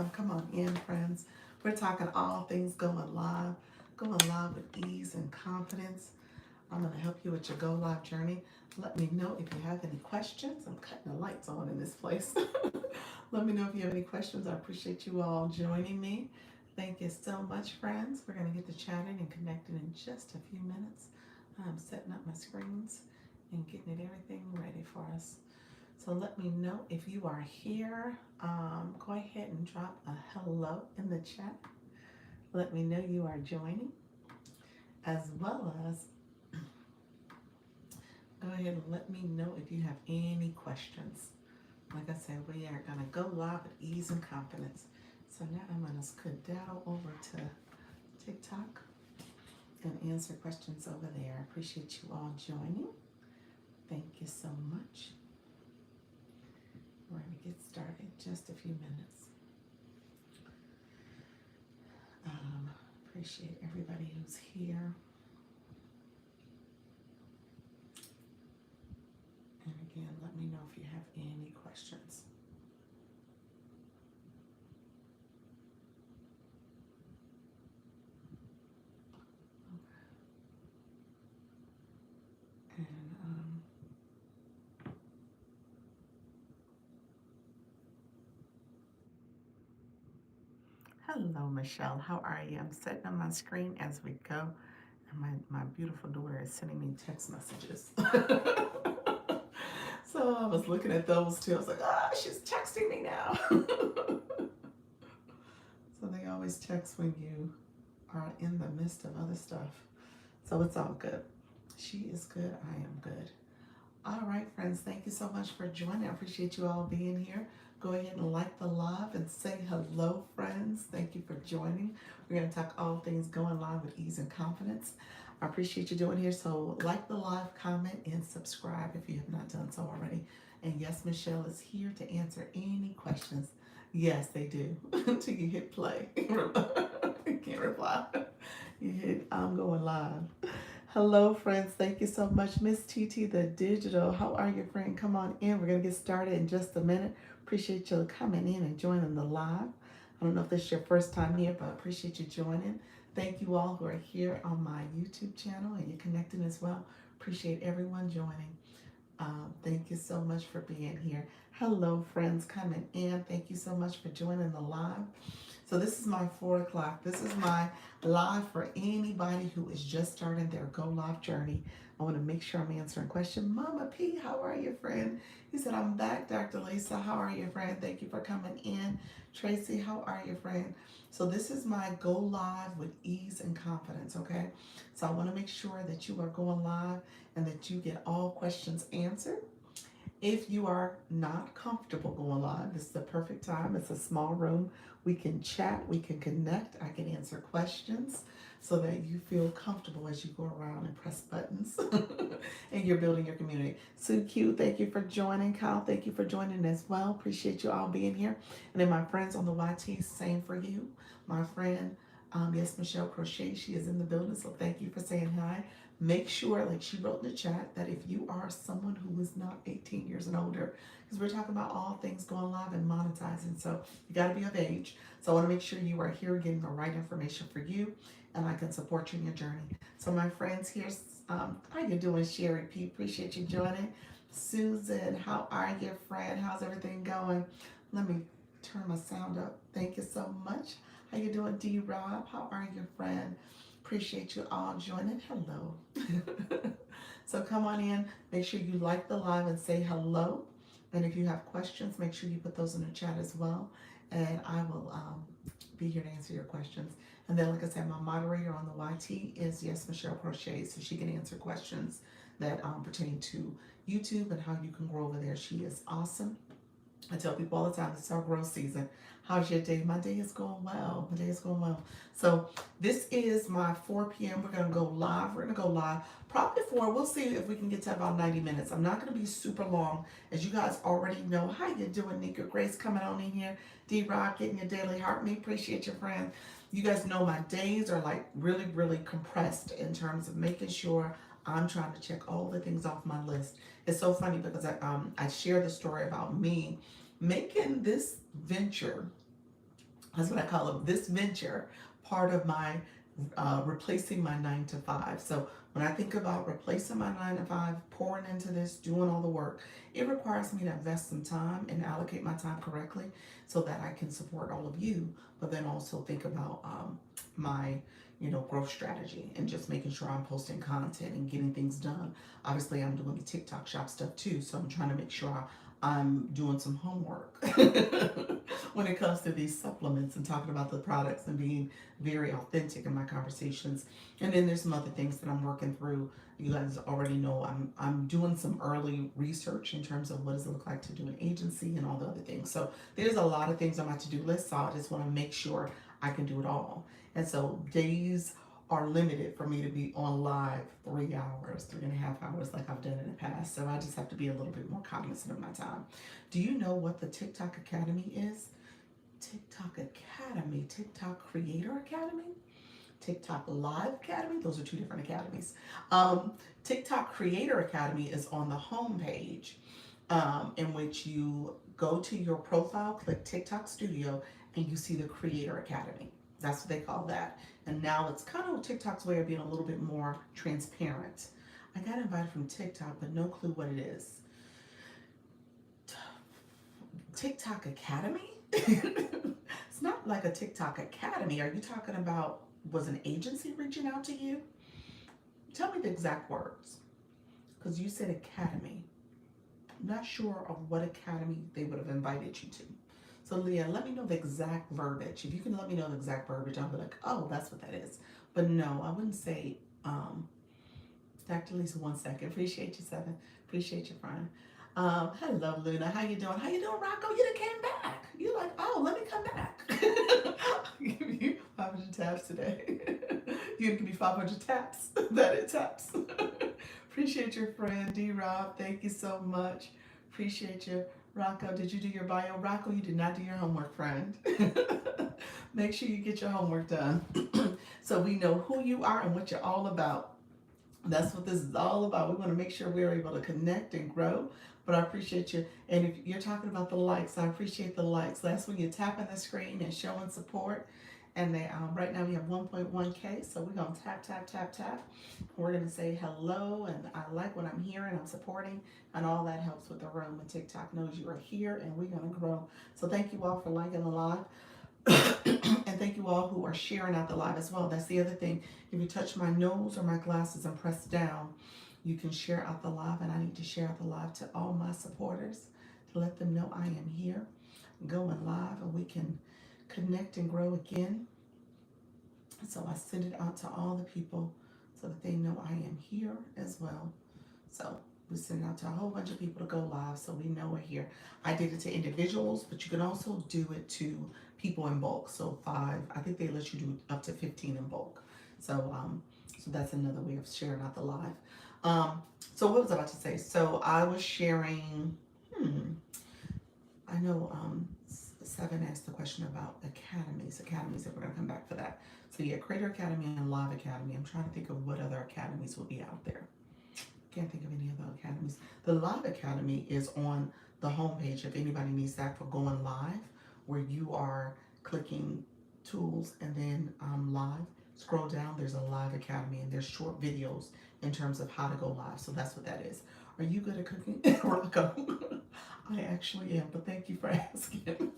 Come on in, friends. We're talking all things going live with ease and confidence. I'm going to help you with your go live journey. Let me know if you have any questions. I'm cutting the lights on in this place. Let me know if you have any questions. I appreciate you all joining me. Thank you so much, friends. We're going to get to chatting and connecting in just a few minutes. I'm setting up my screens and getting everything ready for us. So let me know if you are here. Go ahead and drop a hello in the chat. Let me know you are joining, as well as go ahead and let me know if you have any questions. Like I said, we are going to go live with ease and confidence. So now I'm going to skedaddle over to TikTok and answer questions over there. I appreciate you all joining. Thank you so much. We're going to get started in just a few minutes. Appreciate everybody who's here. And again, let me know if you have any questions. And hello, Michelle. How are you? I'm setting up my screen as we go. And my beautiful daughter is sending me text messages. So I was looking at those too. I was like, she's texting me now. So they always text when you are in the midst of other stuff. So it's all good. She is good. I am good. All right, friends. Thank you so much for joining. I appreciate you all being here. Go ahead and like the live and say hello, friends. Thank you for joining. We're going to talk all things going live with ease and confidence. I appreciate you doing here. So like the live, comment, and subscribe if you have not done so already. And yes, Michelle is here to answer any questions. Yes, they do. Until you hit play. You can't reply. You hit I'm going live. Hello, friends. Thank you so much. Miss TT the Digital. How are you, friend? Come on in. We're going to get started in just a minute. Appreciate you coming in and joining the live. I don't know if this is your first time here, but I appreciate you joining. Thank you all who are here on my YouTube channel and you're connecting as well. Appreciate everyone joining. Thank you so much for being here. Hello, friends coming in. Thank you so much for joining the live. So this is my 4 o'clock. This is my live for anybody who is just starting their Go Live journey. I want to make sure I'm answering questions. Mama P, how are you, friend? He said, I'm back, Dr. Lisa. How are you, friend? Thank you for coming in. Tracy, how are you, friend? So this is my Go Live with ease and confidence, okay? So I want to make sure that you are going live and that you get all questions answered. If you are not comfortable going live, this is the perfect time. It's a small room. We can chat, we can connect, I can answer questions so that you feel comfortable as you go around and press buttons and you're building your community. Sue Q, thank you for joining. Kyle, thank you for joining as well. Appreciate you all being here. And then my friends on the YT, same for you. My friend, yes, Michelle Crochet, she is in the building, so thank you for saying hi. Make sure, like she wrote in the chat, that if you are someone who is not 18 years and older, because we're talking about all things going live and monetizing, so you got to be of age. So I want to make sure you are here getting the right information for you, and I can support you in your journey. So my friends here, how you doing, Sherry P? Appreciate you joining. Susan, how are you, friend? How's everything going? Let me turn my sound up. Thank you so much. How you doing, D. Rob? How are you, friend? Appreciate you all joining. Hello. So come on in. Make sure you like the live and say hello. And if you have questions, make sure you put those in the chat as well. And I will be here to answer your questions. And then, like I said, my moderator on the YT is, yes, Michelle Crochet. So she can answer questions that pertain to YouTube and how you can grow over there. She is awesome. I tell people all the time, it's our growth season. How's your day? My day is going well. My day is going well. So this is my 4 p.m. We're going to go live. We're going to go live probably we'll see if we can get to about 90 minutes. I'm not going to be super long. As you guys already know, how you doing, Nika? Grace coming on in here. D-Rock getting your daily heart. Me, appreciate your friend. You guys know my days are like really, really compressed in terms of making sure I'm trying to check all the things off my list. It's so funny because I share the story about me making this venture That's what I call it. This venture, part of my replacing my 9 to 5. So when I think about replacing my 9 to 5, pouring into this, doing all the work, it requires me to invest some time and allocate my time correctly so that I can support all of you, but then also think about my growth strategy and just making sure I'm posting content and getting things done. Obviously, I'm doing the TikTok shop stuff too, so I'm trying to make sure I'm doing some homework when it comes to these supplements and talking about the products and being very authentic in my conversations. And then there's some other things that I'm working through. You guys already know I'm doing some early research in terms of what does it look like to do an agency and all the other things. So there's a lot of things on my to-do list. So I just want to make sure I can do it all. And so days are limited for me to be on live 3 hours, 3.5 hours like I've done in the past. So I just have to be a little bit more cognizant of my time. Do you know what the TikTok Academy is? TikTok Academy, TikTok Creator Academy, TikTok Live Academy. Those are two different academies. TikTok Creator Academy is on the home page, in which you go to your profile, click TikTok Studio, and you see the Creator Academy. That's what they call that. And now it's kind of TikTok's way of being a little bit more transparent. I got invited from TikTok, but no clue what it is. TikTok Academy? It's not like a TikTok Academy. Are you talking about, was an agency reaching out to you? Tell me the exact words, because you said academy. I'm not sure of what academy they would have invited you to. So Leah, let me know the exact verbiage. If you can let me know the exact verbiage, I'll be like, oh, that's what that is. But no, I wouldn't say, Dr. Lisa, 1 second. Appreciate you, Seven. Appreciate you, friend. Hello, Luna. How you doing? How you doing, Rocco? You done came back. You're like, oh, let me come back. I'll give you 500 taps today. You're gonna give me 500 taps. That it taps. Appreciate your friend, D-Rob. Thank you so much. Appreciate you. Rocco, did you do your bio? Rocco, you did not do your homework, friend. Make sure you get your homework done. So we know who you are and what you're all about. That's what this is all about. We want to make sure we're able to connect and grow. But I appreciate you. And if you're talking about the likes, I appreciate the likes. That's when you're tapping the screen and showing support. And they right now we have 1.1K. So we're going to tap, tap, tap, tap. We're going to say hello. And I like what I'm hearing. I'm supporting. And all that helps with the room. And TikTok knows you are here. And we're going to grow. So thank you all for liking the live. And thank you all who are sharing out the live as well. That's the other thing. If you touch my nose or my glasses and press down, you can share out the live. And I need to share out the live to all my supporters to let them know I am here, going live, and we can connect and grow again. So I send it out to all the people so that they know I am here as well. So we send it out to a whole bunch of people to go live so we know we're here. I did it to individuals, but you can also do it to people in bulk. So 5, I think they let you do up to 15 in bulk. So so that's another way of sharing out the live. So what was I about to say? So I was sharing, I know Seven asked the question about academies, if we're gonna come back for that. So yeah, Creator Academy and Live Academy. I'm trying to think of what other academies will be out there. Can't think of any other academies. The Live Academy is on the homepage if anybody needs that for going live, where you are clicking tools and then live. Scroll down, there's a Live Academy and there's short videos in terms of how to go live. So that's what that is. Are you good at cooking? Rocco. I actually am, but thank you for asking.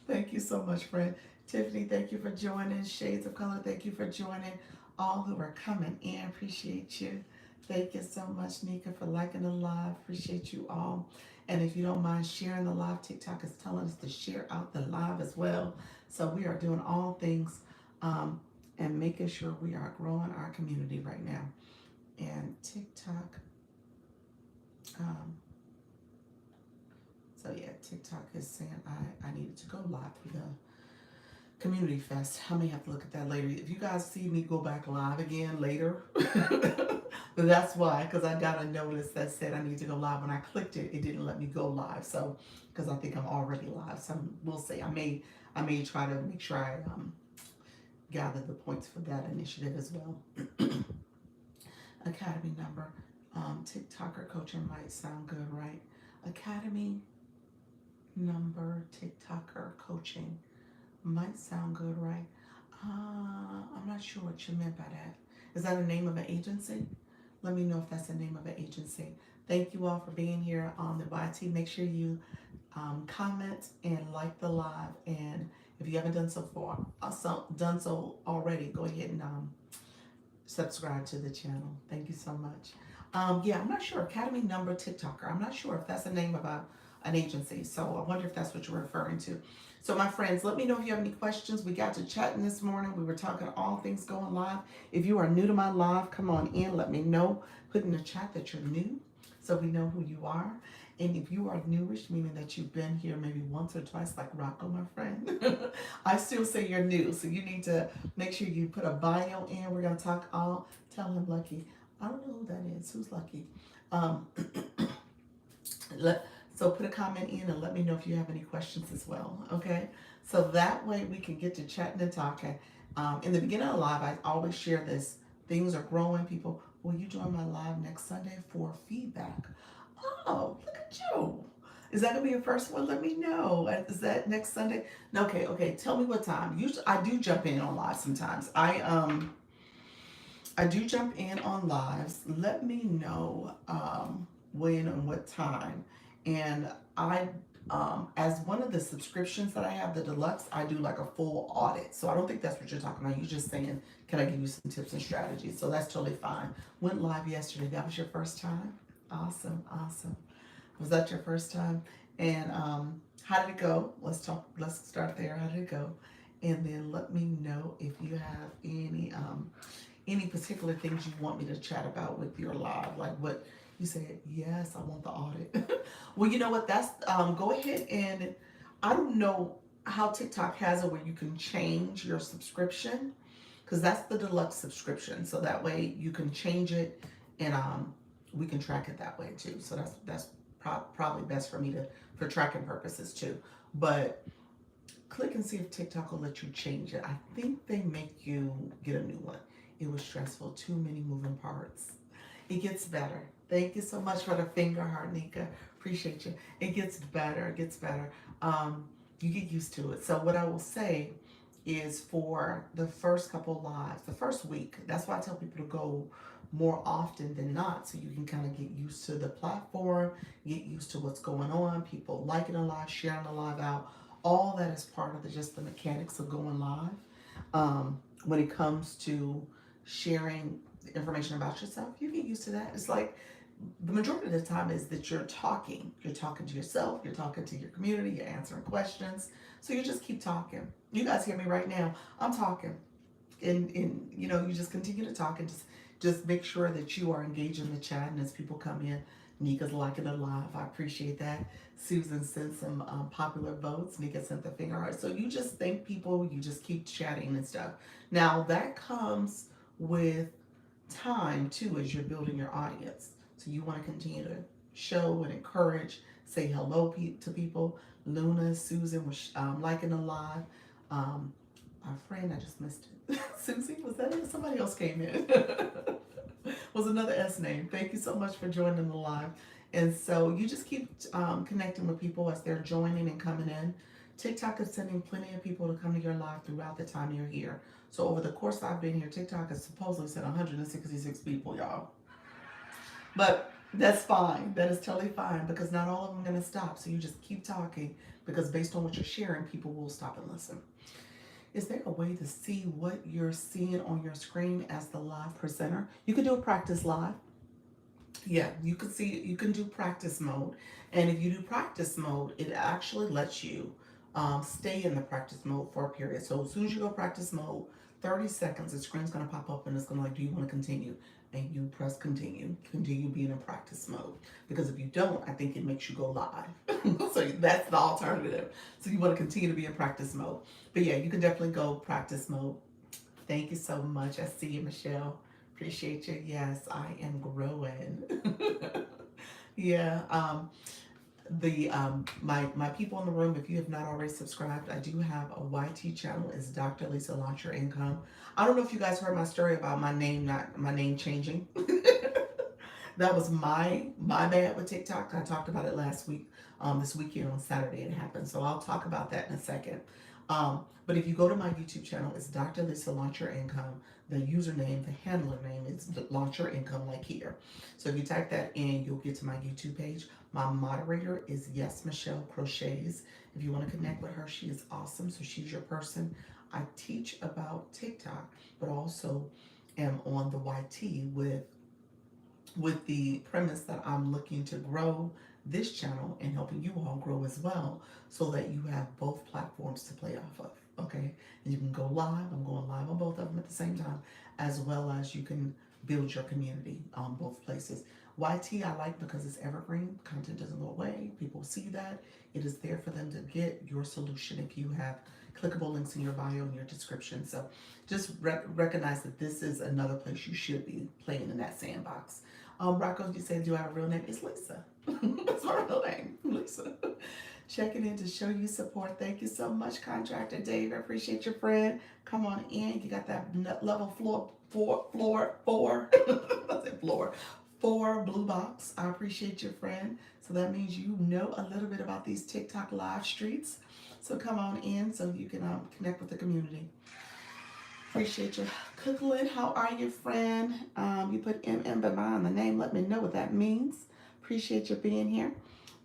Thank you so much, friend. Tiffany, thank you for joining. Shades of Color, thank you for joining. All who are coming in, appreciate you. Thank you so much, Nika, for liking the live. Appreciate you all. And if you don't mind sharing the live, TikTok is telling us to share out the live as well. So we are doing all things and making sure we are growing our community right now. And TikTok, so yeah, TikTok is saying I needed to go live for the Community Fest. I may have to look at that later. If you guys see me go back live again later, that's why, because I got a notice that said I need to go live. When I clicked it, it didn't let me go live. So, because I think I'm already live. So we'll see. I may try to make sure I gather the points for that initiative as well. Academy number. TikToker coaching might sound good, right? Academy number TikToker coaching Might sound good, right? I'm not sure what you meant by that. Is that the name of an agency? Let me know if that's the name of an agency. Thank you all for being here on the YT. Make sure you comment and like the live. And if you haven't done so far, done so already, go ahead and subscribe to the channel. Thank you so much. Yeah, I'm not sure. Academy Number TikToker. I'm not sure if that's the name of an agency. So I wonder if that's what you're referring to. So my friends, let me know if you have any questions. We got to chatting this morning. We were talking all things going live. If you are new to my live, come on in. Let me know. Put in the chat that you're new so we know who you are. And if you are newish, meaning that you've been here maybe once or twice, like Rocco, my friend, I still say you're new. So you need to make sure you put a bio in. We're going to talk all. Tell him Lucky. I don't know who that is. Who's Lucky? Um, so put a comment in and let me know if you have any questions as well. Okay. So that way we can get to chatting and talking. In the beginning of the live, I always share this. Things are growing. People, will you join my live next Sunday for feedback? Oh, look at you. Is that gonna be your first one? Let me know. Is that next Sunday? No, okay. Tell me what time. Usually, I do jump in on live sometimes. I do jump in on lives. Let me know when and what time. And as one of the subscriptions that I have, the deluxe, I do like a full audit. So I don't think that's what you're talking about. You're just saying, can I give you some tips and strategies? So that's totally fine. Went live yesterday. That was your first time? Awesome. Was that your first time? And how did it go? Let's start there. How did it go? And then let me know if you have any particular things you want me to chat about with your live. Like what you said, yes, I want the audit. Well, you know what? That's go ahead and I don't know how TikTok has it where you can change your subscription, because that's the deluxe subscription. So that way you can change it and we can track it that way too. So that's probably best for me for tracking purposes too. But click and see if TikTok will let you change it. I think they make you get a new one. It was stressful, too many moving parts. It gets better. Thank you so much for the finger heart, Nika. Appreciate you. It gets better. You get used to it. So what I will say is for the first couple lives, the first week, that's why I tell people to go more often than not, so you can kind of get used to the platform, get used to what's going on, people liking a live, sharing a live out. All that is part of just the mechanics of going live. When it comes to sharing information about yourself, you get used to that. It's like the majority of the time is that you're talking to yourself, you're talking to your community, you're answering questions. So you just keep talking. You guys hear me right now. I'm talking. And you just continue to talk and just make sure that you are engaged in the chat. And as people come in, Nika's liking it live. I appreciate that. Susan sent some popular votes. Nika sent the finger heart. So you just thank people. You just keep chatting and stuff. Now that comes with time too as you're building your audience. So you want to continue to show and encourage, say hello to people. Luna, Susan was liking the live. Our friend, I just missed it. Susie, was that it? Somebody else came in. Was another S name. Thank you so much for joining the live. And so you just keep connecting with people as they're joining and coming in. TikTok is sending plenty of people to come to your live throughout the time you're here. So over the course I've been here, TikTok has supposedly sent 166 people, y'all. But that's fine. That is totally fine, because not all of them are going to stop. So you just keep talking, because based on what you're sharing, people will stop and listen. Is there a way to see what you're seeing on your screen as the live presenter? You can do a practice live. Yeah, you can do practice mode. And if you do practice mode, it actually lets you stay in the practice mode for a period. So as soon as you go practice mode, 30 seconds, the screen's gonna pop up and it's gonna do you wanna continue? And you press continue being in practice mode. Because if you don't, I think it makes you go live. So that's the alternative. So you wanna continue to be in practice mode. But yeah, you can definitely go practice mode. Thank you so much. I see you, Michelle. Appreciate you. Yes, I am growing. Yeah. My people in the room, if you have not already subscribed, I do have a YT channel. It's Dr. Lisa Launch Your Income. I don't know if you guys heard my story about my name changing. That was my bad with TikTok. I talked about it last week. This weekend on Saturday it happened. So I'll talk about that in a second. But if you go to my YouTube channel, it's Dr. Lisa Launch Your Income. The username, the handler name is Launch Your Income, like here. So if you type that in, you'll get to my YouTube page. My moderator is Yes Michelle Crochets. If you want to connect with her, she is awesome. So she's your person. I teach about TikTok, but also am on the YT with the premise that I'm looking to grow this channel and helping you all grow as well, so that you have both platforms to play off of. Okay, and you can go live. I'm going live on both of them at the same time, as well as you can build your community on both places. YT I like because it's evergreen. Content doesn't go away. People see that. It is there for them to get your solution if you have clickable links in your bio and your description. So just recognize that this is another place you should be playing in that sandbox. Rocco, you say, do I have a real name? It's Lisa. That's my real name, Lisa. Checking in to show you support. Thank you so much, Contractor Dave. I appreciate your friend. Come on in. You got that level four. I said floor. 4 blue box. I appreciate your friend. So that means you know a little bit about these TikTok live streets. So come on in so you can connect with the community. Appreciate your Cooklyn. How are you, friend? You put MM behind the name. Let me know what that means. Appreciate you being here.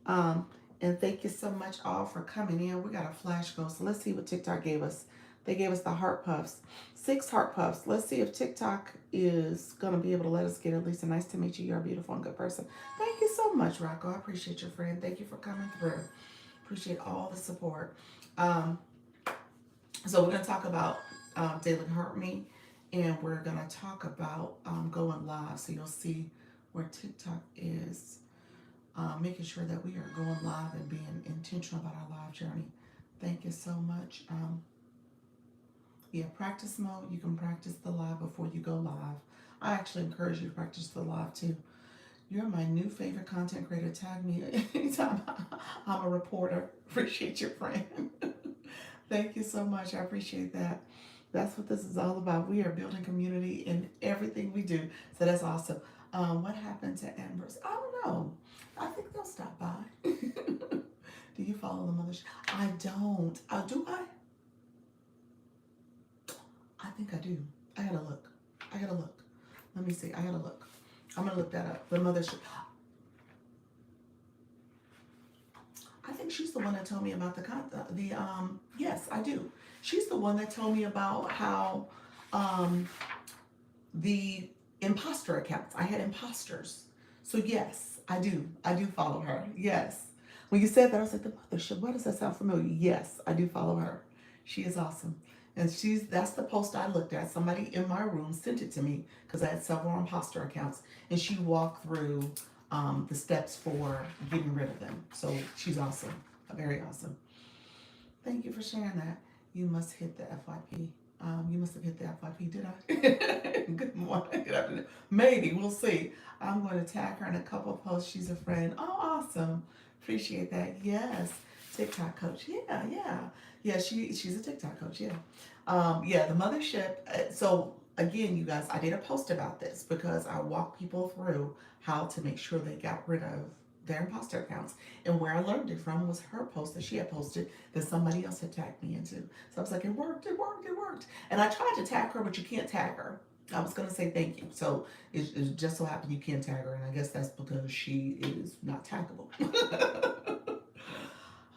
And thank you so much all for coming in. We got a flash go. So let's see what TikTok gave us. They gave us the heart puffs. 6 heart puffs. Let's see if TikTok is going to be able to let us get at least a nice to meet you. You're a beautiful and good person. Thank you so much, Rocco. I appreciate your friend. Thank you for coming through. Appreciate all the support. So we're going to talk about Daily Heart Me, and we're going to talk about going live. So you'll see where TikTok is, making sure that we are going live and being intentional about our live journey. Thank you so much. Yeah, practice mode. You can practice the live before you go live. I actually encourage you to practice the live too. You're my new favorite content creator. Tag me anytime. I'm a reporter. Appreciate your friend. Thank you so much. I appreciate that. That's what this is all about. We are building community in everything we do. So that's awesome. What happened to Amber's? I don't know. I think they'll stop by. Do you follow the mothership? I don't. Do I? I think I do. I gotta look. Let me see. I gotta look. I'm gonna look that up. The mothership. I think she's the one that told me about yes, I do. She's the one that told me about how the imposter accounts. I had imposters. So yes, I do. I do follow her. Yes. When you said that, I was like, the mothership, why does that sound familiar? Yes, I do follow her. She is awesome. And that's the post I looked at. Somebody in my room sent it to me because I had several imposter accounts, and she walked through the steps for getting rid of them. So she's awesome, very awesome. Thank you for sharing that. You must hit the FYP. You must have hit the FYP, did I? Good morning, good afternoon. Maybe, we'll see. I'm going to tag her in a couple of posts. She's a friend. Oh, awesome. Appreciate that. Yes. TikTok coach. Yeah, she's a TikTok coach. Yeah. The mothership. So again, you guys, I did a post about this because I walk people through how to make sure they got rid of their imposter accounts. And where I learned it from was her post that she had posted that somebody else had tagged me into. So I was like, it worked. And I tried to tag her, but you can't tag her. I was going to say thank you. So it just so happened you can't tag her. And I guess that's because she is not taggable.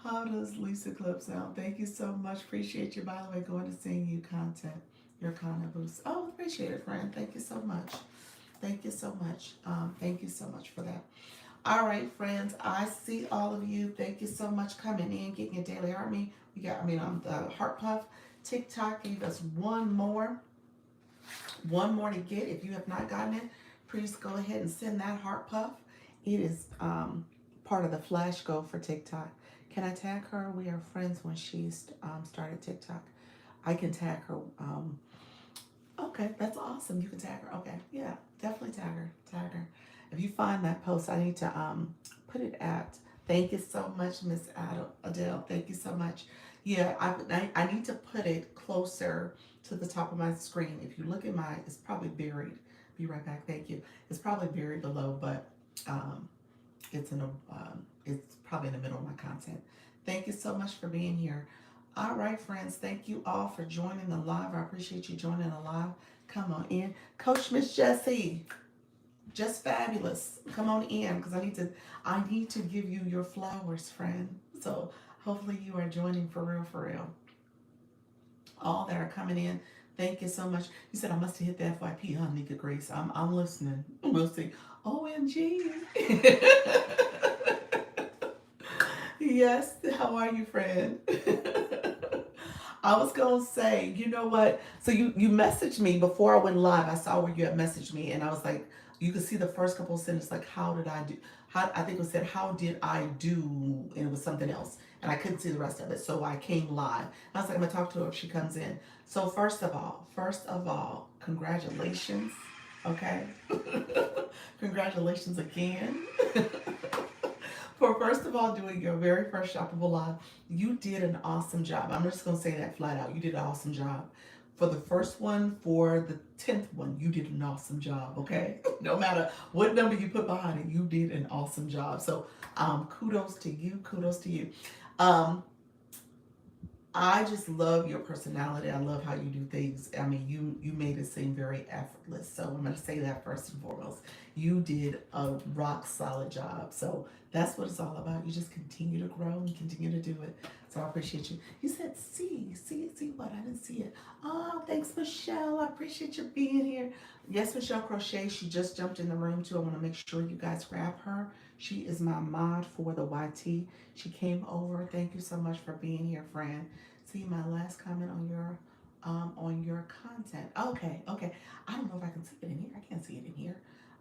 How does Lisa Clip sound? Thank you so much. Appreciate you. By the way, going to send you content. Your content boost. Oh, appreciate it, friend. Thank you so much. Thank you so much. Thank you so much for that. All right, friends. I see all of you. Thank you so much coming in, getting your daily heart me. The heart puff. TikTok gave us one more to get. If you have not gotten it, please go ahead and send that heart puff. It is part of the flash go for TikTok. Can I tag her? We are friends when she started TikTok. I can tag her. Okay, that's awesome. You can tag her. Okay, yeah, definitely tag her. If you find that post, I need to put it at. Thank you so much, Miss Adele. Thank you so much. Yeah, I need to put it closer to the top of my screen. If you look at it's probably buried. Be right back. Thank you. It's probably buried below, but it's probably in the middle of my content. Thank you so much for being here. All right, friends. Thank you all for joining the live. I appreciate you joining the live. Come on in. Coach Miss Jessie, just fabulous. Come on in because I need to give you your flowers, friend. So hopefully you are joining for real, for real. All that are coming in. Thank you so much. You said I must have hit the FYP, huh, Nika Grace? I'm listening. We'll see. OMG. Yes. How are you, friend? I was gonna say, you know what? So you messaged me before I went live. I saw where you had messaged me, and I was like, you could see the first couple of sentences, like, how did I do? How I think it said, how did I do? And it was something else, and I couldn't see the rest of it. So I came live. And I was like, I'm gonna talk to her if she comes in. So first of all, congratulations. Okay, congratulations again. For first of all doing your very first shoppable live. You did an awesome job. I'm just gonna say that flat out. You did an awesome job. For the first one, for the 10th one, you did an awesome job, okay? No matter what number you put behind it, you did an awesome job. So kudos to you, kudos to you. Um, I just love your personality. I love how you do things. I mean, you made it seem very effortless. So I'm gonna say that first and foremost. You did a rock solid job. So that's what it's all about. You just continue to grow and continue to do it. So I appreciate you. You said see what? I didn't see it. Oh, thanks, Michelle. I appreciate you being here. Yes, Michelle Crochet. She just jumped in the room too. I want to make sure you guys grab her. She is my mod for the YT. She came over. Thank you so much for being here, friend. See my last comment on your content. Okay, okay. I don't know if I can see it in here. I can't see it in here.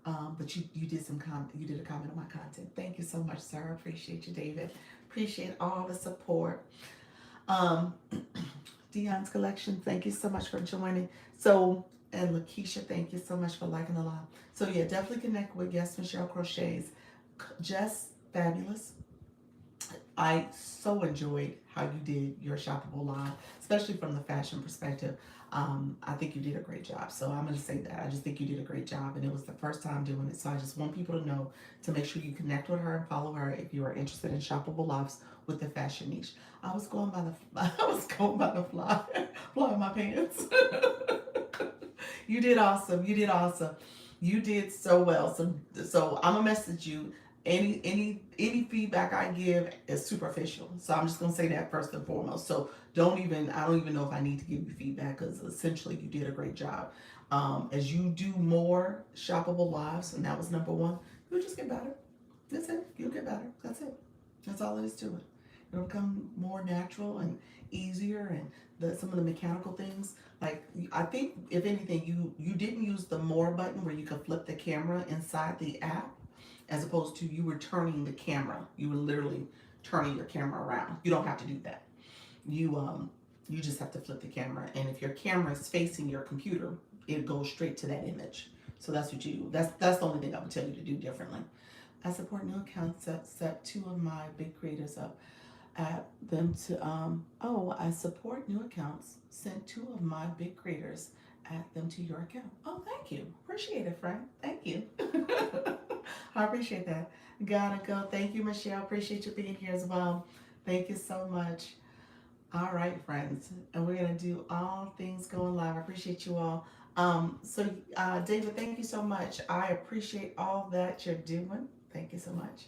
But you did you did a comment on my content. Thank you so much, sir. Appreciate you, David. Appreciate all the support. Um, Dion's collection. Thank you so much for joining. So and Lakeisha, thank you so much for liking the live. So yeah, definitely connect with Yes Michelle Crochets. Just fabulous. I so enjoyed how you did your shoppable line, especially from the fashion perspective. I think you did a great job. So I'm going to say that. I just think you did a great job. And it was the first time doing it. So I just want people to know to make sure you connect with her and follow her if you are interested in shoppable lives with the fashion niche. I was going by the I was going by the fly in my pants. You did awesome. You did awesome. You did so well. So I'm gonna message you. Any feedback I give is superficial. So I'm just gonna say that first and foremost. So I don't even know if I need to give you feedback because essentially you did a great job. As you do more shoppable lives, and that was number one, you'll just get better. That's it. You'll get better. That's it. That's all it is to it. It'll become more natural and easier, and some of the mechanical things. Like I think, if anything, you didn't use the more button where you could flip the camera inside the app, as opposed to you were turning the camera. You were literally turning your camera around. You don't have to do that. You just have to flip the camera, and if your camera is facing your computer, it goes straight to that image. So that's what you do. That's the only thing I would tell you to do differently. I support new accounts that set two of my big creators up at them to I support new accounts. Sent two of my big creators, add them to your account. Oh, thank you. Appreciate it, friend. Thank you. I appreciate that. Gotta go. Thank you, Michelle. Appreciate you being here as well. Thank you so much. All right, friends. And we're gonna do all things going live. I appreciate you all. David, thank you so much. I appreciate all that you're doing. Thank you so much.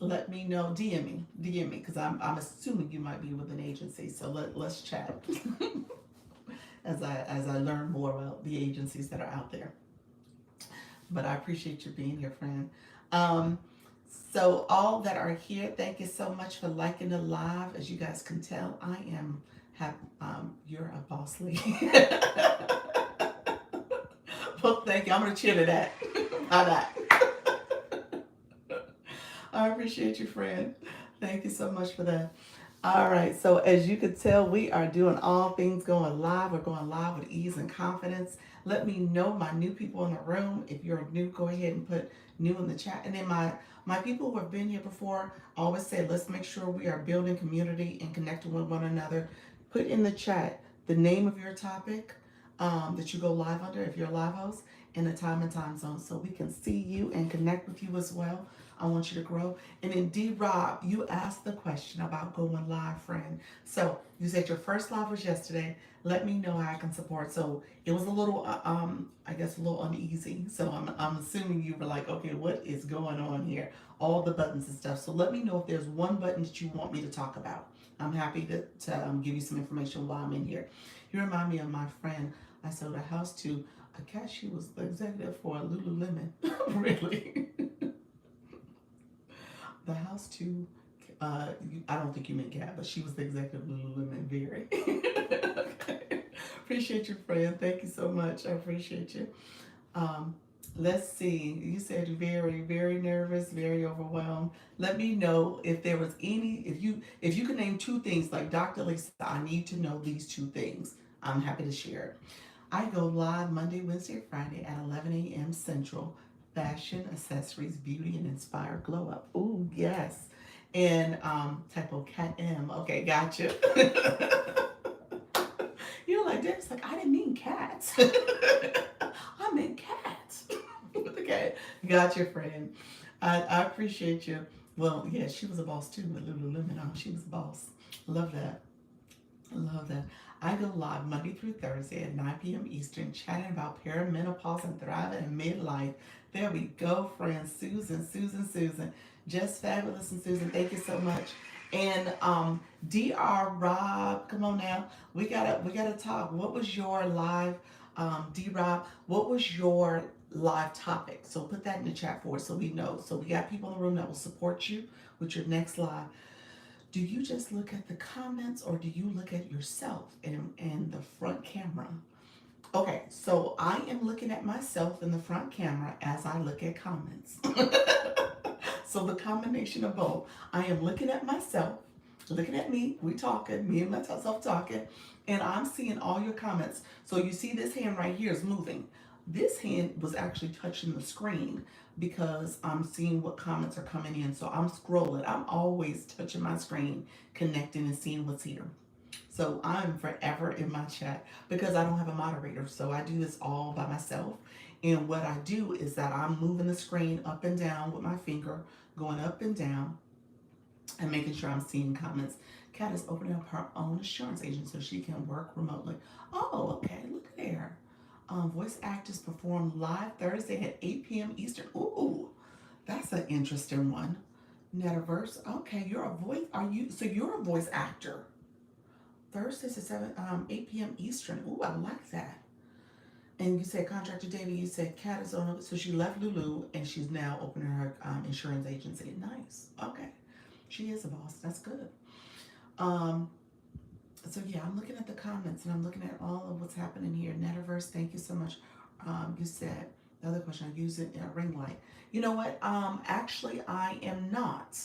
Let me know. DM me, because I'm assuming you might be with an agency. So let's chat as I learn more about the agencies that are out there. But I appreciate you being here, friend. So all that are here, thank you so much for liking the live. As you guys can tell, you're a boss lady. Well, thank you. I'm gonna cheer to that. How that? I appreciate you, friend. Thank you so much for that. All right, so as you can tell, we are doing all things going live. We're going live with ease and confidence. Let me know, my new people in the room. If you're new, go ahead and put new in the chat. And then my people who have been here before, I always say, let's make sure we are building community and connecting with one another. Put in the chat the name of your topic that you go live under, if you're a live host, and the time and time zone, so we can see you and connect with you as well. I want you to grow. And then D Rob, you asked the question about going live, friend. So you said your first live was yesterday. Let me know how I can support. So it was a little, I guess, a little uneasy. So I'm assuming you were like, okay, what is going on here? All the buttons and stuff. So let me know if there's one button that you want me to talk about. I'm happy to give you some information while I'm in here. You remind me of my friend. I sold a house to a cat. She was the executive for Lululemon. Really? The house to, I don't think you meant cat, but she was the executive of Lululemon. Very. Okay. Appreciate you, friend. Thank you so much. I appreciate you. Um, let's see. You said very, very nervous, very overwhelmed. Let me know if there was any. If you could name two things, like Dr. Lisa, I need to know these two things. I'm happy to share it. I go live Monday, Wednesday, Friday at 11 a.m. Central. Fashion, accessories, beauty, and inspire glow up. Ooh, yes. And typo cat M. Okay, gotcha. You're like, Debbie's like, I didn't mean cats. I meant cats. Okay, gotcha, friend. I appreciate you. Well, yeah, she was a boss too with Lululemon. She was a boss. Love that. Love that. I go live Monday through Thursday at 9 p.m. Eastern, chatting about perimenopause and thriving in midlife. There we go, friends. Susan. Just fabulous. And Susan, thank you so much. And Dr. Rob, come on now. We gotta talk. What was your live, D Rob, what was your live topic? So put that in the chat for us so we know. So we got people in the room that will support you with your next live. Do you just look at the comments or do you look at yourself in the front camera? Okay, so I am looking at myself in the front camera as I look at comments. So the combination of both. I am looking at myself, looking at me, we talking, me and myself talking, and I'm seeing all your comments. So you see this hand right here is moving. This hand was actually touching the screen because I'm seeing what comments are coming in. So I'm scrolling. I'm always touching my screen, connecting and seeing what's here. So I'm forever in my chat because I don't have a moderator. So I do this all by myself. And what I do is that I'm moving the screen up and down with my finger, going up and down and making sure I'm seeing comments. Kat is opening up her own insurance agent so she can work remotely. Oh, okay, look there. Voice actors perform live Thursday at 8 p.m. Eastern. Ooh, that's an interesting one. Metaverse. Okay, you're a voice. So you're a voice actor. Thursdays at 8 p.m. Eastern. Ooh, I like that. And you said contractor David. You said Kat is on. So she left Lulu and she's now opening her insurance agency. Nice. Okay, she is a boss. That's good. Um, so yeah, I'm looking at the comments and I'm looking at all of what's happening here. Metaverse, thank you so much. You said the other question, I use it in a ring light. You know what? Actually, I am not.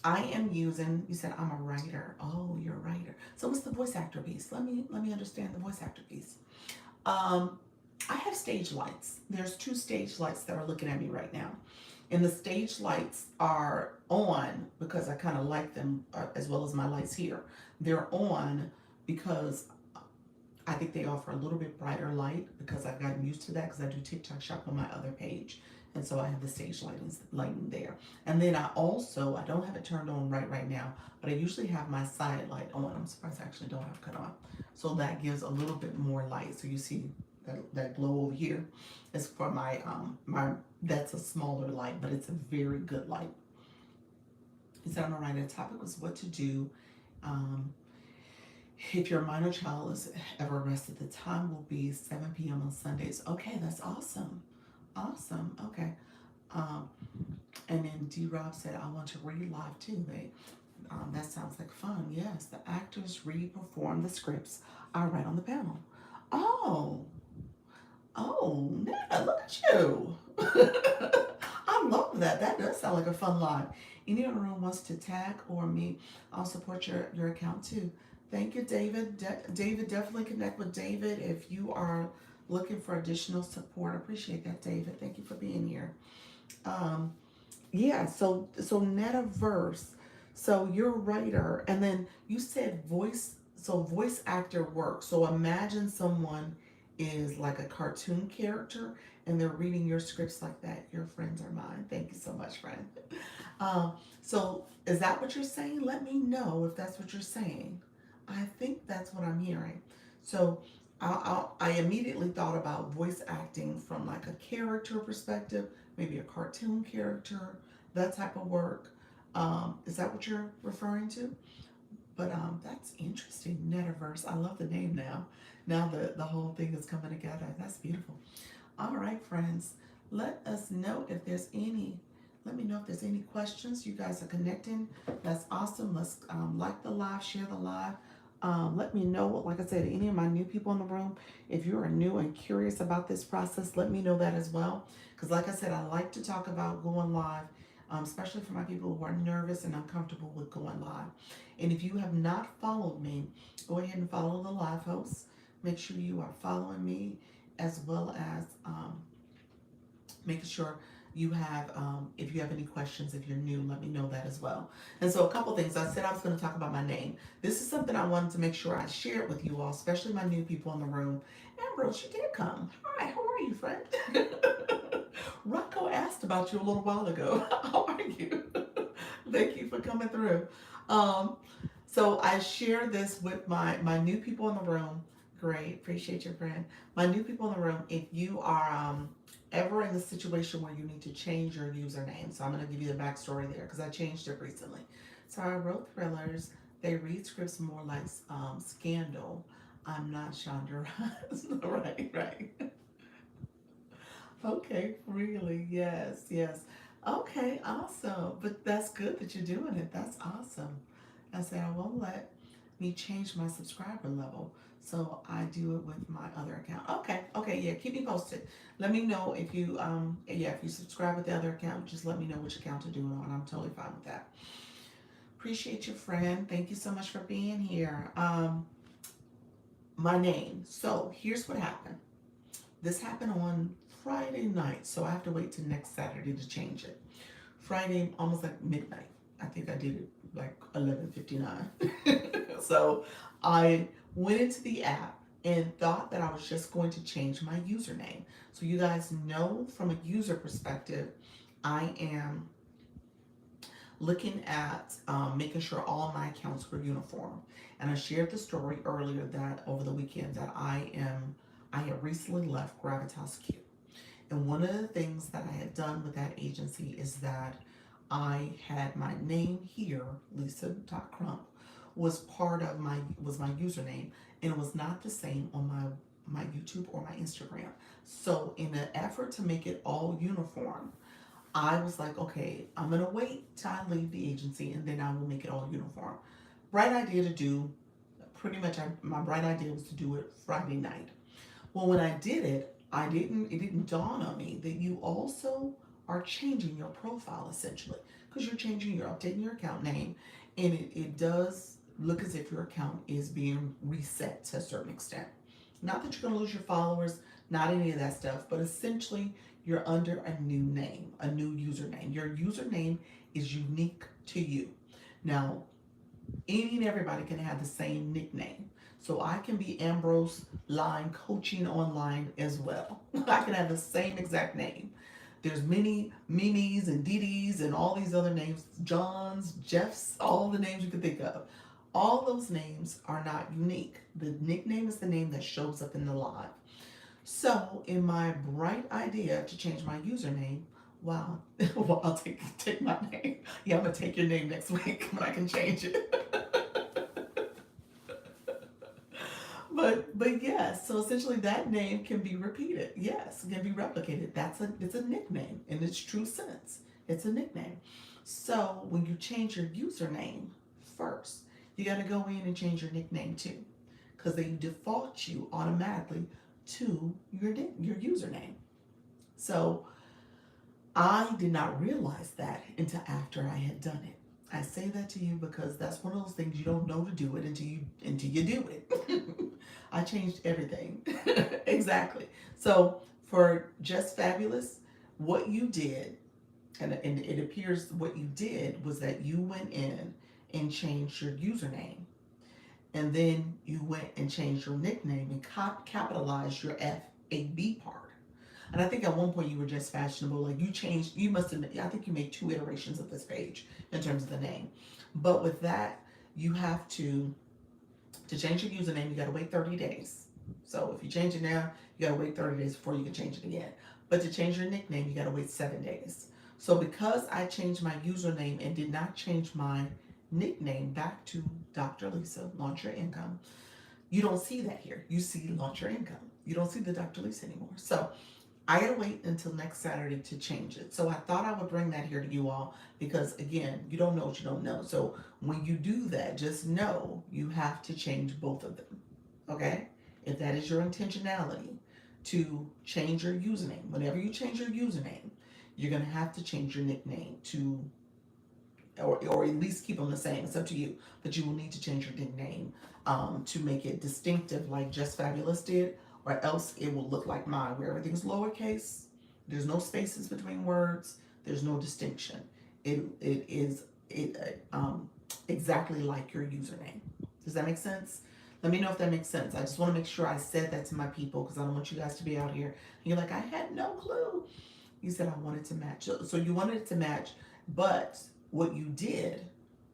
I am using. You said I'm a writer. Oh, you're a writer. So what's the voice actor piece? Let me understand the voice actor piece. Um, I have stage lights. There's two stage lights that are looking at me right now. And the stage lights are on because I kind of like them as well as my lights here. They're on because I think they offer a little bit brighter light because I've gotten used to that because I do TikTok shop on my other page. And so I have the stage lighting there. And then I don't have it turned on right now, but I usually have my side light on. I'm surprised I actually don't have it cut on. So that gives a little bit more light. So you see that glow over here is for my that's a smaller light, but it's a very good light. He said, I'm gonna write a topic was what to do if your minor child is ever arrested. The time will be 7 p.m. on Sundays. Okay, that's awesome. Awesome. Okay. And then D Rob said, I want to read live too. That sounds like fun. Yes, the actors perform the scripts I write on the panel. Oh, Nana, look at you. I love that. That does sound like a fun live. Any in the room wants to tag or me, I'll support your account too. Thank you, David. David, definitely connect with David if you are looking for additional support. I appreciate that, David. Thank you for being here. Yeah, so Metaverse. So you're a writer, and then you said voice. So voice actor work. So imagine someone is like a cartoon character, and they're reading your scripts like that, your friends are mine. Thank you so much, friend. Um, so is that what you're saying? Let me know if that's what you're saying. I think that's what I'm hearing. So I immediately thought about voice acting from like a character perspective, maybe a cartoon character, that type of work. Is that what you're referring to? But that's interesting. Metaverse. I love the name now. Now the whole thing is coming together. That's beautiful. All right, friends. Let us know if there's any. Let me know if there's any questions. You guys are connecting. That's awesome. Let's like the live, share the live. Let me know, like I said, any of my new people in the room, if you are new and curious about this process, let me know that as well. Because like I said, I like to talk about going live, especially for my people who are nervous and uncomfortable with going live. And if you have not followed me, go ahead and follow the live hosts. Make sure you are following me, as well as making sure you have, if you have any questions, if you're new, let me know that as well. And so a couple things. I said I was going to talk about my name. This is something I wanted to make sure I shared with you all, especially my new people in the room. Ambrose, you did come. Hi, how are you, friend? Rocco asked about you a little while ago. How are you? Thank you for coming through. Um, so I share this with my new people in the room. Great, appreciate your friend. My new people in the room, if you are ever in the situation where you need to change your username, so I'm going to give you the backstory there because I changed it recently. So I wrote thrillers. They read scripts more like Scandal. I'm not Shonda Rhimes. Right, right. Okay, really, yes, yes. Okay, awesome. But that's good that you're doing it. That's awesome. I said I won't let me change my subscriber level. So I do it with my other account. Okay, okay, yeah, keep me posted. Let me know if you yeah, if you subscribe with the other account, just let me know which account to do it on. I'm totally fine with that. Appreciate your friend. Thank you so much for being here. My name. So here's what happened. This happened on Friday night, so I have to wait till next Saturday to change it. Friday, almost like midnight. I think I did it like 11:59. So I went into the app and thought that I was just going to change my username. So you guys know from a user perspective, I am looking at making sure all my accounts were uniform. And I shared the story earlier that over the weekend that I had recently left Gravitas Q. And one of the things that I had done with that agency is that I had my name here, Lisa.crump, was part of my username, and it was not the same on my YouTube or my Instagram. So in an effort to make it all uniform, I was like, okay, I'm gonna wait till I leave the agency and then I will make it all uniform. Bright idea to do. Pretty much, my bright idea was to do it Friday night. Well, when I did it, it didn't dawn on me that you also are changing your profile essentially, because you're updating your account name, and it does look as if your account is being reset to a certain extent. Not that you're going to lose your followers, not any of that stuff, but essentially you're under a new name, a new username. Your username is unique to you. Now, any and everybody can have the same nickname. So I can be Ambrose Line Coaching Online as well. I can have the same exact name. There's many Mimis and Didis and all these other names, Johns, Jeffs, all the names you can think of. All those names are not unique. The nickname is the name that shows up in the live. So in my bright idea to change my username, wow, well, I'll take my name. Yeah, I'm gonna take your name next week when I can change it. But yes, so essentially that name can be repeated. Yes, it can be replicated. It's a nickname in its true sense. It's a nickname. So when you change your username first, you got to go in and change your nickname too, because they default you automatically to your username. So I did not realize that until after I had done it. I say that to you because that's one of those things you don't know to do it until you do it. I changed everything. Exactly. So for Just Fabulous, what you did, and it appears what you did was that you went in and changed your username, and then you went and changed your nickname and capitalized your FAB part. And I think at one point you were just fashionable. Like you changed, you must have, I think you made 2 iterations of this page in terms of the name. But with that, you have to change your username, you gotta wait 30 days. So if you change it now, you gotta wait 30 days before you can change it again. But to change your nickname, you gotta wait 7 days. So because I changed my username and did not change my nickname back to Dr. Lisa, launch your income, you don't see that here. You see launch your income. You don't see the Dr. Lisa anymore. So I gotta wait until next Saturday to change it. So I thought I would bring that here to you all because again, you don't know what you don't know. So when you do that, just know you have to change both of them. Okay? If that is your intentionality to change your username, whenever you change your username, you're gonna have to change your nickname to or at least keep them the same. It's up to you. But you will need to change your nickname to make it distinctive like Just Fabulous did, or else it will look like mine, where everything's lowercase, there's no spaces between words, there's no distinction. It is exactly like your username. Does that make sense? Let me know if that makes sense. I just want to make sure I said that to my people because I don't want you guys to be out here and you're like, I had no clue. You said I wanted to match. So you wanted it to match, but what you did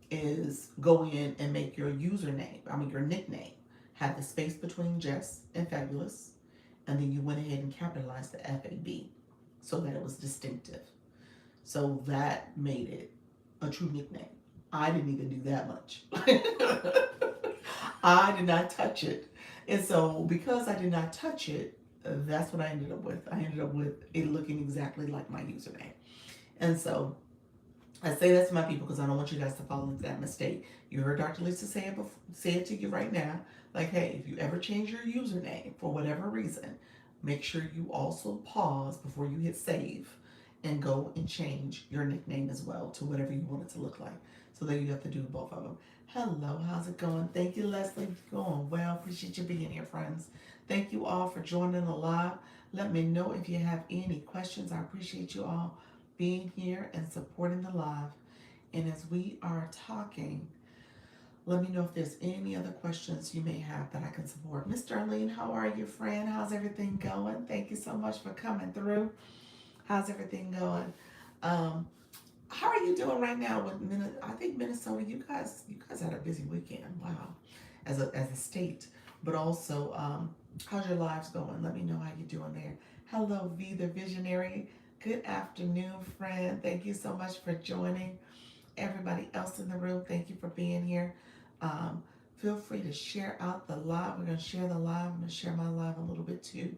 is go in and make your username, your nickname, have the space between Jess and Fabulous, and then you went ahead and capitalized the FAB so that it was distinctive. So that made it a true nickname. I didn't even do that much. I did not touch it. And so because I did not touch it, that's what I ended up with. I ended up with it looking exactly like my username. And so I say that to my people because I don't want you guys to fall into that mistake. You heard Dr. Lisa say it to you right now. Like, hey, if you ever change your username for whatever reason, make sure you also pause before you hit save and go and change your nickname as well to whatever you want it to look like. So that you have to do both of them. Hello, how's it going? Thank you, Leslie. Going well. Appreciate you being here, friends. Thank you all for joining the live. Let me know if you have any questions. I appreciate you all being here and supporting the live. And as we are talking, let me know if there's any other questions you may have that I can support. Miss Darlene, how are you, friend? How's everything going? Thank you so much for coming through. How's everything going? How are you doing right now with I think Minnesota, you guys had a busy weekend. Wow. As a state. But also, how's your lives going? Let me know how you're doing there. Hello, V the Visionary. Good afternoon, friend. Thank you so much for joining. Everybody else in the room, thank you for being here. Feel free to share out the live. We're going to share the live. I'm going to share my live a little bit too.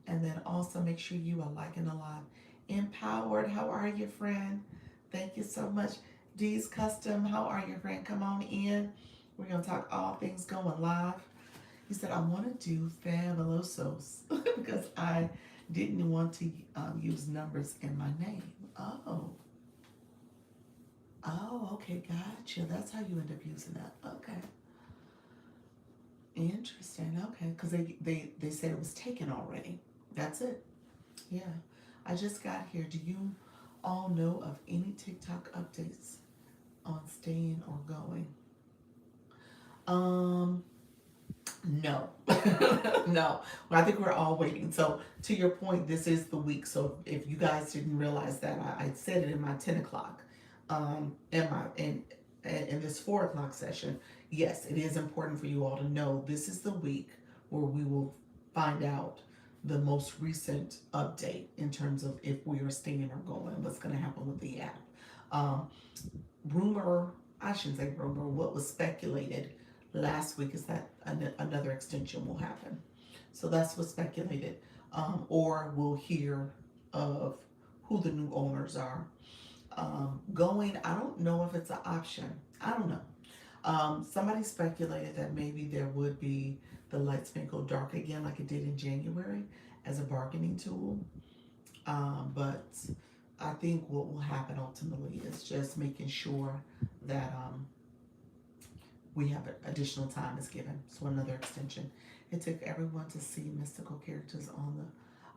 And then also make sure you are liking the live. Empowered, how are you, friend? Thank you so much. D's Custom, how are you, friend? Come on in. We're going to talk all things going live. He said, I want to do fabulosos because I didn't want to use numbers in my name. Oh, okay, gotcha. That's how you end up using that. Okay. Interesting. Okay, because they said it was taken already. That's it. Yeah. I just got here. Do you all know of any TikTok updates on staying or going? No. No. Well, I think we're all waiting. So to your point, this is the week. So if you guys didn't realize that, I said it in my 10 o'clock, in this 4 o'clock session. Yes, it is important for you all to know this is the week where we will find out the most recent update in terms of if we are staying or going, what's going to happen with the app. I shouldn't say rumor, what was speculated last week is that another extension will happen. So that's what's speculated. Or we'll hear of who the new owners are. Going, I don't know if it's an option. I don't know. Somebody speculated that maybe there would be the lights may go dark again like it did in January as a bargaining tool. But I think what will happen ultimately is just making sure that we have additional time is given. So another extension. It took everyone to see mystical characters on the...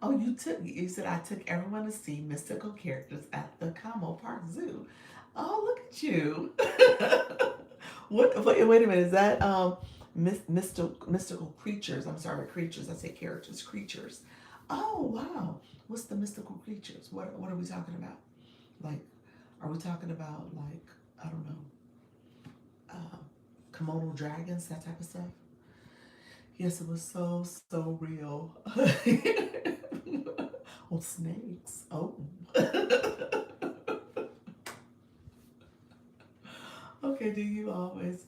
Oh, you said I took everyone to see mystical characters at the Como Park Zoo. Oh, look at you. Wait a minute. Is that mystical creatures? I'm sorry, creatures. I say characters, creatures. Oh, wow. What's the mystical creatures? What are we talking about? Like, are we talking about, like, I don't know, uh, Komodo dragons, that type of stuff? Yes, it was so real. Oh, snakes. Oh. Okay, do you always,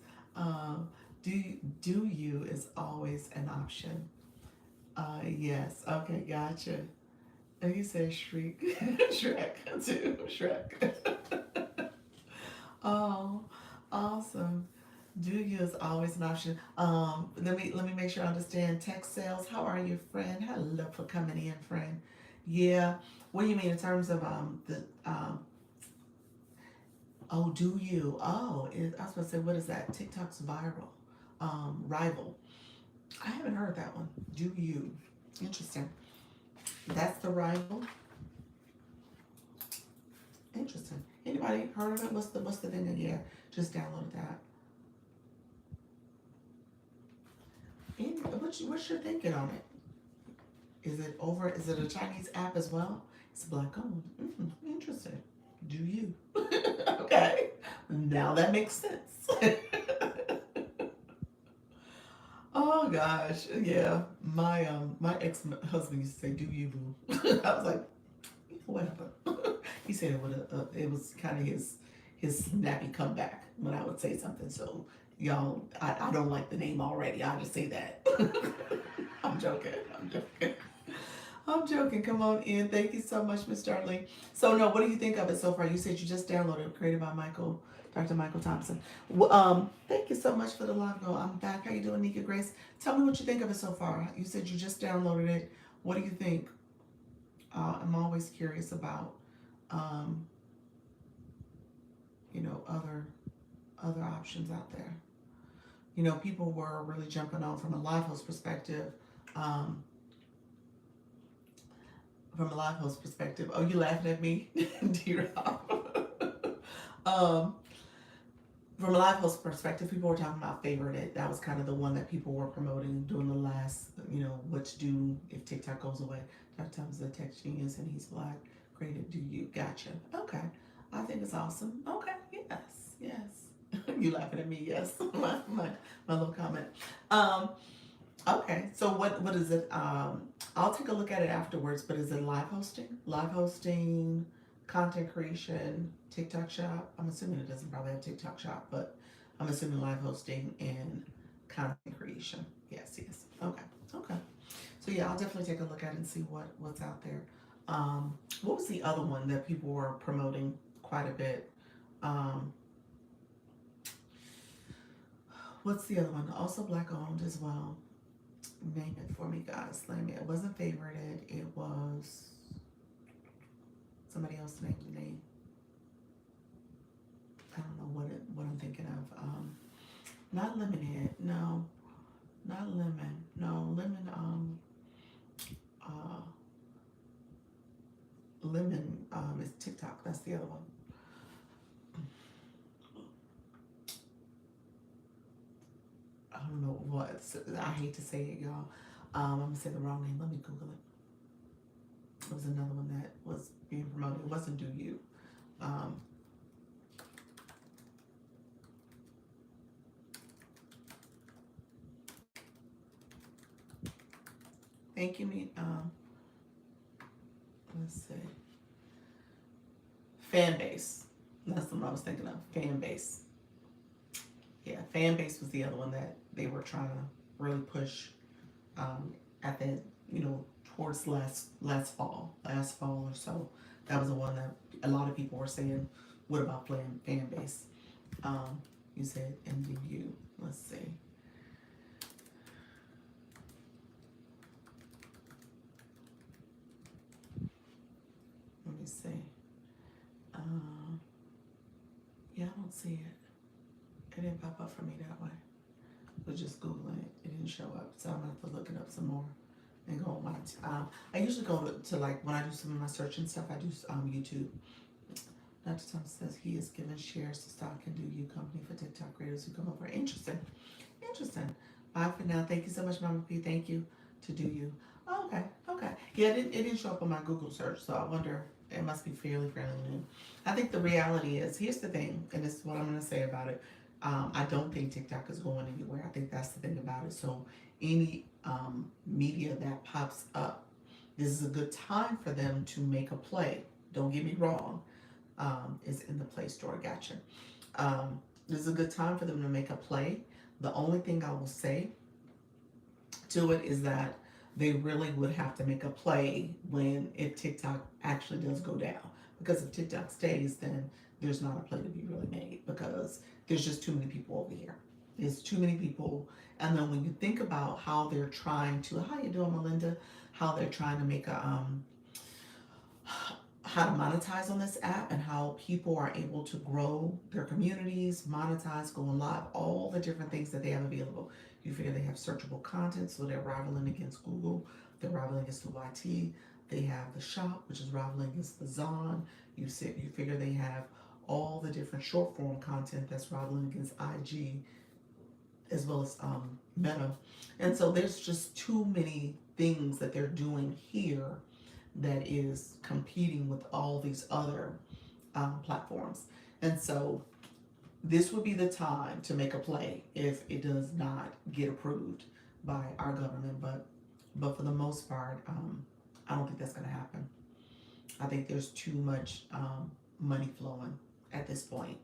do you is always an option. Yes. Okay, gotcha. And you said shriek, Shrek too, Shrek. Oh, awesome. Do you is always an option. Let me make sure I understand. Tech sales. How are you, friend? Hello for coming in, friend. Yeah. What do you mean in terms of the oh, do you? Oh, I was gonna say, what is that? TikTok's viral rival. I haven't heard that one. Do you? Interesting. That's the rival. Interesting. Anybody heard of it? What's the thing in here? Just download that. What's your thinking on it? Is it over? Is it a Chinese app as well? It's black owned. Interesting. Do you? Okay. Now that makes sense. Oh gosh, yeah. My ex husband used to say, "Do you boo?" I was like, whatever. He said it was kind of his snappy comeback when I would say something. So y'all, I don't like the name already. I'll just say that. I'm joking. I'm joking. I'm joking. Come on in. Thank you so much, Miss Darling. So no, what do you think of it so far? You said you just downloaded it, created by Dr. Michael Thompson. Thank you so much for the live go. I'm back. How you doing, Nika Grace? Tell me what you think of it so far. You said you just downloaded it. What do you think? I'm always curious about, um, other options out there. People were really jumping on from a live host perspective. Um, from a live host perspective. Oh, you laughing at me, D-Rob? um, from a live host perspective, people were talking about favorite it. That was kind of the one that people were promoting during the last, what to do if TikTok goes away. Dr. Thomas is a tech genius and he's black. Creative, do you? Gotcha. Okay. I think it's awesome. Okay. Yes. Yes. You laughing at me? Yes. My little comment. Um, okay. So what is it? I'll take a look at it afterwards, but is it live hosting? Live hosting, content creation, TikTok shop? I'm assuming it doesn't probably have TikTok shop, but I'm assuming live hosting and content creation. Yes, yes. Okay. Okay. So yeah, I'll definitely take a look at it and see what's out there. What was the other one that people were promoting quite a bit? Um, what's the other one? Also black owned as well. Name it for me, guys. Name it. It wasn't favorited. It was somebody else named the name. I don't know what I'm thinking of. Not lemonhead. No, not lemon. No, lemon. Uh, lemon. Is TikTok. That's the other one. I don't know what. I hate to say it, y'all. I'm gonna say the wrong name. Let me Google it. It was another one that was being promoted. It wasn't Do You. Um, Thank you, me. Let's see. Fan base. That's the one I was thinking of. Fan base. Yeah, fan base was the other one that they were trying to really push, at the towards last fall or so. That was the one that a lot of people were saying, "What about playing fan base?" Um, you said MDU. Let's see. Let me see. Um, yeah, I don't see it. It didn't pop up for me that way. But just Googling it, it didn't show up. So I'm gonna have to look it up some more and go on my. I usually go to like when I do some of my search and stuff. I do YouTube. Dr. Thompson says he is giving shares to stock and do you company for TikTok creators who come over. Interesting, interesting. Bye for now. Thank you so much, Mama P. Thank you to do you. Oh, okay, Okay. Yeah, it didn't show up on my Google search, so I wonder, it must be fairly new. I think the reality is, here's the thing, and this is what I'm going to say about it. I don't think TikTok is going anywhere. I think that's the thing about it. So any media that pops up, this is a good time for them to make a play. Don't get me wrong. Is in the Play Store. Gotcha. This is a good time for them to make a play. The only thing I will say to it is that they really would have to make a play when, if TikTok actually does go down. Because if TikTok stays, then there's not a play to be really made, because there's just too many people over here. There's too many people. And then when you think about how they're trying to, how you doing, Melinda? How they're trying to make a how to monetize on this app, and how people are able to grow their communities, monetize, going live, all the different things that they have available. You figure they have searchable content, so they're rivaling against Google, they're rivaling against the YT. They have the shop, which is rivaling against the Zon. You figure they have all the different short form content that's rivaling against IG, as well as Meta. And so there's just too many things that they're doing here that is competing with all these other platforms. And so this would be the time to make a play if it does not get approved by our government. But for the most part, I don't think that's going to happen. I think there's too much money flowing at this point.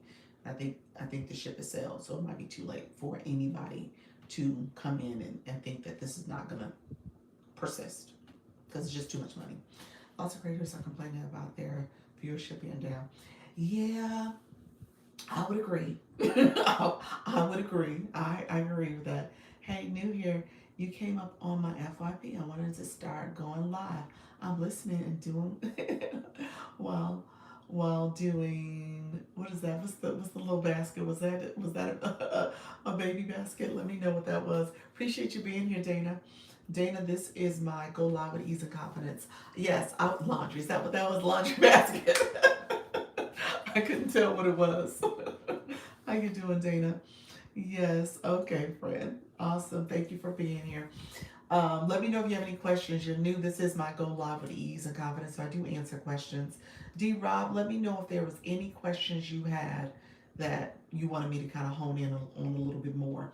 I think the ship has sailed, so it might be too late for anybody to come in and think that this is not going to persist, because it's just too much money. Lots of creators are complaining about their viewership being down. Yeah, I would agree. I would agree. I agree with that. Hey, new here. You came up on my FYP. I wanted to start going live. I'm listening and doing while doing, what is that? What's the little basket? Was that a baby basket? Let me know what that was. Appreciate you being here, Dana. Dana, this is my Go Live with Ease and Confidence. Yes, out laundry. Is that what that was? Laundry basket. I couldn't tell what it was. How you doing, Dana? Yes. Okay, friend. Awesome. Thank you for being here. Let me know if you have any questions. You're new. This is my Go Live with Ease and Confidence, so I do answer questions. D. Rob, let me know if there was any questions you had that you wanted me to kind of hone in on a little bit more.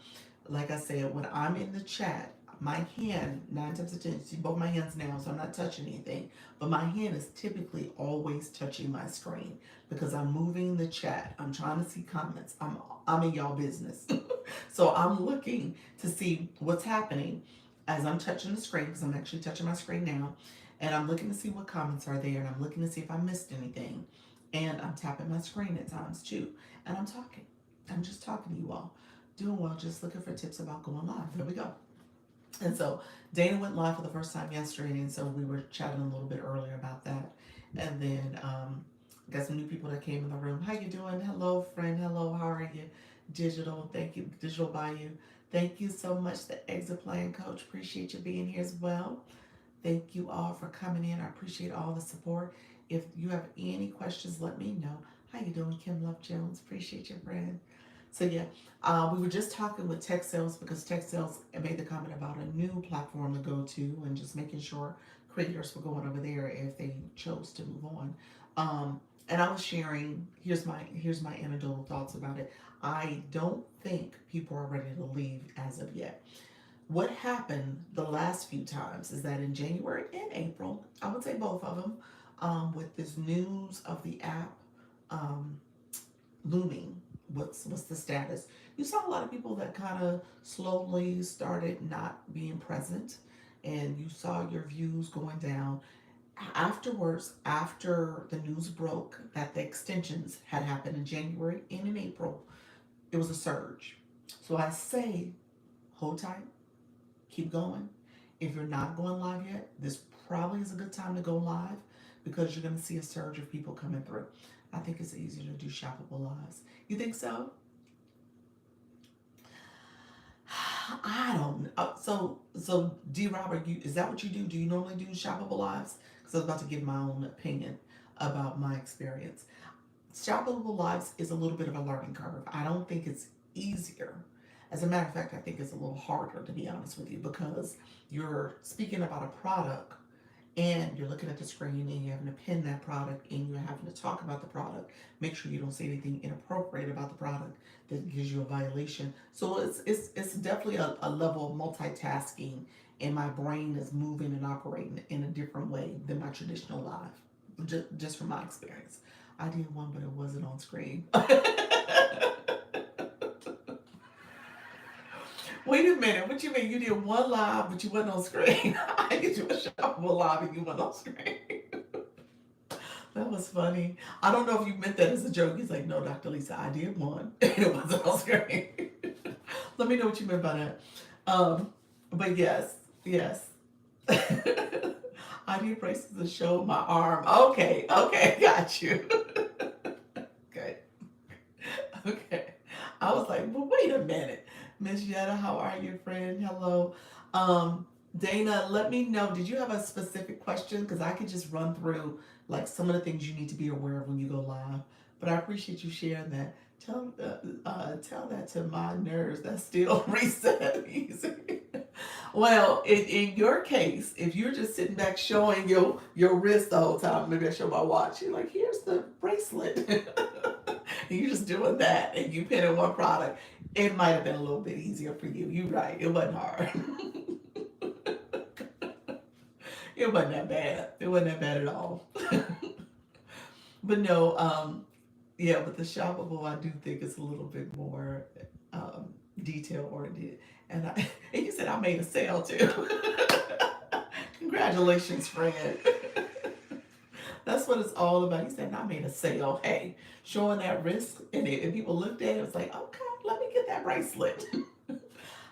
Like I said, when I'm in the chat, my hand, 9 times out of 10, see both my hands now, so I'm not touching anything, but my hand is typically always touching my screen because I'm moving the chat. I'm trying to see comments. I'm in y'all business. So I'm looking to see what's happening as I'm touching the screen, because I'm actually touching my screen now, and I'm looking to see what comments are there, and I'm looking to see if I missed anything. And I'm tapping my screen at times too, and I'm talking. I'm just talking to you all. Doing well, just looking for tips about going live. There we go. And so Dana went live for the first time yesterday, and so we were chatting a little bit earlier about that. And then got some new people that came in the room. How you doing? Hello, friend. Hello, how are you? Digital, thank you. Digital Bayou. Thank you so much, the Exit Plan Coach. Appreciate you being here as well. Thank you all for coming in. I appreciate all the support. If you have any questions, let me know. How you doing, Kim Love Jones? Appreciate your friend. So yeah, we were just talking with Tech Sales, because Tech Sales made the comment about a new platform to go to, and just making sure creators were going over there if they chose to move on. And I was sharing, here's my anecdotal thoughts about it. I don't think people are ready to leave as of yet. What happened the last few times is that in January and April, I would say both of them, with this news of the app looming, what's the status? You saw a lot of people that kind of slowly started not being present, and you saw your views going down. Afterwards, after the news broke that the extensions had happened in January and in April, it was a surge. So I say, hold tight, keep going. If you're not going live yet, this probably is a good time to go live, because you're going to see a surge of people coming through. I think it's easier to do shoppable lives. You think so? I don't know. So D. Robert, is that what you do? Do you normally do shoppable lives? Because I was about to give my own opinion about my experience. Shoppable lives is a little bit of a learning curve. I don't think it's easier. As a matter of fact, I think it's a little harder, to be honest with you, because you're speaking about a product and you're looking at the screen and you're having to pin that product and you're having to talk about the product, make sure you don't say anything inappropriate about the product that gives you a violation. So it's definitely a level of multitasking, and my brain is moving and operating in a different way than my traditional live, just from my experience. I did one, but it wasn't on screen. Wait a minute, what you mean? You did one live, but you wasn't on screen? I did you a shoppable live and you went on screen. That was funny. I don't know if you meant that as a joke. He's like, no, Dr. Lisa, I did one, and it wasn't on screen. Let me know what you meant by that. But yes, yes. I did braces to show my arm. Okay, okay, got you. Okay, okay. I was like, well, wait a minute. Miss Yetta, how are you, friend? Hello. Dana, let me know. Did you have a specific question? Because I could just run through like some of the things you need to be aware of when you go live. But I appreciate you sharing that. Tell that to my nerves that still reset easy. Well, in your case, if you're just sitting back showing your wrist the whole time, maybe I show my watch. You're like, here's the bracelet. And you're just doing that, and you pin in one product. It might have been a little bit easier for you. You're right. It wasn't hard. It wasn't that bad. It wasn't that bad at all. But no, yeah, but the shoppable, I do think is a little bit more detail oriented. And and you said I made a sale too. Congratulations, friend. That's what it's all about. You said I made a sale. Hey, showing that risk, and people looked at it. It's like, okay, let me get that bracelet.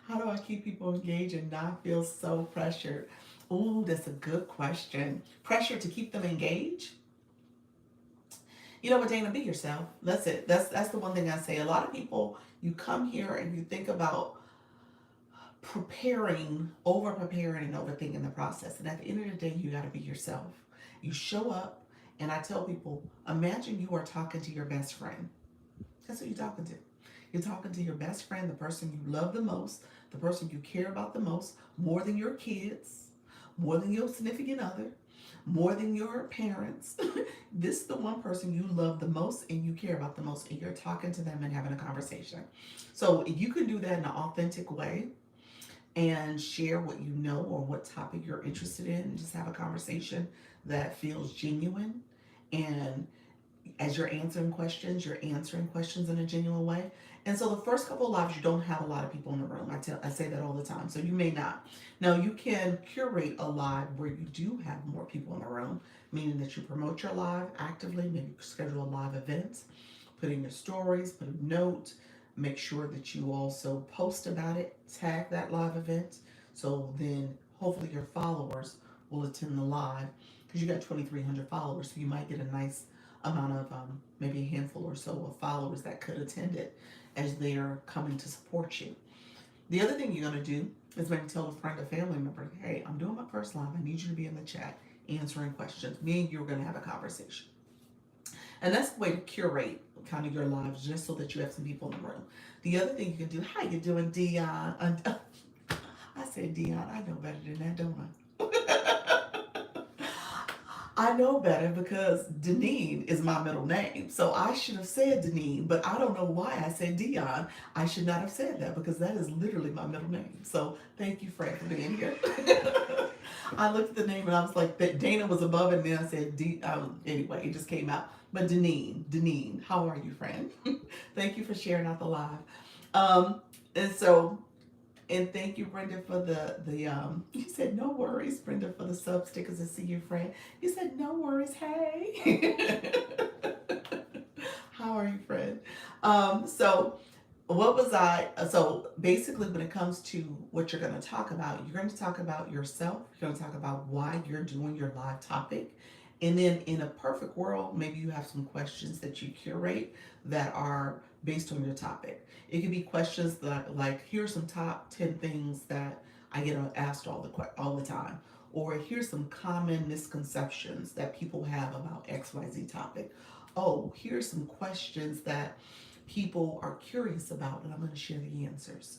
How do I keep people engaged and not feel so pressured? Ooh, that's a good question. Pressure to keep them engaged? You know what, Dana, be yourself. That's it. That's the one thing I say. A lot of people, you come here and you think about preparing, over preparing and overthinking the process. And at the end of the day, you got to be yourself. You show up, and I tell people, imagine you are talking to your best friend. That's what you're talking to. You're talking to your best friend, the person you love the most, the person you care about the most, more than your kids, more than your significant other, more than your parents. This is the one person you love the most and you care about the most, and you're talking to them and having a conversation. So you can do that in an authentic way and share what you know or what topic you're interested in, and just have a conversation that feels genuine. And as you're answering questions in a genuine way. And so the first couple of lives, you don't have a lot of people in the room. I say that all the time. So you may not. Now you can curate a live where you do have more people in the room, meaning that you promote your live actively, maybe schedule a live event, put in your stories, put a note, make sure that you also post about it, tag that live event. So then hopefully your followers will attend the live, because you got 2,300 followers. So you might get a nice amount of maybe a handful or so of followers that could attend it as they're coming to support you. The other thing you're going to do is maybe tell a friend or family member, hey, I'm doing my first live. I need you to be in the chat answering questions. Me and you are going to have a conversation. And that's the way to curate kind of your lives, just so that you have some people in the room. The other thing you can do, how you doing, Dion? I said Dion, I know better than that, don't I? I know better because Deneen is my middle name. So I should have said Deneen, but I don't know why I said Dion. I should not have said that because that is literally my middle name. So thank you, Fred, for being here. I looked at the name and I was like, that Dana was above it, and then I said D. Anyway, it just came out. But Deneen, how are you, friend? Thank you for sharing out the live. And so, and thank you, Brenda, for the you said no worries, Brenda, for the sub stickers. To see you, friend. You said no worries. Hey, how are you, friend? So what was I? So basically, when it comes to what you're going to talk about, you're going to talk about yourself. You're going to talk about why you're doing your live topic. And then in a perfect world, maybe you have some questions that you curate that are based on your topic. It could be questions that like, here's some top 10 things that I get asked all the time. Or here's some common misconceptions that people have about XYZ topic. Oh, here's some questions that people are curious about, and I'm going to share the answers.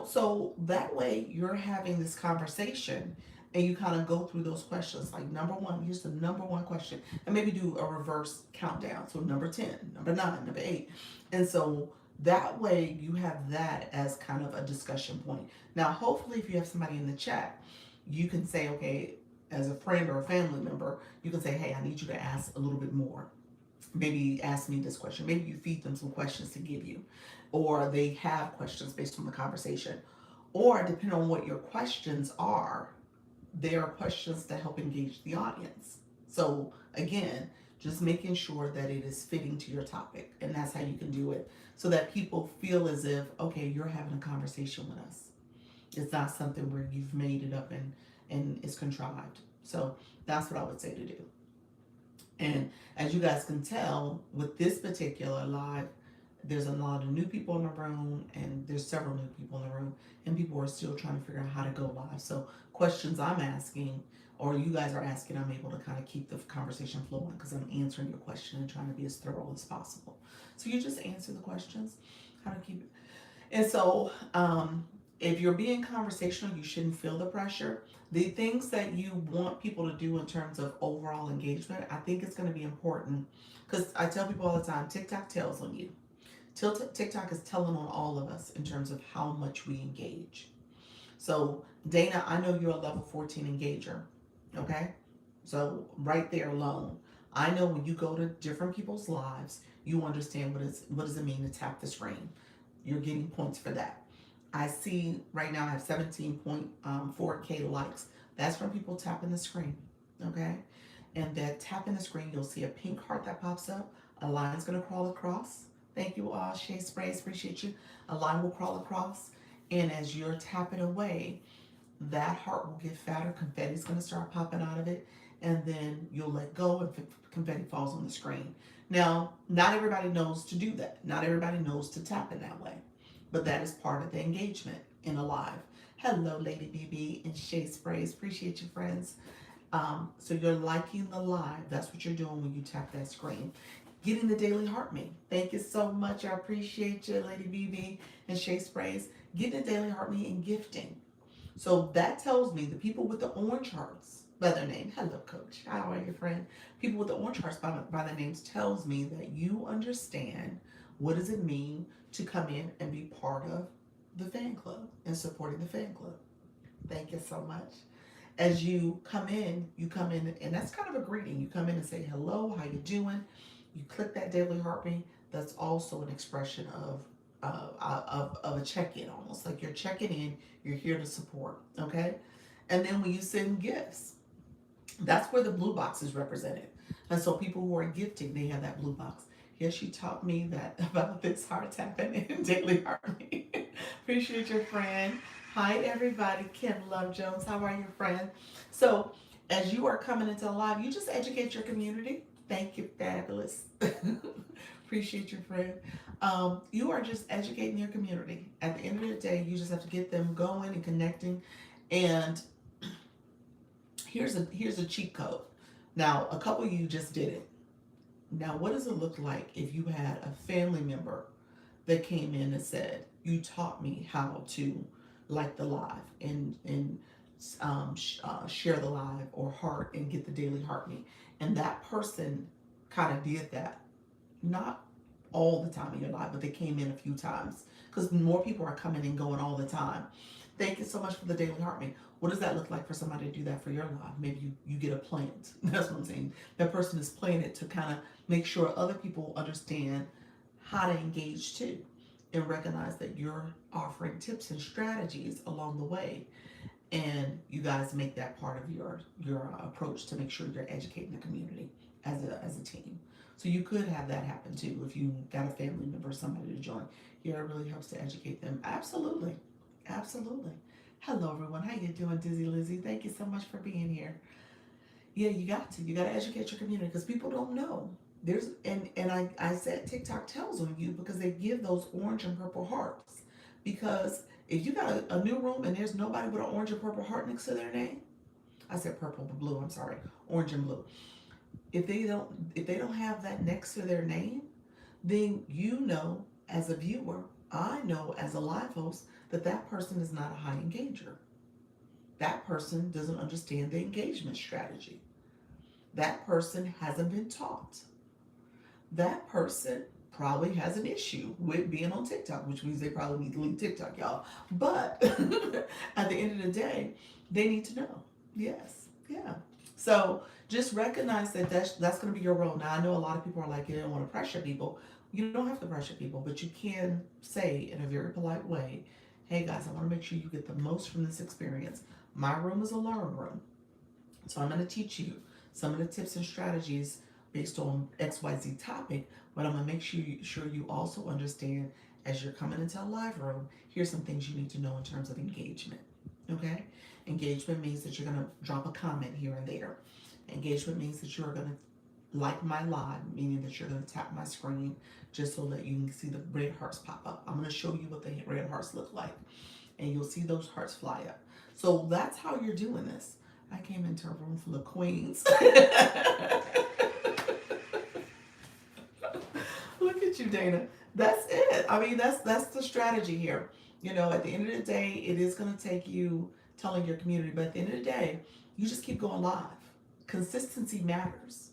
So that way you're having this conversation and you kind of go through those questions. Like number one, here's the number one question, and maybe do a reverse countdown. So number 10, number 9, number 8, and so that way you have that as kind of a discussion point. Now, hopefully, if you have somebody in the chat, you can say, okay, as a friend or a family member, you can say, hey, I need you to ask a little bit more. Maybe ask me this question. Maybe you feed them some questions to give you, or they have questions based on the conversation. Or depending on what your questions are, they are questions to help engage the audience. So again, just making sure that it is fitting to your topic, and that's how you can do it, so that people feel as if, okay, you're having a conversation with us. It's not something where you've made it up and it's contrived. So that's what I would say to do. And as you guys can tell, with this particular live, there's a lot of new people in the room, and there's several new people in the room, and people are still trying to figure out how to go live. So questions I'm asking, or you guys are asking, I'm able to kind of keep the conversation flowing because I'm answering your question and trying to be as thorough as possible. So you just answer the questions, how to keep it. And so, if you're being conversational, you shouldn't feel the pressure. The things that you want people to do in terms of overall engagement, I think it's going to be important, because I tell people all the time, TikTok tells on you. TikTok is telling on all of us in terms of how much we engage. So, Dana, I know you're a level 14 engager, okay? So, right there alone, I know when you go to different people's lives, you understand what does it mean to tap the screen. You're getting points for that. I see right now I have 17.4K likes. That's from people tapping the screen, okay? And that tapping the screen, you'll see a pink heart that pops up. A line's gonna crawl across. Thank you all, Shay Sprays, appreciate you. A line will crawl across, and as you're tapping away, that heart will get fatter. Confetti's gonna start popping out of it, and then you'll let go, and confetti falls on the screen. Now, not everybody knows to do that. Not everybody knows to tap in that way, but that is part of the engagement in a live. Hello, Lady BB and Shay Sprays. Appreciate you, friends. So you're liking the live. That's what you're doing when you tap that screen. Getting the daily heart me. Thank you so much. I appreciate you, Lady BB and Shay Sprays. Getting the daily heart me and gifting. So that tells me the people with the orange hearts by their name. Hello, Coach. How are you, friend? People with the orange hearts by their names tells me that you understand what does it mean to come in and be part of the fan club and supporting the fan club. Thank you so much. As you come in, and that's kind of a greeting. You come in and say, hello, how you doing? You click that daily heartbeat. That's also an expression of a check-in, almost like you're checking in, you're here to support, okay? And then when you send gifts, that's where the blue box is represented. And so people who are gifting, they have that blue box. Yes, she taught me that about this heart tapping and daily harmony. Appreciate your friend. Hi, everybody. Kim Love Jones. How are you, friend? So, as you are coming into live, you just educate your community. Thank you, fabulous. Appreciate your friend. You are just educating your community. At the end of the day, you just have to get them going and connecting. And here's a cheat code. Now, a couple of you just did it. Now, what does it look like if you had a family member that came in and said, you taught me how to like the live and share the live or heart and get the daily heart me. And that person kind of did that. Not all the time in your life, but they came in a few times because more people are coming and going all the time. Thank you so much for the daily heart me. What does that look like for somebody to do that for your life? Maybe you get a plant. That's what I'm saying. That person is playing it to kind of make sure other people understand how to engage too, and recognize that you're offering tips and strategies along the way. And you guys make that part of your approach to make sure you're educating the community as a team. So you could have that happen too if you got a family member or somebody to join. Here it really helps to educate them. Absolutely. Absolutely. Hello everyone. How you doing, Dizzy Lizzie? Thank you so much for being here. Yeah, you got to educate your community because people don't know. There's and I said TikTok tells on you because they give those orange and purple hearts. Because if you got a new room and there's nobody with an orange and purple heart next to their name, I said purple but blue, I'm sorry, orange and blue. If they don't have that next to their name, then you know as a viewer, I know as a live host that person is not a high engager. that person doesn't understand the engagement strategy. That person hasn't been taught. That person probably has an issue with being on TikTok, which means they probably need to leave TikTok, y'all. But at the end of the day, they need to know. Yes. Yeah. So just recognize that that's going to be your role. Now, I know a lot of people are like, you don't want to pressure people. You don't have to pressure people, but you can say in a very polite way, hey guys, I want to make sure you get the most from this experience. My room is a learn room. So I'm going to teach you some of the tips and strategies based on XYZ topic, but I'm going to make sure you also understand as you're coming into a live room, here's some things you need to know in terms of engagement. Okay? Engagement means that you're going to drop a comment here and there. Engagement means that you're going to like my live, meaning that you're going to tap my screen just so that you can see the red hearts pop up. I'm going to show you what the red hearts look like, and you'll see those hearts fly up. So that's how you're doing this. I came into a room full of queens. Look at you, Dana. That's it. I mean, that's the strategy here. You know, at the end of the day, it is going to take you telling your community, but at the end of the day, you just keep going live. Consistency matters,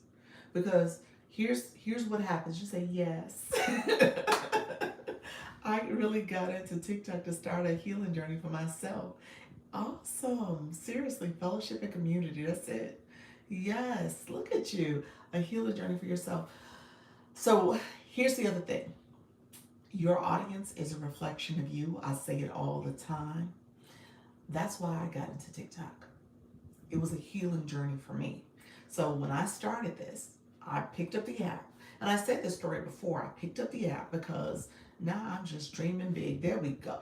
because here's what happens. You say yes. I really got into TikTok to start a healing journey for myself. Awesome. Seriously, fellowship and community. That's it. Yes, look at you. A healing journey for yourself. So here's the other thing. Your audience is a reflection of you. I say it all the time. That's why I got into TikTok. It was a healing journey for me. So when I started this, I picked up the app. And I said this story before. I picked up the app because now I'm just dreaming big. There we go.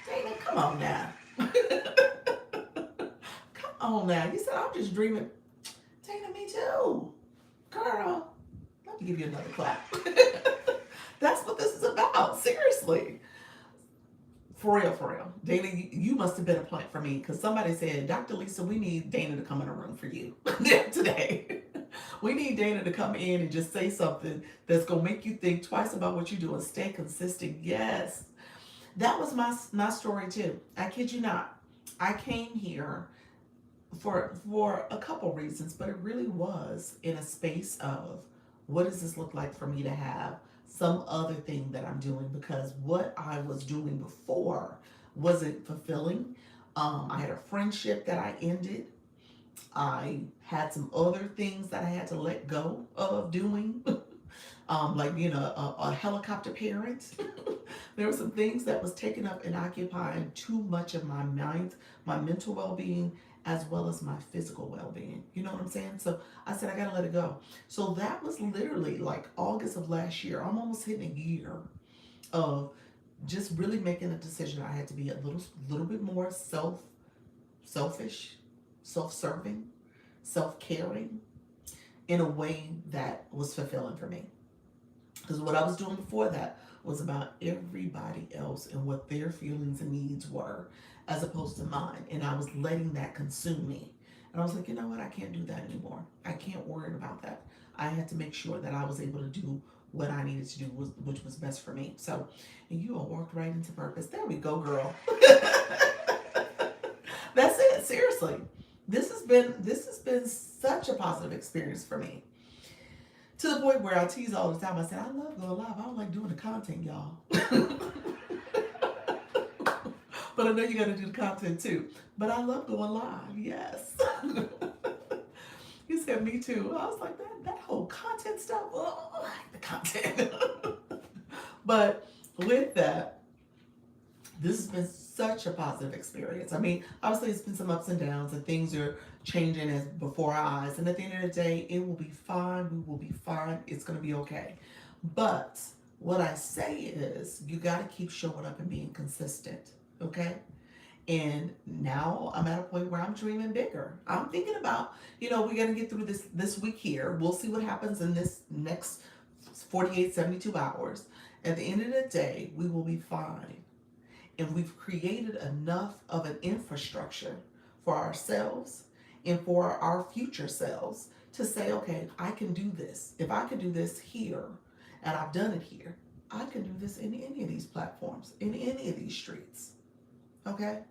Dana, come on now. Come on now. You said I'm just dreaming. Dana, me too. Girl, let me give you another clap. That's what this is about. Seriously. For real. Dana, you must have been a plant for me, because somebody said, Dr. Lisa, we need Dana to come in a room for you today. We need Dana to come in and just say something that's going to make you think twice about what you do and stay consistent. Yes. That was my story too. I kid you not. I came here for a couple reasons, but it really was in a space of, what does this look like for me to have some other thing that I'm doing, because what I was doing before wasn't fulfilling. I had a friendship that I ended. I had some other things that I had to let go of doing, like being a helicopter parent. There were some things that was taking up and occupying too much of my mind, my mental well-being, as well as my physical well-being. You know what I'm saying? So I said, I gotta let it go. So that was literally like August of last year. I'm almost hitting a year of just really making a decision. I had to be a little bit more selfish, self-serving, self-caring in a way that was fulfilling for me. Because what I was doing before that was about everybody else and what their feelings and needs were, as opposed to mine. And I was letting that consume me. And I was like, you know what? I can't do that anymore. I can't worry about that. I had to make sure that I was able to do what I needed to do, which was best for me. So, and you all walked right into purpose. There we go, girl. That's it. Seriously. This has been such a positive experience for me. To the point where I tease all the time. I said, I love going live. I don't like doing the content, y'all. But I know you got to do the content too. But I love going live. Yes. You said me too. I was like, that whole content stuff. Oh, I like the content. But with that, this has been such a positive experience. I mean, obviously it's been some ups and downs, and things are changing as before our eyes. And at the end of the day, it will be fine. We will be fine. It's going to be okay. But what I say is, you got to keep showing up and being consistent. Okay? And now I'm at a point where I'm dreaming bigger. I'm thinking about, we're going to get through this week here. We'll see what happens in this next 48, 72 hours. At the end of the day, we will be fine. And we've created enough of an infrastructure for ourselves and for our future selves to say, okay, I can do this. If I can do this here, and I've done it here, I can do this in any of these platforms, in any of these streets. Okay?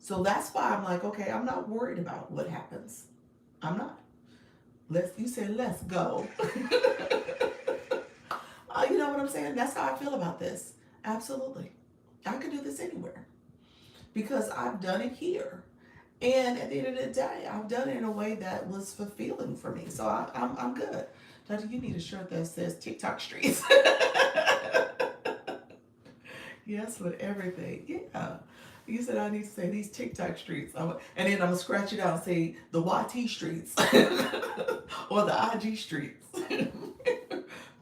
So that's why I'm like, okay, I'm not worried about what happens. I'm not. You said let's go. You know what I'm saying? That's how I feel about this. Absolutely. I could do this anywhere because I've done it here. And at the end of the day, I've done it in a way that was fulfilling for me. So I'm good. Doctor, you need a shirt that says TikTok Streets. Yes, with everything. Yeah. You said I need to say these TikTok streets. And then I'm going to scratch it out and say the YT streets or the IG streets.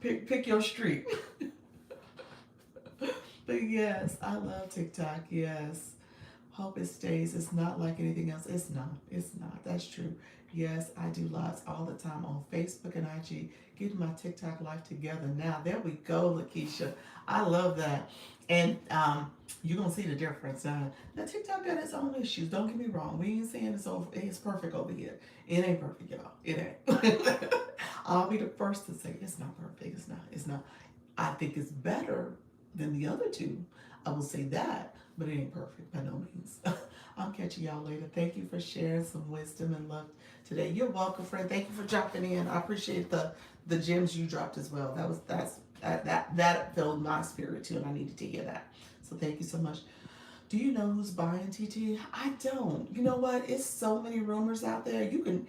Pick your street. But yes, I love TikTok. Yes. Hope it stays. It's not like anything else. It's not. It's not. That's true. Yes, I do lives all the time on Facebook and IG, getting my TikTok life together now. There we go, Lakeisha. I love that. And you're going to see the difference. Now, TikTok got its own issues. Don't get me wrong. We ain't saying it's perfect over here. It ain't perfect, y'all. It ain't. I'll be the first to say it's not perfect. It's not. It's not. I think it's better than the other two. I will say that, but it ain't perfect by no means. I'll catch y'all later. Thank you for sharing some wisdom and love today. You're welcome, friend. Thank you for dropping in. I appreciate the gems you dropped as well. That filled my spirit too, and I needed to hear that. So thank you so much. Do you know who's buying TT? I don't. You know what? It's so many rumors out there. You can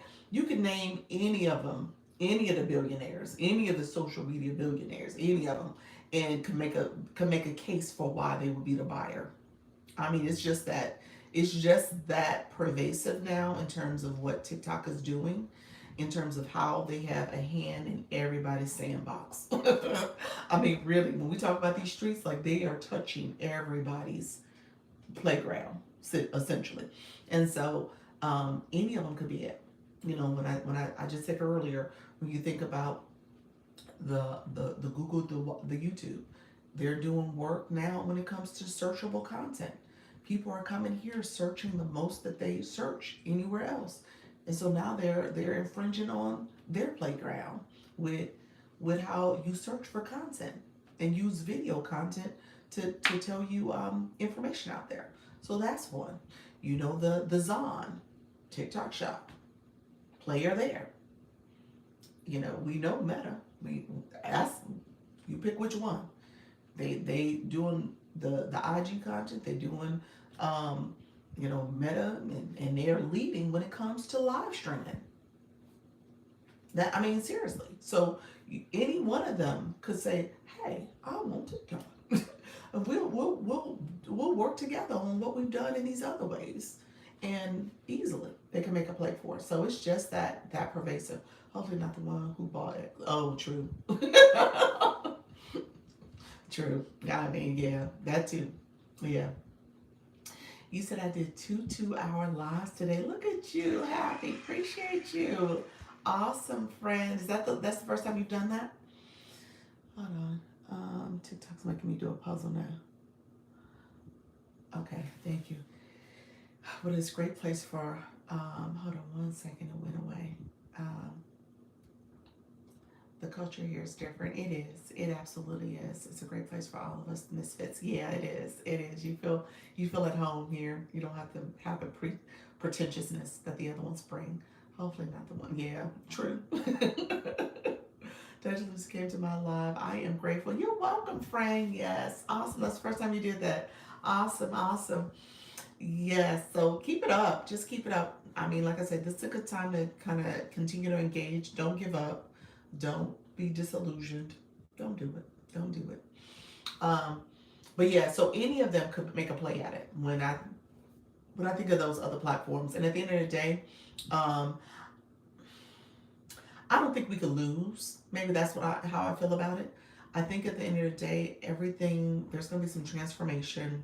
name any of them, any of the billionaires, any of the social media billionaires, any of them, and can make a case for why they would be the buyer. I mean, it's just that pervasive now in terms of what TikTok is doing, in terms of how they have a hand in everybody's sandbox. I mean, really, when we talk about these streets, like they are touching everybody's playground, essentially. And so any of them could be it. When I just said earlier, when you think about the Google, the YouTube, they're doing work now when it comes to searchable content. People are coming here searching the most that they search anywhere else, and so now they're infringing on their playground with how you search for content and use video content to tell you information out there. So that's one. The Zon TikTok shop player there. We know Meta. We ask you pick which one. They doing the IG content. They doing Meta, and they're leading when it comes to live streaming. That, I mean, seriously. So any one of them could say, "Hey, I want TikTok." And we'll work together on what we've done in these other ways, and easily they can make a play for us. So it's just that pervasive. Hopefully, not the one who bought it. Oh, true. True. Yeah, I mean, yeah, that too. Yeah. You said I did 2 2-hour lives today. Look at you, happy. Appreciate you. Awesome, friend. That's the first time you've done that? Hold on. TikTok's making me do a puzzle now. Okay, thank you. But it's a great place for. Hold on 1 second. It went away. The culture here is different. It is. It absolutely is. It's a great place for all of us misfits. Yeah, it is. It is. You feel at home here. You don't have to have a pretentiousness that the other ones bring. Hopefully not the one. Yeah, true. That just came to my live. I am grateful. You're welcome, friend. Yes. Awesome. That's the first time you did that. Awesome. Awesome. Yes. So keep it up. Just keep it up. I mean, like I said, this is a good time to kind of continue to engage. Don't give up. Don't be disillusioned. Don't do it. Don't do it. Um, but yeah, so any of them could make a play at it when I think of those other platforms. And at the end of the day, um, I don't think we could lose. Maybe that's how I feel about it. I think at the end of the day, there's going to be some transformation,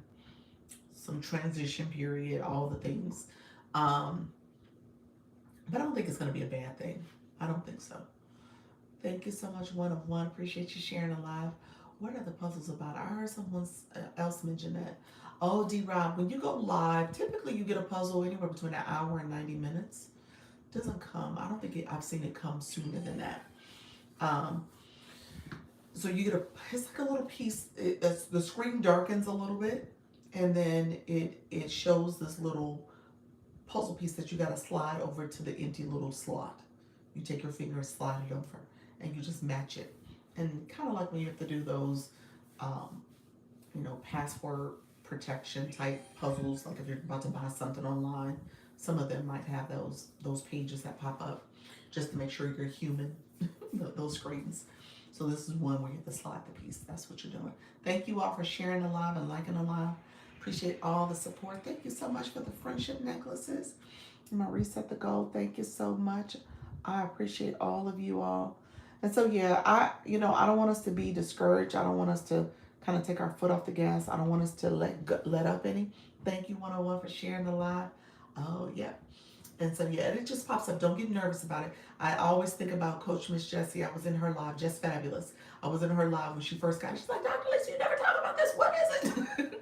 some transition period, all the things. Um, but I don't think it's going to be a bad thing. I don't think so. Thank you so much, one of one. Appreciate you sharing a live. What are the puzzles about? I heard someone else mention that. Oh, D-Rob, when you go live, typically you get a puzzle anywhere between an hour and 90 minutes. Doesn't come. I don't think I've seen it come sooner than that. So you get it's like a little piece. The screen darkens a little bit, and then it shows this little puzzle piece that you got to slide over to the empty little slot. You take your finger and slide it over, and you just match it. And kind of like when you have to do those, um, password protection type puzzles, like if you're about to buy something online, some of them might have those pages that pop up just to make sure you're human, those screens. So this is one where you have to slide the piece. That's what you're doing. Thank you all for sharing the live and liking the live. Appreciate all the support. Thank you so much for the friendship necklaces. I'm gonna reset the goal. Thank you so much. I appreciate all of you all. And so yeah, I don't want us to be discouraged. I don't want us to kind of take our foot off the gas. I don't want us to let up any. Thank you 101 for sharing the live. Oh yeah. And so yeah, it just pops up. Don't get nervous about it. I always think about Coach Miss Jessie. I was in her live, Just Fabulous. I was in her live when she first got it. She's like, Dr. Lisa, you never talk about this. What is it?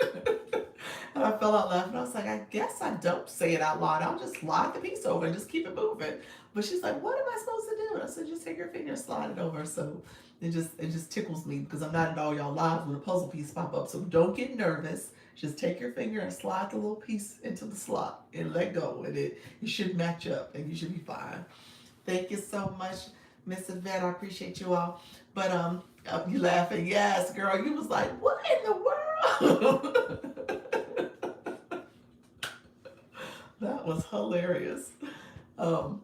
And I fell out laughing. I was like, I guess I don't say it out loud. I'll just slide the piece over and just keep it moving. But she's like, what am I supposed to do? And I said, just take your finger and slide it over. So it just tickles me because I'm not in all y'all lives when a puzzle piece pop up. So don't get nervous. Just take your finger and slide the little piece into the slot and let go. And it should match up and you should be fine. Thank you so much, Miss Yvette. I appreciate you all. But you laughing? Yes, girl. You was like, what in the world? That was hilarious. Um,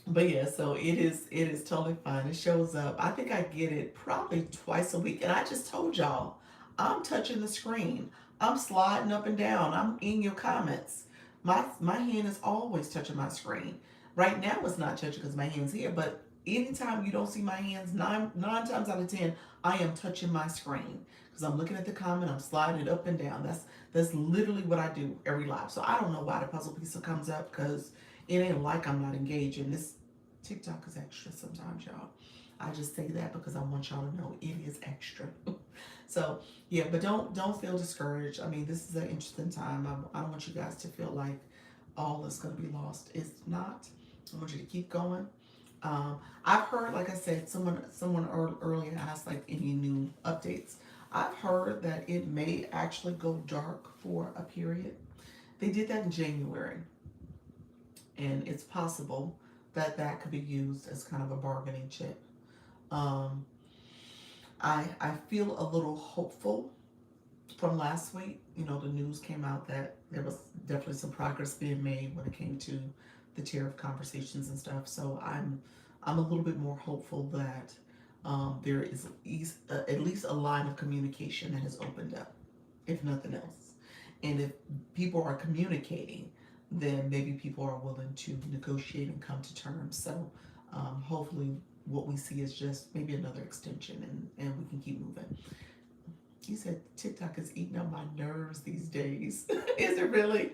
but yeah, so it is totally fine. It shows up. I think I get it probably twice a week. And I just told y'all, I'm touching the screen. I'm sliding up and down. I'm in your comments. My hand is always touching my screen. Right now it's not touching because my hand's here, but anytime you don't see my hands, nine times out of 10, I am touching my screen. Because I'm looking at the comment, I'm sliding it up and down. That's literally what I do every live. So I don't know why the puzzle piece comes up because it ain't like I'm not engaging. This TikTok is extra sometimes, y'all. I just say that because I want y'all to know it is extra. So yeah, but don't feel discouraged. I mean, this is an interesting time. I don't want you guys to feel like all is going to be lost. It's not. I want you to keep going. I've heard, like I said, someone earlier asked like any new updates. I've heard that it may actually go dark for a period. They did that in January, and it's possible that that could be used as kind of a bargaining chip. Um, I feel a little hopeful from last week. The news came out that there was definitely some progress being made when it came to the tariff conversations and stuff. So I'm a little bit more hopeful that there is at least a line of communication that has opened up, if nothing else. And if people are communicating, then maybe people are willing to negotiate and come to terms. So hopefully what we see is just maybe another extension and we can keep moving. You said TikTok is eating up my nerves these days. Is it really?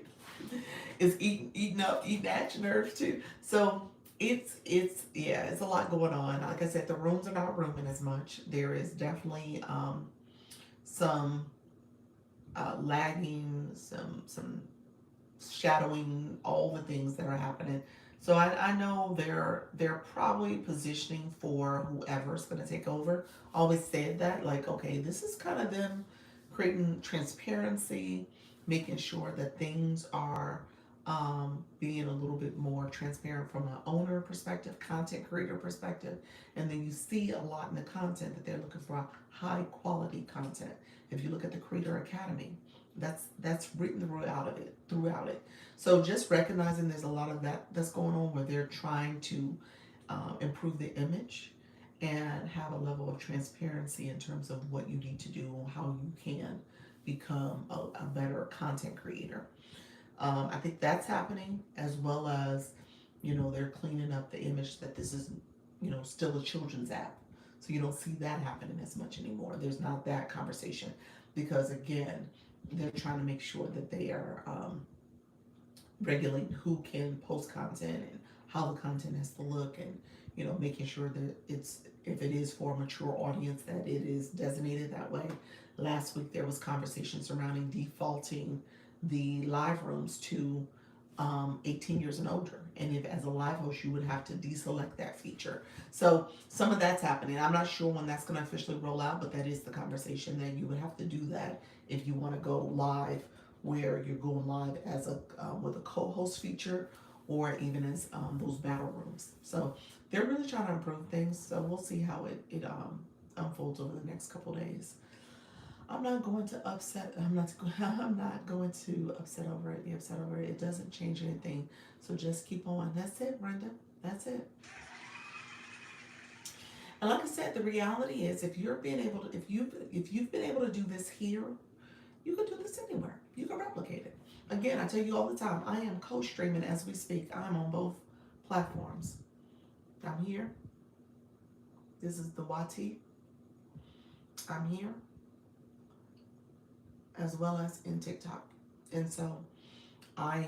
It's eating at your nerves too. So it's a lot going on. Like I said, the rooms are not rooming as much. There is definitely some lagging, some shadowing, all the things that are happening. So I know they're probably positioning for whoever's going to take over. Always said that, like, okay, this is kind of them creating transparency, making sure that things are being a little bit more transparent from an owner perspective, content creator perspective. And then you see a lot in the content that they're looking for high quality content. If you look at the Creator Academy, that's written throughout it. So just recognizing there's a lot of that's going on where they're trying to improve the image and have a level of transparency in terms of what you need to do and how you can become a better content creator. I think that's happening, as well as they're cleaning up the image that this is still a children's app. So you don't see that happening as much anymore. There's not that conversation because, again, they're trying to make sure that they are regulating who can post content and how the content has to look, and making sure that if it is for a mature audience, that it is designated that way. Last week there was conversation surrounding defaulting the live rooms to 18 years and older, and if as a live host you would have to deselect that feature. So some of that's happening. I'm not sure when that's going to officially roll out, but that is the conversation, that you would have to do that if you want to go live where you're going live as a with a co-host feature, or even as those battle rooms. So they're really trying to improve things. So we'll see how it unfolds over the next couple days. I'm not going to upset. I'm not. I'm not going to upset over it. Be upset over it. It doesn't change anything. So just keep on. That's it, Brenda. That's it. And like I said, the reality is, if you're being able to, if you've been able to do this here, you can do this anywhere. You can replicate it. Again, I tell you all the time, I am co-streaming as we speak. I'm on both platforms. I'm here. This is the YT. I'm here, as well as in TikTok. And so I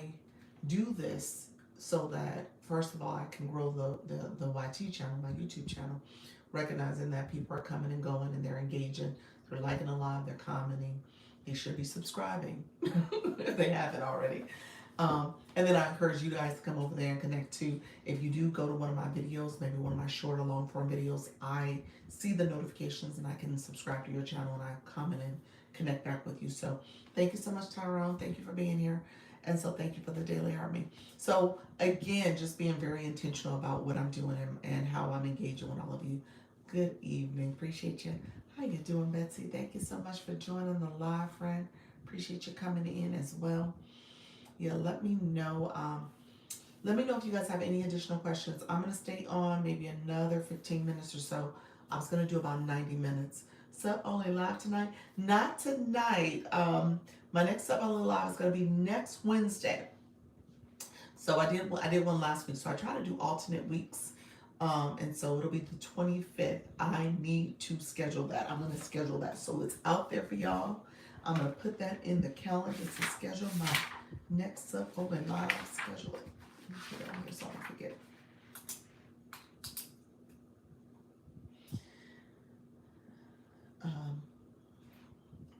do this so that, first of all, I can grow the YT channel, my YouTube channel, recognizing that people are coming and going and they're engaging, they're liking a live, they're commenting, they should be subscribing if they haven't already. And then I encourage you guys to come over there and connect too. If you do go to one of my videos, maybe one of my short or long form videos, I see the notifications and I can subscribe to your channel and I comment and connect back with you. So thank you so much, Tyrone. Thank you for being here. And so thank you for the Daily Army. So again, just being very intentional about what I'm doing and how I'm engaging with all of you. Good evening. Appreciate you. How you doing, Betsy? Thank you so much for joining the live, friend. Appreciate you coming in as well. Yeah, let me know. Let me know if you guys have any additional questions. I'm going to stay on maybe another 15 minutes or so. I was going to do about 90 minutes. Sub Only Live tonight? Not tonight. My next Sub Only Live is going to be next Wednesday. So I did one last week. So I try to do alternate weeks. And so it'll be the 25th. I need to schedule that. I'm going to schedule that. So it's out there for y'all. I'm going to put that in the calendar to schedule my next Sub Only Live. Schedule it. Put it on here so I don't forget.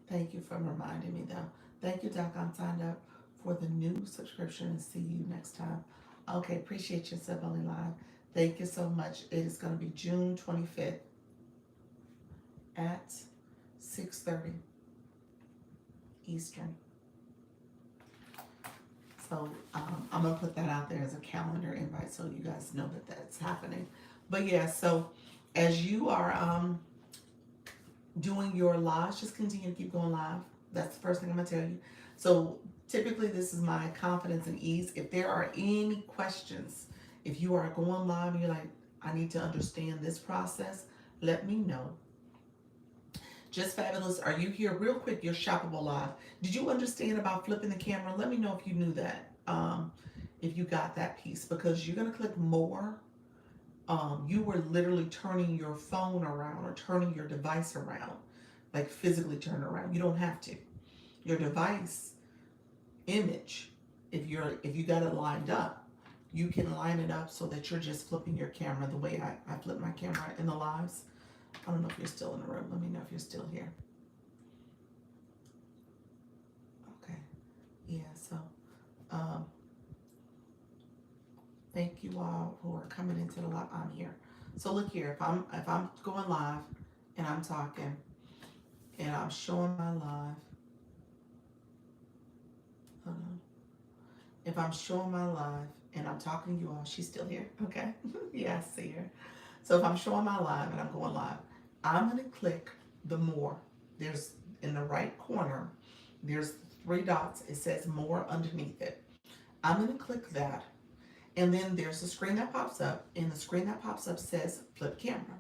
Thank you for reminding me though. Thank you, Doc. I'm signed up for the new subscription and see you next time. Okay, appreciate you, Sub Only Live. Thank you so much. It is going to be June 25th at 6:30 Eastern. So I'm going to put that out there as a calendar invite so you guys know that that's happening. But yeah, so as you are doing your lives, just continue to keep going live. That's the first thing I'm going to tell you. So typically this is my confidence and ease. If there are any questions, if you are going live and you're like, I need to understand this process, let me know. Just Fabulous, are you here? Real quick, your shoppable live. Did you understand about flipping the camera? Let me know if you knew that, if you got that piece, because you're going to click more. You were literally turning your phone around or turning your device around, like physically turn around. You don't have to. Your device image, if you got it lined up, you can line it up so that you're just flipping your camera the way I flip my camera in the lives. I don't know if you're still in the room. Let me know if you're still here. Okay. Yeah, so thank you all who are coming into the live. I'm here. So look here, if I'm going live and I'm talking and I'm showing my live. Hold on. If I'm showing my live and I'm talking to you all, she's still here. Okay. Yeah, I see her. So if I'm showing my live and I'm going live, I'm going to click the more. There's in the right corner, there's 3 dots. It says more underneath it. I'm going to click that. And then there's a screen that pops up. And the screen that pops up says flip camera.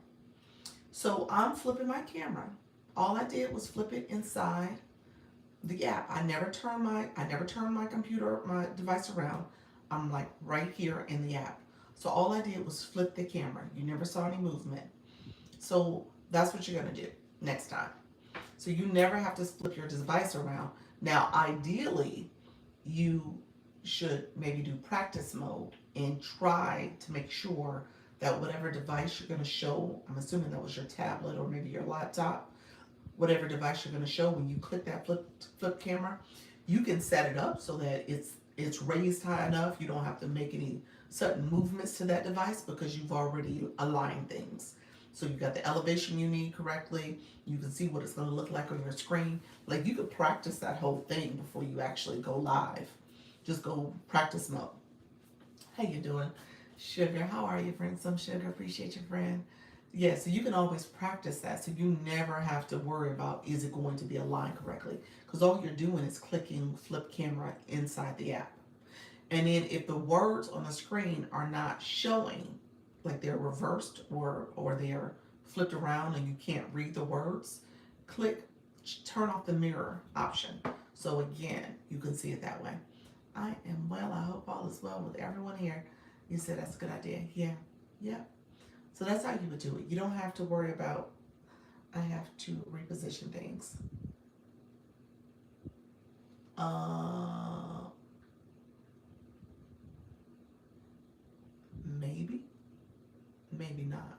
So I'm flipping my camera. All I did was flip it inside the app. I never turn my computer, my device around. I'm like right here in the app. So all I did was flip the camera. You never saw any movement. So that's what you're going to do next time. So you never have to flip your device around. Now, ideally, you should maybe do practice mode and try to make sure that whatever device you're going to show, I'm assuming that was your tablet or maybe your laptop, whatever device you're going to show, when you click that flip camera, you can set it up so that it's raised high enough. You don't have to make any certain movements to that device because you've already aligned things. So you got the elevation you need correctly. You can see what it's going to look like on your screen. Like you could practice that whole thing before you actually go live. Just go practice mode. How you doing? Sugar, how are you, friend? Some sugar, appreciate you, friend. Yeah, so you can always practice that. So you never have to worry about is it going to be aligned correctly. Because all you're doing is clicking flip camera inside the app. And then if the words on the screen are not showing, like they're reversed or they're flipped around and you can't read the words, click turn off the mirror option. So again, you can see it that way. I am well. I hope all is well with everyone here. You said that's a good idea. Yeah. Yeah. So that's how you would do it. You don't have to worry about, I have to reposition things. Maybe, maybe not.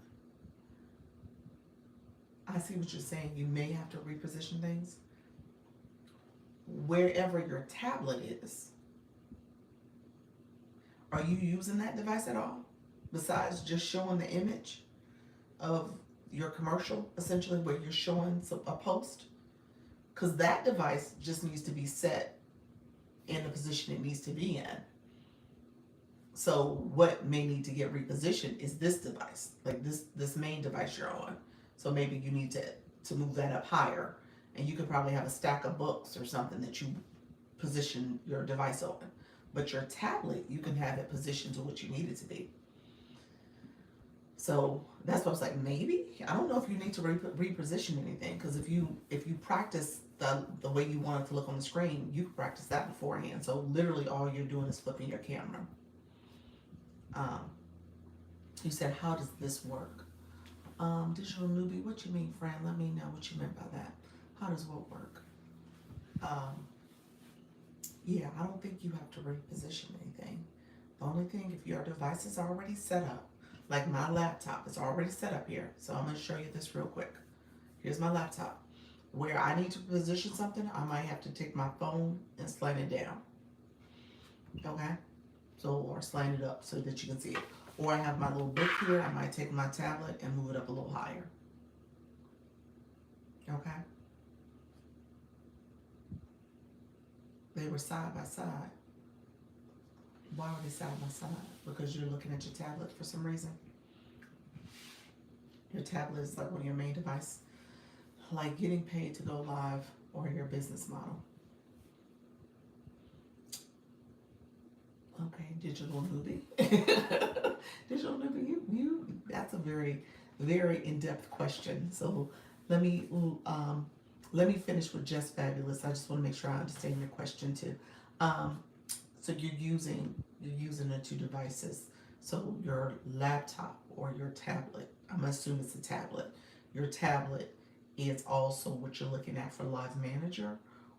I see what you're saying. You may have to reposition things. Wherever your tablet is, are you using that device at all? Besides just showing the image of your commercial, essentially where you're showing a post? Because that device just needs to be set in the position it needs to be in. So what may need to get repositioned is this device, like this main device you're on. So maybe you need to move that up higher, and you could probably have a stack of books or something that you position your device on. But your tablet, you can have it positioned to what you need it to be. So that's what I was like, maybe. I don't know if you need to reposition anything, because if you practice the way you want it to look on the screen, you can practice that beforehand. So literally all you're doing is flipping your camera. You said, how does this work? Digital newbie, what you mean, friend? Let me know what you meant by that. How does what work? Yeah, I don't think you have to reposition anything. The only thing, if your device is already set up, like my laptop is already set up here. So I'm going to show you this real quick. Here's my laptop. Where I need to position something, I might have to take my phone and slant it down. Okay? So, or slant it up so that you can see it. Or I have my little book here. I might take my tablet and move it up a little higher. Okay? They were side by side. Why are they side by side? Because you're looking at your tablet for some reason. Your tablet is like one of your main devices. Like getting paid to go live or your business model. Okay, digital newbie. Digital newbie, you that's a very, very in-depth question. So let me finish with Just Fabulous. I just want to make sure I understand your question too. So you're using the two devices. So your laptop or your tablet. I'm assuming it's a tablet. Your tablet is also what you're looking at for Live Manager,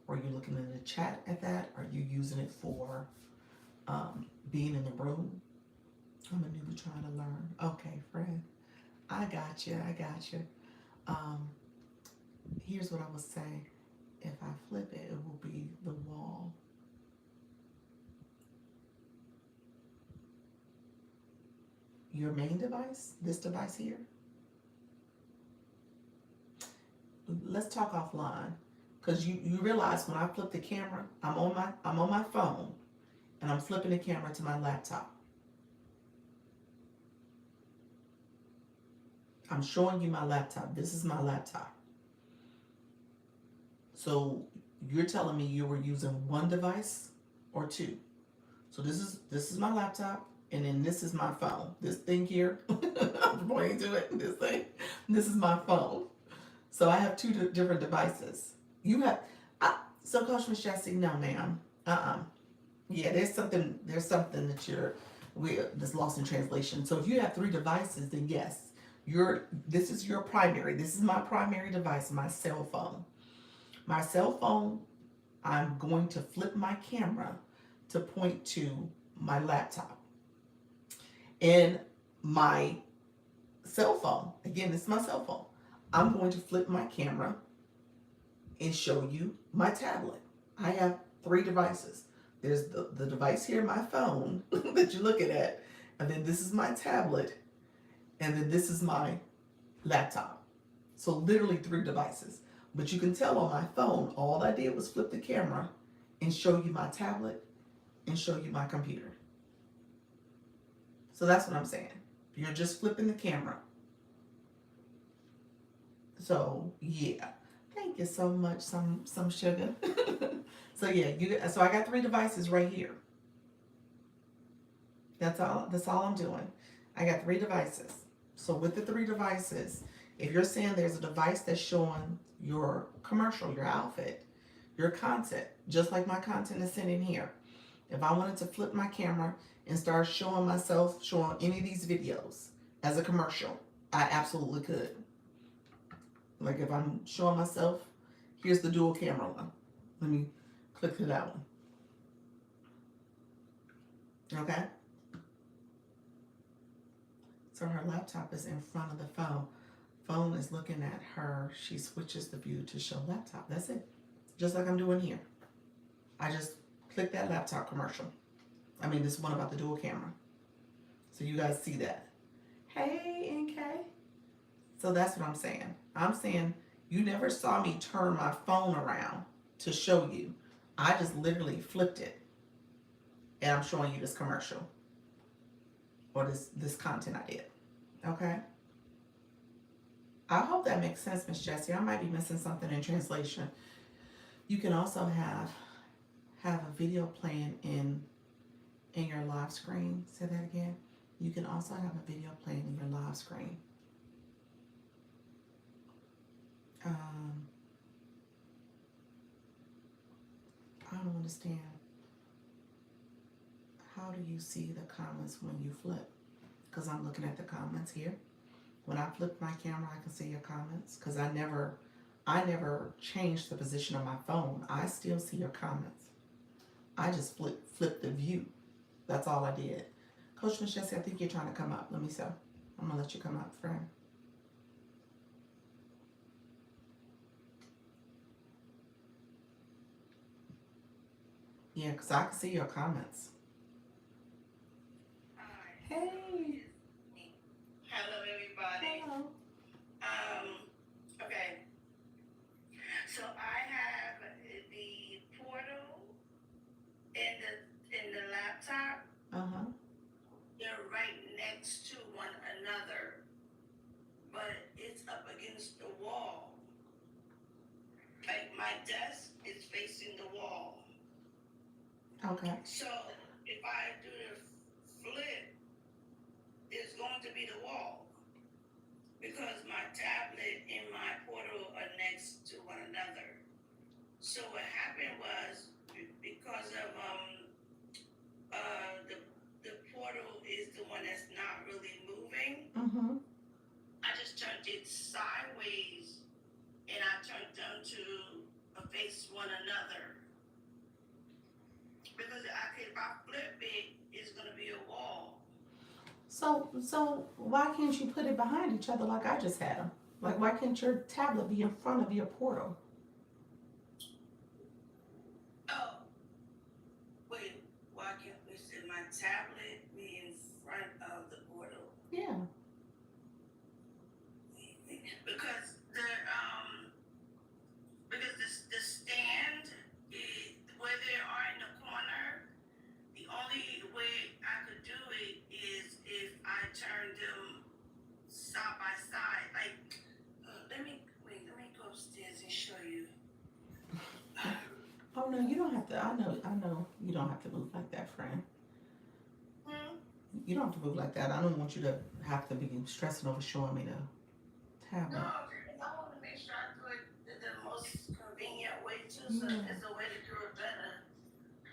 or you're looking in the chat at that. Are you using it for being in the room? I'm a newbie trying to learn. Okay, friend. I got you. Here's what I would say. If I flip it, it will be the wall. Your main device, this device here. Let's talk offline, because you realize when I flip the camera, I'm on my phone, and I'm flipping the camera to my laptop. I'm showing you my laptop. This is my laptop. So you're telling me you were using one device or two. So this is my laptop, and then this is my phone. This thing here, I'm pointing to it. This thing, this is my phone. So I have two different devices. You have, so Coach Miss Jessie, no ma'am. Yeah, there's something that that's lost in translation. So if you have three devices, then yes, this is your primary. This is my primary device, my cell phone. My cell phone, I'm going to flip my camera to point to my laptop. And my cell phone, again, this is my cell phone. I'm going to flip my camera and show you my tablet. I have three devices. There's the device here, my phone that you're looking at, and then this is my tablet, and then this is my laptop. So literally 3 devices. But you can tell on my phone, all I did was flip the camera and show you my tablet and show you my computer. So that's what I'm saying. You're just flipping the camera. So yeah. Thank you so much, some sugar. So yeah, so I got 3 devices right here. That's all I'm doing. I got 3 devices. So with the 3 devices, if you're saying there's a device that's showing your commercial, your outfit, your content, just like my content is sitting here. If I wanted to flip my camera and start showing myself, showing any of these videos as a commercial, I absolutely could. Like if I'm showing myself, here's the dual camera one. Let me click to that one. Okay? So her laptop is in front of the phone. Phone is looking at her. She switches the view to show laptop. That's it. Just like I'm doing here. I just click that laptop commercial. I mean, this one about the dual camera. So you guys see that. Hey, NK. So that's what I'm saying. I'm saying you never saw me turn my phone around to show you. I just literally flipped it. And I'm showing you this commercial. Or this content I did. Okay? I hope that makes sense, Miss Jessie. I might be missing something in translation. You can also have a video playing in your live screen. Say that again. You can also have a video playing in your live screen. I don't understand. How do you see the comments when you flip? Because I'm looking at the comments here. When I flip my camera, I can see your comments. Because I never changed the position of my phone. I still see your comments. I just flip the view. That's all I did. Coach Miss Jessie, I think you're trying to come up. Let me see. I'm going to let you come up, friend. Yeah, because I can see your comments. Hey. Hello, everybody. Hello. Okay. So I have the portal in the laptop. They're right next to one another, but it's up against the wall. Like my desk is facing the wall. Okay. So if I do the flip, it's going to be the wall. Because my tablet and my portal are next to one another. So what happened was because of the portal is the one that's not really moving. I just turned it sideways and I turned them to face one another. Because if I flip it, it's gonna be a wall. So why can't you put it behind each other like I just had them? Like why can't your tablet be in front of your portal? Oh, wait, why can't my tablet be in front of the portal? Yeah. Because the stand is where they are in the corner. The only way I could do it is if I turn them side by side. Like, let me go upstairs and show you. Oh no, you don't have to. I know you don't have to move like that, friend. You don't have to move like that. I don't want you to have to be stressing over showing me the tablet. No, I want to make sure I do it the most convenient way too. So if there's a way to do it better,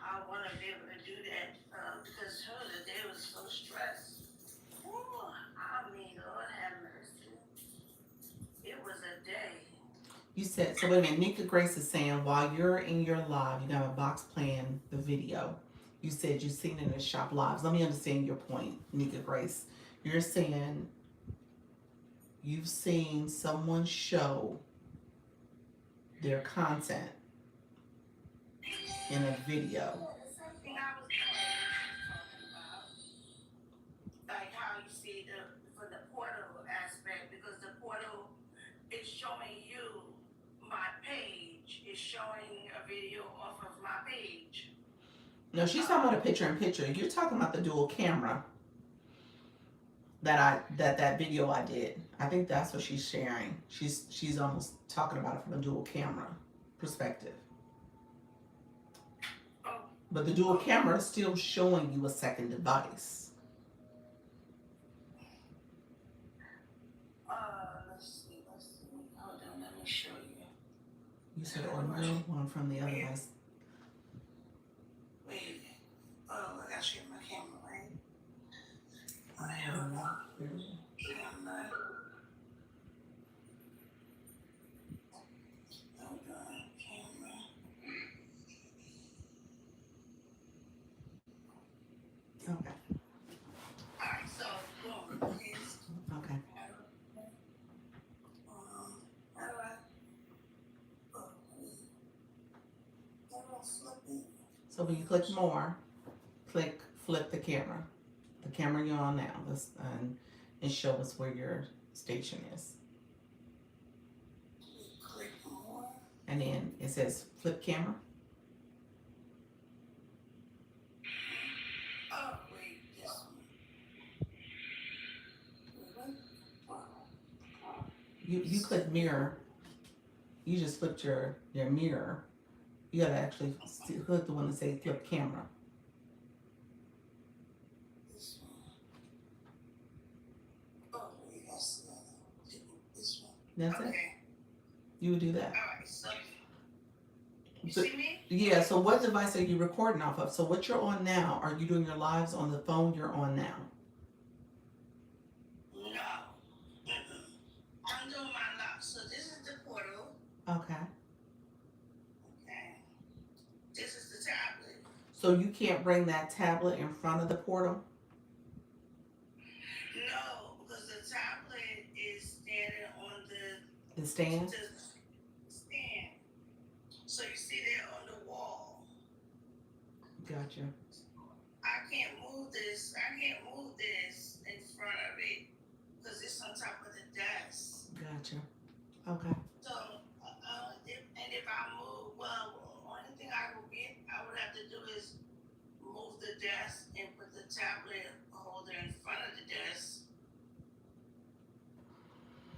I want to be able to do that because the day was so stressed. Ooh, I mean, Lord have mercy. It was a day. You said, so wait a minute, Nika Grace is saying while you're in your live, you got a box playing the video. You said you've seen it in the shop lives. Let me understand your point, Nika Grace. You're saying you've seen someone show their content in a video. The same thing I was talking about. Like how you see for the portal aspect, because the portal is showing a video off of my page. No, she's talking about a picture in picture. You're talking about the dual camera that video I did. I think that's what she's sharing. She's almost talking about it from a dual camera perspective. Oh, But the dual camera is still showing you a second device. let's see. Hold on, let me show you. You said ordinary one from the other device. Wait. Oh, I gotta share my camera, right? Hold on. Camera. Hold on. Camera. Okay. Alright, so boom. Okay. How do I? Oh, how do I flip it? So when you click more, click flip the camera. The camera you're on now. And show us where your station is. Click more. And then it says flip camera. Oh, wait, this one. You click mirror. You just flipped your mirror. You gotta actually click the one that says flip camera. This one. Oh, wait, that's this one. That's it. Okay. You would do that. Alright, so you So- see me? Yeah, so what device are you recording off of? So what you're on now, are you doing your lives on the phone you're on now? No. I'm doing my lock. So this is the portal. Okay. Okay. This is the tablet. So you can't bring that tablet in front of the portal? No, because the tablet is standing on The stand? the stand. So you see that on the wall. Gotcha. I can't move this. In front of it because it's on top of the desk. Gotcha. Okay. So, if I move, well, only thing I would have to do is move the desk and put the tablet holder in front of the desk.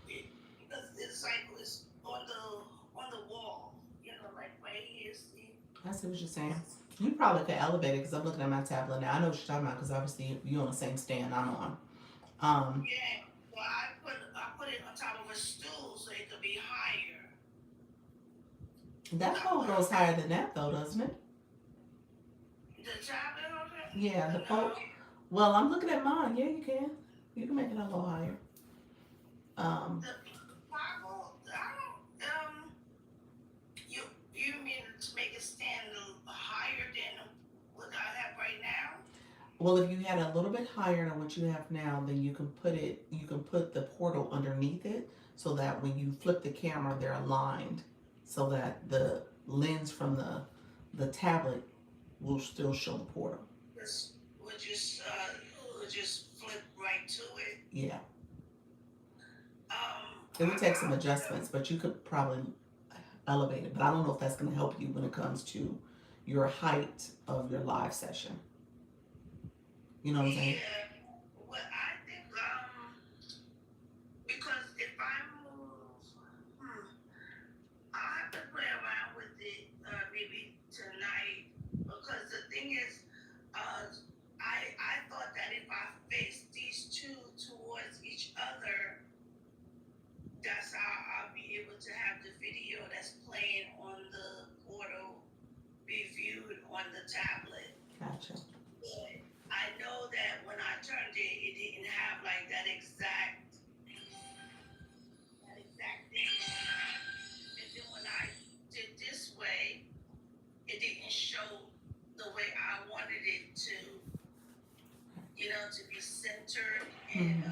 Because it's like it's on the wall, like right here. See? I see what you're saying. You probably could elevate it because I'm looking at my tablet now. I know what you're talking about because obviously you're on the same stand I'm on. Yeah. Well, I put it on top of a stool so it could be higher. That pole goes higher than that though, doesn't it? The tablet holder? Yeah, the pole. No. Well, I'm looking at mine. Yeah, you can. You can make it a little higher. The Bible, you mean to make it stand higher than what I have right now? Well, if you had a little bit higher than what you have now, then you can put the portal underneath it so that when you flip the camera, they're aligned so that the lens from the tablet will still show the portal. Would just flip right to it. Yeah. It would take some adjustments, but you could probably elevate it. But I don't know if that's going to help you when it comes to your height of your live session. You know what I'm saying? Yeah. Well, I think because if I move, I'll have to play around with it maybe tonight. Because the thing is, I thought that if I face these two towards each other, that's how I'll be able to have the video that's playing on the portal be viewed on the tablet. Gotcha. But I know that when I turned it, it didn't have like that exact thing. And then when I did this way, it didn't show the way I wanted it to, to be centered and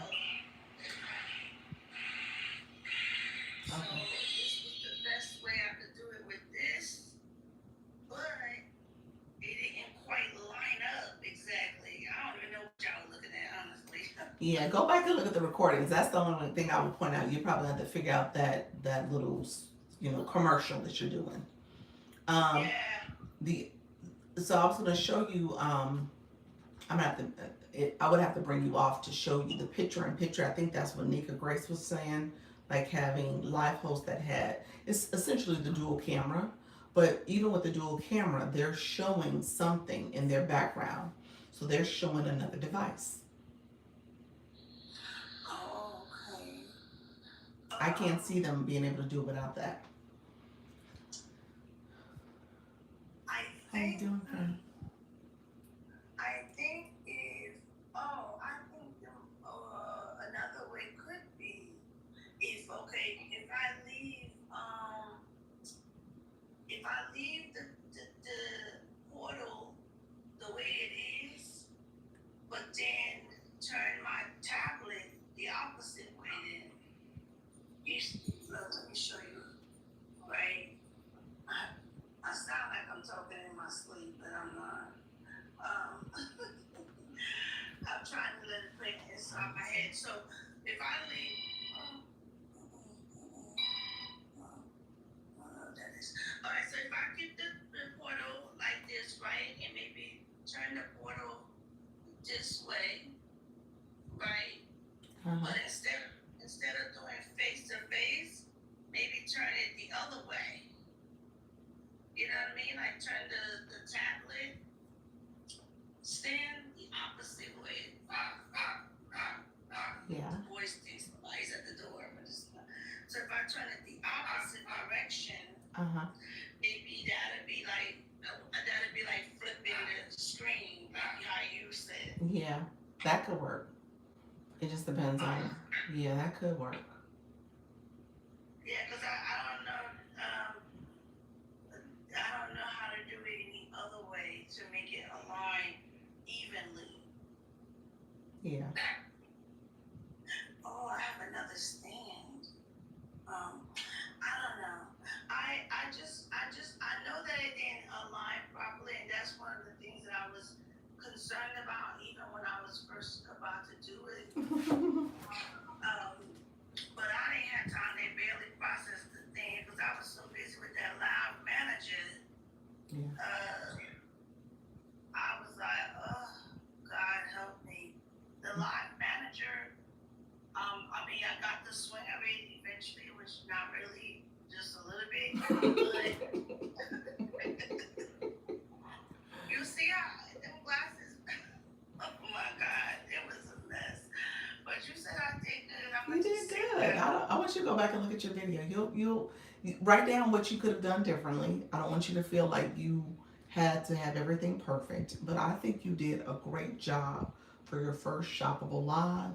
so this was the best way I could do it with this, but it didn't quite line up exactly. I don't even know what y'all were looking at, honestly. Yeah, go back and look at the recordings. That's the only thing I would point out. You probably have to figure out that little, commercial that you're doing. Um, Yeah. the so I was going to show you. I'm gonna have to. I would have to bring you off to show you the picture in picture. I think that's what Nika Grace was saying, like having live hosts that had it's essentially the dual camera, but even with the dual camera, they're showing something in their background, so they're showing another device. Oh, okay. I can't Um, see them being able to do it without that. I How you think doing, friend? I think if I think another way could be if okay if I leave the portal the way it is, but then turn my tablet the opposite way. Then you look, let me show you. Right, I sound like I'm talking in my sleep, but I'm not. Um, I'm trying to let it play inside my head. So if I leave, that is all right. So if I keep the portal like this, right, and maybe turn the portal this way, right, Uh-huh. but instead of doing face to face, maybe turn it the other way. You know what I mean? Like turn the tablet stand the opposite way. Yeah. Voice thinks somebody's at the door, but it's not. So if I turn it the opposite direction, Uh-huh. maybe that'd be like flipping the screen, like how you said. Yeah. That could work. It just depends on. Yeah, that could work. Yeah, because I don't know. I don't know how to do it any other way to make it align evenly. Yeah. Oh, I have another stand. I don't know. I know that it didn't align properly, and that's one of the things that I was concerned about even when I was first about to do it. Um, but I didn't have time. They barely processed the thing because I was so busy with that live manager. Yeah. I was like, oh, God help me. The live manager. I mean, I got the swing of it eventually, which not really, just a little bit. But you see how them glasses, oh my God, it was a mess. But you said I did good. I'm You gonna did just sit good. back. I want you to go back and look at your video. You write down what you could have done differently. I don't want you to feel like you had to have everything perfect, but I think you did a great job for your first shoppable live.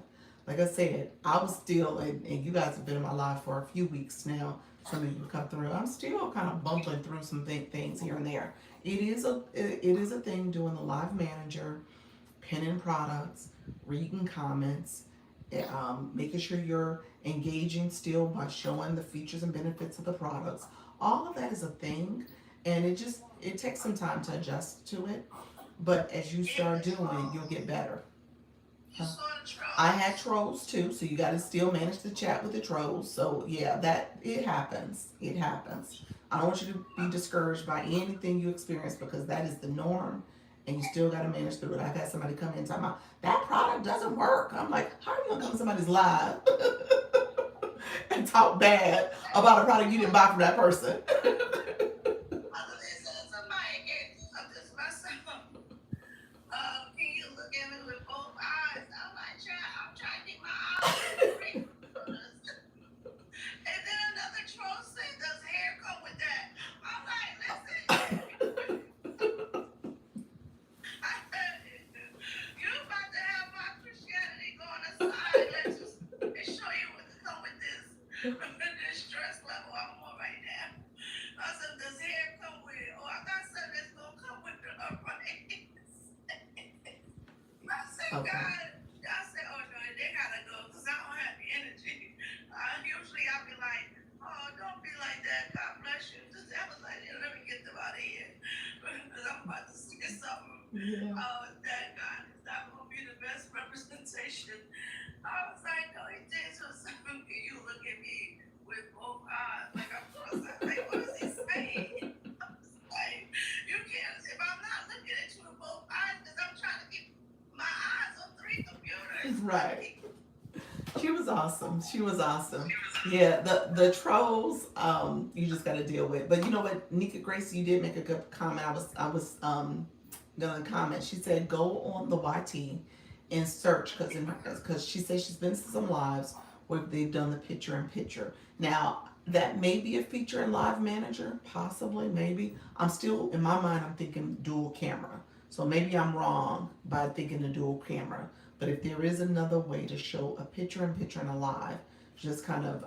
Like I said, I was still, and you guys have been in my live for a few weeks now. Some of you come through. I'm still kind of bumping through some things here and there. It is a thing doing the live manager, pinning products, reading comments, making sure you're engaging still by showing the features and benefits of the products. All of that is a thing, and it takes some time to adjust to it. But as you Yeah, start doing it, you'll get better. you Huh? saw the I had trolls. trolls too, so you got to still manage the chat with the trolls. So yeah, that it happens. It happens. I don't want you to be discouraged by anything you experience because that is the norm, and you still got to manage through it. I've had somebody come in and talk about that product doesn't work. I'm like, how are you gonna come to somebody's live and talk bad about a product you didn't buy from that person? Other than somebody get just myself. Can you look at me with both eyes? I'm trying to get my eyes on the green. And then another troll said, does hair come with that? I'm like, listen, I said, you about to have my Christianity going aside. Let's show you what to come with this, this stress level I'm on right now. I said, does hair come with it? Oh, I got something that's going to come with the upright. I said, Okay. God, I said, oh no, they gotta go because I don't have the energy. Usually I'll be like, oh, don't be like that. God bless you. Just I was like, yeah, let me get them out of here because I'm about to say something. Yeah. That God is not gonna be the best representation. I was like, no, he did so something. You look at me She was awesome. She was awesome. Yeah, the trolls, you just got to deal with. But you know what, Nika Grace, you did make a good comment. I was gonna comment. She said go on the YT and search because she says she's been to some lives where they've done the picture in picture. Now that may be a feature in Live Manager, possibly, maybe. I'm still in my mind. I'm thinking dual camera. So maybe I'm wrong by thinking the dual camera. But if there is another way to show a picture in picture in a live, just kind of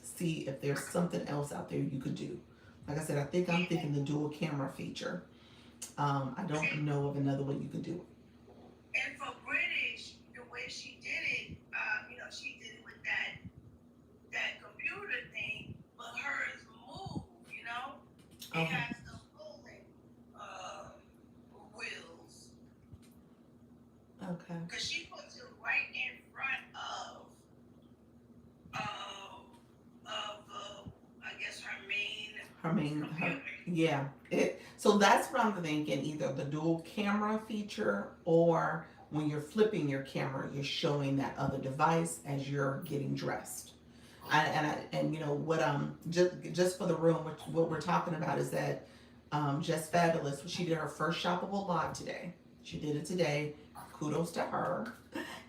see if there's something else out there you could do. Like I said, I think I'm thinking the dual camera feature. I don't know of another way you could do it. And for British, the way she did it, she did it with that computer thing, but hers moved. It Okay. has the rolling wheels. Okay. Because she puts it right in front of I guess Her main, computer. yeah. So that's what I'm thinking. Either the dual camera feature, or when you're flipping your camera, you're showing that other device as you're getting dressed. And you know what? Just for the room, what we're talking about is that Just Fabulous. She did her first shoppable live today. She did it today. Kudos to her.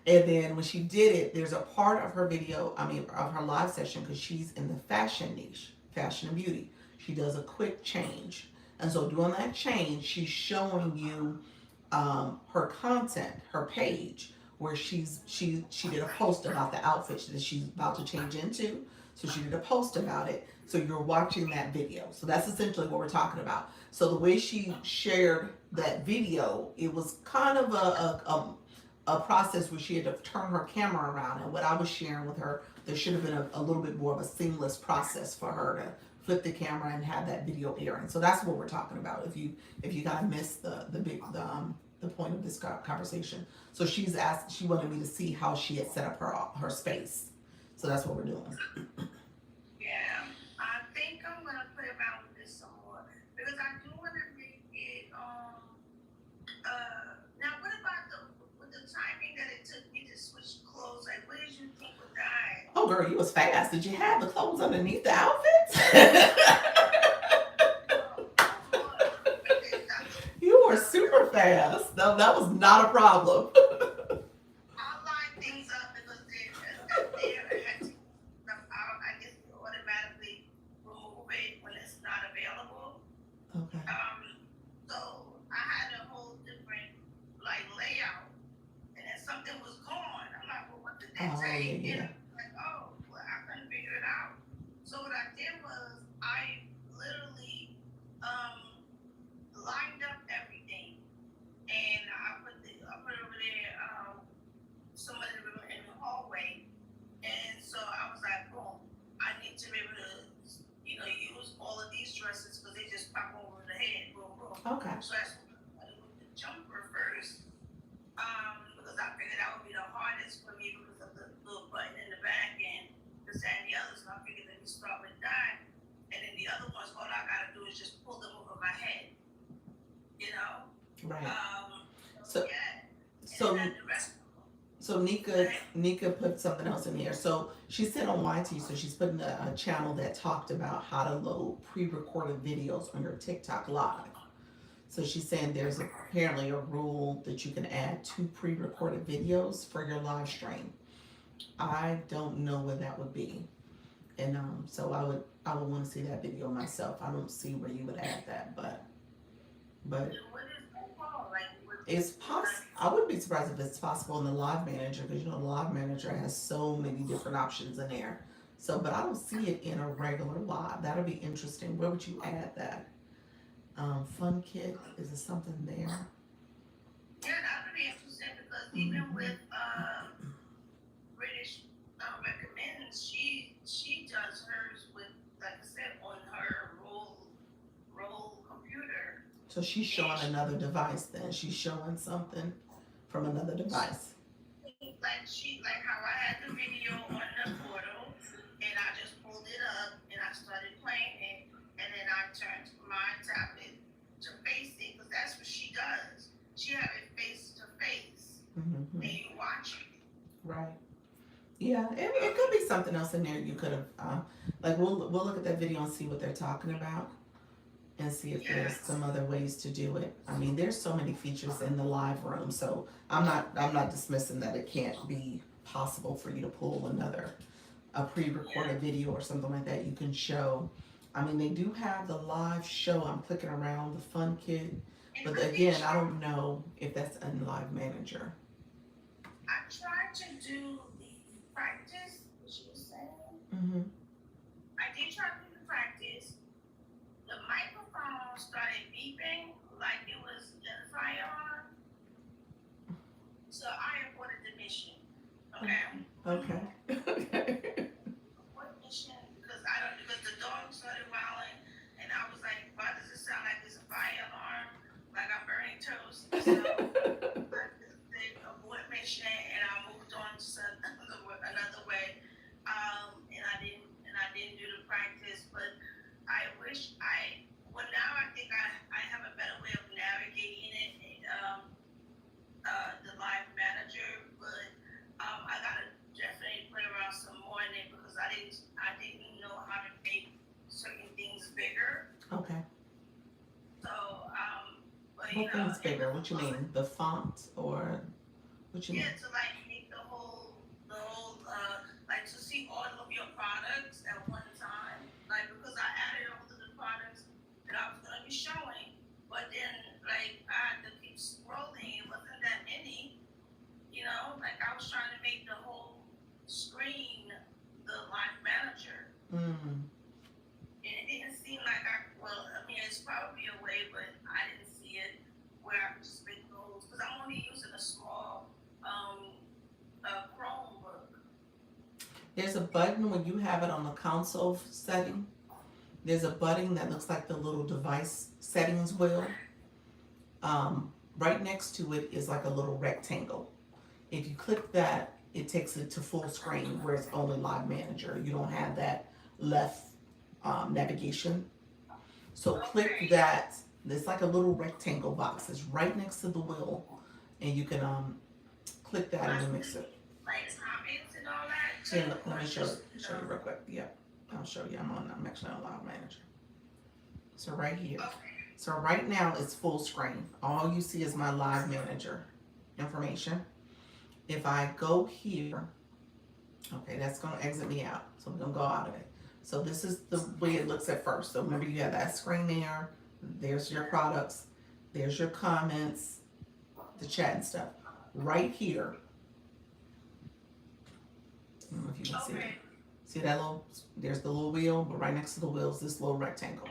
And then when she did it, there's a part of her video, of her live session, because she's in the fashion niche, fashion and beauty. She does a quick change. And so doing that change, she's showing you her content, her page, where she did a post about the outfit that she's about to change into. So she did a post about it. So you're watching that video. So that's essentially what we're talking about. So the way she shared that video, it was kind of a process where she had to turn her camera around. And what I was sharing with her, there should have been a little bit more of a seamless process for her to flip the camera and have that video airing. So that's what we're talking about. If you kind of missed the point of this conversation. So she wanted me to see how she had set up her space. So that's what we're doing. Yeah, I think I'm gonna play around with this some more because I do want to make it. Now what about with the timing that it took me to switch clothes? Like, what did you think with that? Oh, girl, you was fast. Did you have the clothes underneath the outfits? You were super fast. No, that was not a problem. I'll line things up because there I had to stuff out. I guess it automatically remove it when it's not available. Okay. So I had a whole different layout, and then something was gone. I'm like, well, what did they say? Yeah. Like, oh, well, I couldn't figure it out. So what I did was I literally lined up everything, and I put over there somebody in the hallway, and so I was like, boom, I need to be able to use all of these dresses because they just pop over the head, boom, boom. Okay. So that's what I did with the jumper first, because I figured that would be the hardest for me because of the little button in the back and this and the other. So I figured let me start with that, and then the other ones, all I gotta do is just pull them over my head. Right. Yeah. So Nika put something else in here. So she said on YT, so she's putting a channel that talked about how to load pre-recorded videos on your TikTok live. So she's saying there's apparently a rule that you can add 2 pre-recorded videos for your live stream. I don't know what that would be. And so I would want to see that video myself. I don't see where you would add that, but it's possible. I wouldn't be surprised if it's possible in the Live Manager, because the Live Manager has so many different options in there. So, but I don't see it in a regular live. That'll be interesting. Where would you add that? Fun Kit, is there something there? Yeah, that would be interesting because even with British recommends, she does hers with, like I said, on her roll computer. So she's showing another device then. She's showing something from another device. Like how I had the video on the portal, and I just pulled it up and I started playing it, and then I turned my tablet to face it because that's what she does. She have it face to face, and you watch it. Right. Yeah, it could be something else in there you could have. Like we'll look at that video and see what they're talking about, and see if there's Yes. some other ways to do it. I mean, there's so many features in the live room, so I'm not dismissing that it can't be possible for you to pull another a Yeah. pre-recorded video or something like that you can show. I mean, they do have the live show. I'm clicking around the fun kit, And but I did again, I try. don't know if that's in live manager. I tried to do the practice, what she was saying. Mm-hmm. I did try to do the practice. The microphone started beeping like it was a fire alarm. So I aborted the mission. Okay. Okay. Okay. Aborted mission because the dog started growling and I was like, why does it sound like it's a fire alarm? Like I'm burning toast. So I just did abort mission and I moved on to another way. And I didn't do the practice, but I wish well now I think I have a better way of navigating it. The live manager, but I gotta definitely play around some more in it because I didn't know how to make certain things bigger. Okay. So but What thing's bigger? What you mean? The font or what you mean? yeah, to like make the whole like to see all of your products at one time, like because I added all of the products that I was gonna be showing, but then like I had to keep scrolling. It wasn't that many. Like I was trying to make the whole screen the live manager. Mm. And it didn't seem like I mean, it's probably a way, but I didn't see it where I could just make those because I'm only using a small Chromebook. There's a button when you have it on the console setting. There's a button that looks like the little device settings wheel. Right next to it is like a little rectangle. If you click that, it takes it to full screen where it's only live manager. You don't have that left navigation. So click Okay. that. There's like a little rectangle box. It's right next to the wheel, and you can click that and Like, then mix it. like comments and all that Here, too, let or me just show you real quick. Yep, I'll show you. I'm actually on live manager. So right here. okay. So right now it's full screen. All you see is my live manager information. If I go here, okay, that's gonna exit me out. So I'm gonna go out of it. So this is the way it looks at first. So remember you have that screen there. There's your products. There's your comments, the chat and stuff. Right here, I don't know if you can see it. Okay. See that little, there's the little wheel, but right next to the wheel is this little rectangle.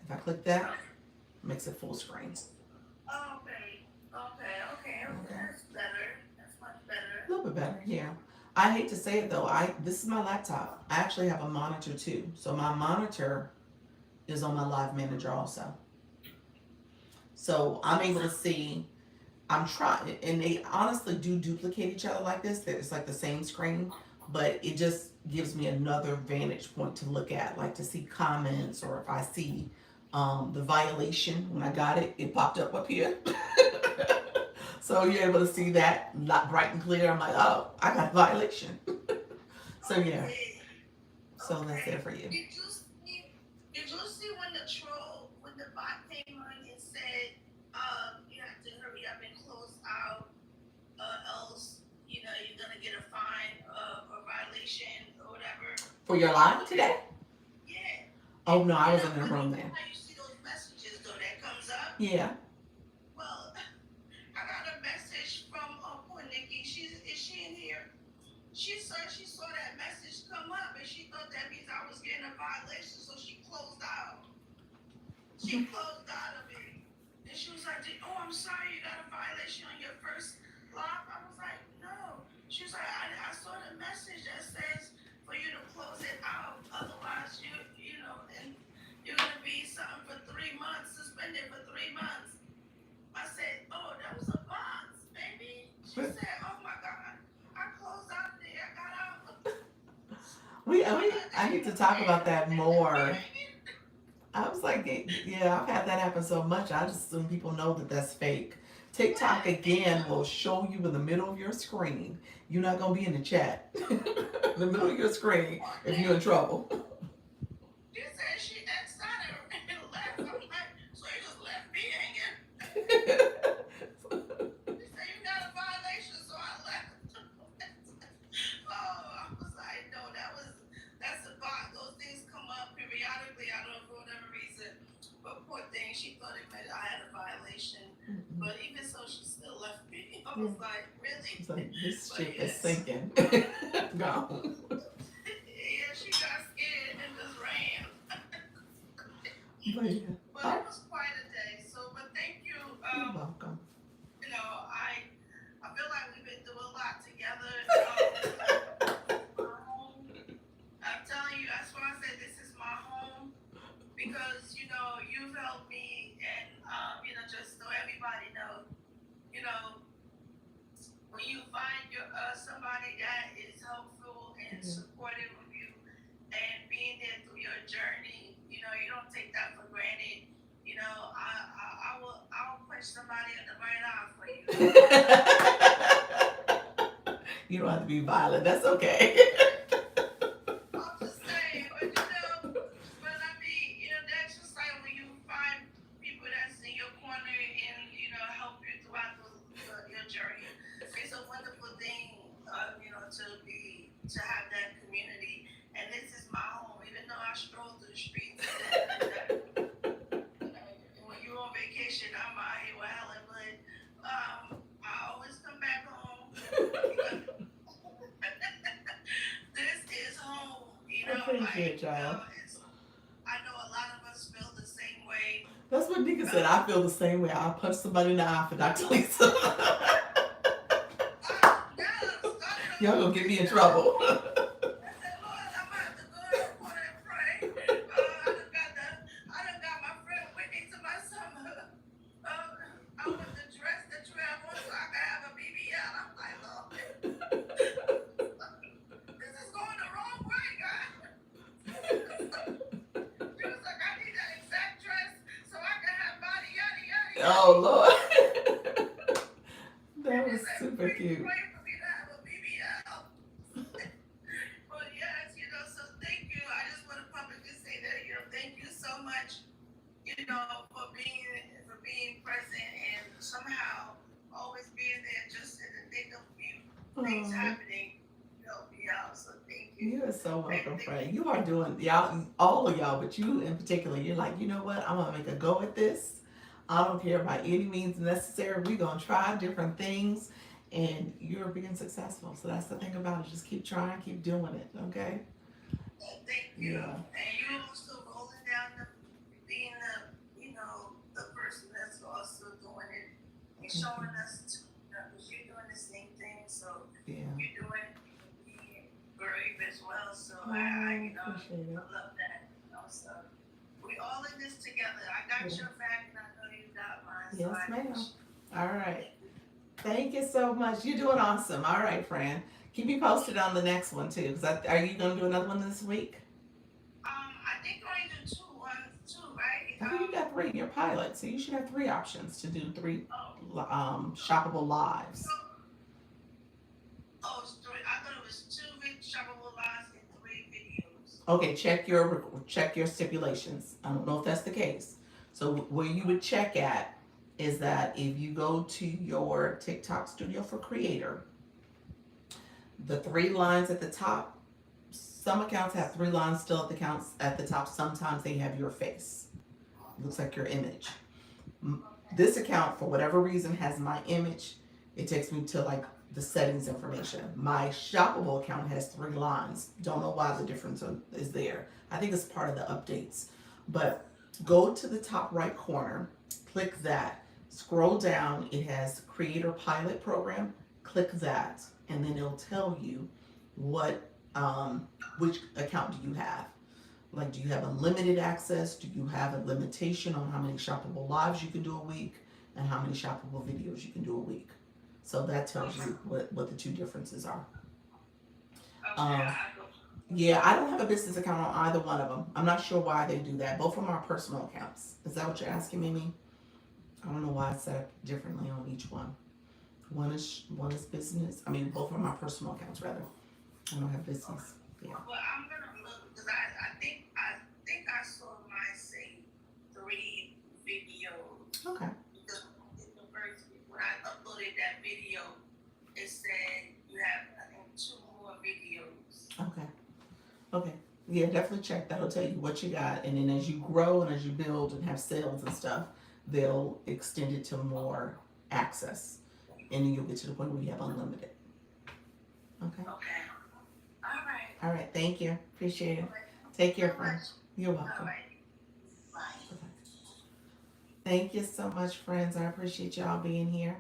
If I click that, it makes it full screen. Okay. Okay. That's better. That's much better. A little bit better, yeah. I hate to say it though, this is my laptop. I actually have a monitor too. So my monitor is on my live manager also. So I'm able to see, I'm trying, and they honestly do duplicate each other like this. It's like the same screen, but it just gives me another vantage point to look at, like to see comments, or if I see the violation when I got it, it popped up here. So you're able to see that bright and clear. I'm like, oh, I got a violation. So yeah, Okay. so that's Okay. there for you. Did you see when the bot came on and said, you have to hurry up and close out, else, you're gonna get a fine, or violation or whatever. For your live today? Yeah. Oh no, I was in the room How then. you see those messages though that comes up? Yeah. Well, I got a message from poor Nikki. Is she in here? She saw that message come up and she thought that means I was getting a violation, so she closed out. She closed out of it. And she was like, oh, I'm sorry, you got a violation on your first live. I was like, no. She was like, I saw the message that says for you to close it out. Otherwise, and you're going to be something for 3 months, suspended for 3 months. I said, oh, that was a box, baby. She said, oh my God. I closed out of there. I got out. I need to talk about that more. I was like, yeah, I've had that happen so much. I just assume people know that that's fake. TikTok again will show you in the middle of your screen. You're not gonna be in the chat. In the middle of your screen if you're in trouble. She said she X'd out and left. I'm like, so you just left me hanging? She said you got a violation, so I left. Oh, I was like, no, that's a bot. Those things come up periodically. I don't know for whatever reason. But poor thing, she thought it meant I had a violation. But even so, she still left me. I was like, really? It's like this But ship is yes. sinking. Gone. Yeah, she got scared and just ran. But yeah. But it was quite a day. So, but thank you. You're welcome. You know, I feel like we've been through a lot together. I'm telling you, that's why I said this is my home, because you know you've helped me, and you know, just so everybody knows, you know, when you find your somebody that is helpful and supportive of you and being there through your journey, you know, you don't take that for granted. You know, I'll push somebody in the right eye for you. You don't have to be violent. That's okay. I'm just saying, but you know, but I mean, you know, that's just like when you find people that's in your corner and you know help you throughout your journey. It's a wonderful thing, you know, to have that community. And this is my home, even though I stroll through the streets. When you're on vacation, I'm out here with Helen, but I always come back home. This is home, you know. Appreciate y'all. I know a lot of us feel the same way. That's what Nika said. I feel the same way. I'll punch somebody in the eye for Dr. Lisa. Y'all gonna get me in trouble. Oh Lord. That was super cute. But yes, you know, so thank you. I just want to publicly say that, you know, thank you so much, you know, for being present and somehow always being there just in the nick of things happening, you know, me out. So thank you. You are so welcome, friend. You are doing, y'all, all of y'all, but you in particular, you're like, you know what? I'm gonna make a go at this. I don't care by any means necessary. We're gonna try different things, and you're being successful. So that's the thing about it. Just keep trying, keep doing it. Okay. Thank you. Yeah. And you also rolling down being you know, the person that's also doing it and showing us too, because you're doing the same thing. So yeah, you're doing being brave as well. So I you know, I love that. You know, so we all in this together. I got your back, and I know you got mine. Yes, ma'am. All right. Thank you so much. You're doing awesome. All right, Fran. Keep me posted on the next one too. Are you gonna do another one this week? I think I only do two, right? I think you got 3. You're pilot, so you should have 3 options to do 3 shoppable lives. Oh, it's 3. I thought it was 2 shoppable lives and 3 videos. Okay, check your stipulations. I don't know if that's the case. So where you would check at is that if you go to your TikTok studio for creator, the 3 lines at the top, some accounts have 3 lines still at the top. Sometimes they have your face. It looks like your image. This account, for whatever reason, has my image. It takes me to like the settings information. My shoppable account has 3 lines. Don't know why the difference is there. I think it's part of the updates. But go to the top right corner, click that. Scroll down, it has Creator Pilot Program. Click that, and then it'll tell you what which account do you have. Like, do you have unlimited access? Do you have a limitation on how many shoppable lives you can do a week and how many shoppable videos you can do a week? So that tells you what the 2 differences are. Yeah, I don't have a business account on either one of them. I'm not sure why they do that. Both of them are personal accounts. Is that what you're asking, Mimi? I don't know why it's set up differently on each one. One is business. I mean, both are my personal accounts rather. I don't have business. Yeah. Well, I'm gonna look because I think I saw mine say 3 videos. Okay. Because the first when I uploaded that video, it said you have I think 2 more videos. Okay. Okay. Yeah, definitely check. That'll tell you what you got, and then as you grow and as you build and have sales and stuff, they'll extend it to more access, and then you'll get to the point where you have unlimited. Okay. Okay. All right. All right. Thank you. Appreciate it. All right. Take care, So friend. much. You're All welcome. right. Bye. Bye-bye. Thank you so much, friends. I appreciate y'all being here.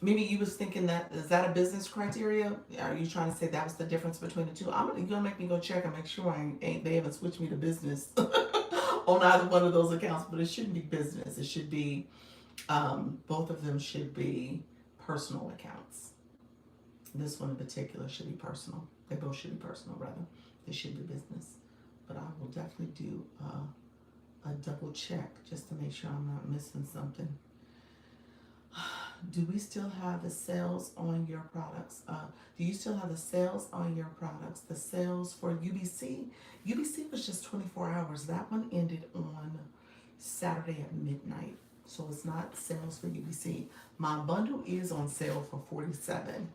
Maybe you was thinking that is that a business criteria? Are you trying to say that was the difference between the two? You're gonna make me go check and make sure they haven't switched me to business on either one of those accounts. But it shouldn't be business. It should be both of them should be personal accounts. This one in particular should be personal. They both should be personal, rather. They should be business. But I will definitely do a double check just to make sure I'm not missing something. Do we still have the sales on your products? Do you still have the sales on your products? The sales for UBC? UBC was just 24 hours. That one ended on Saturday at midnight. So it's not sales for UBC. My bundle is on sale for 47.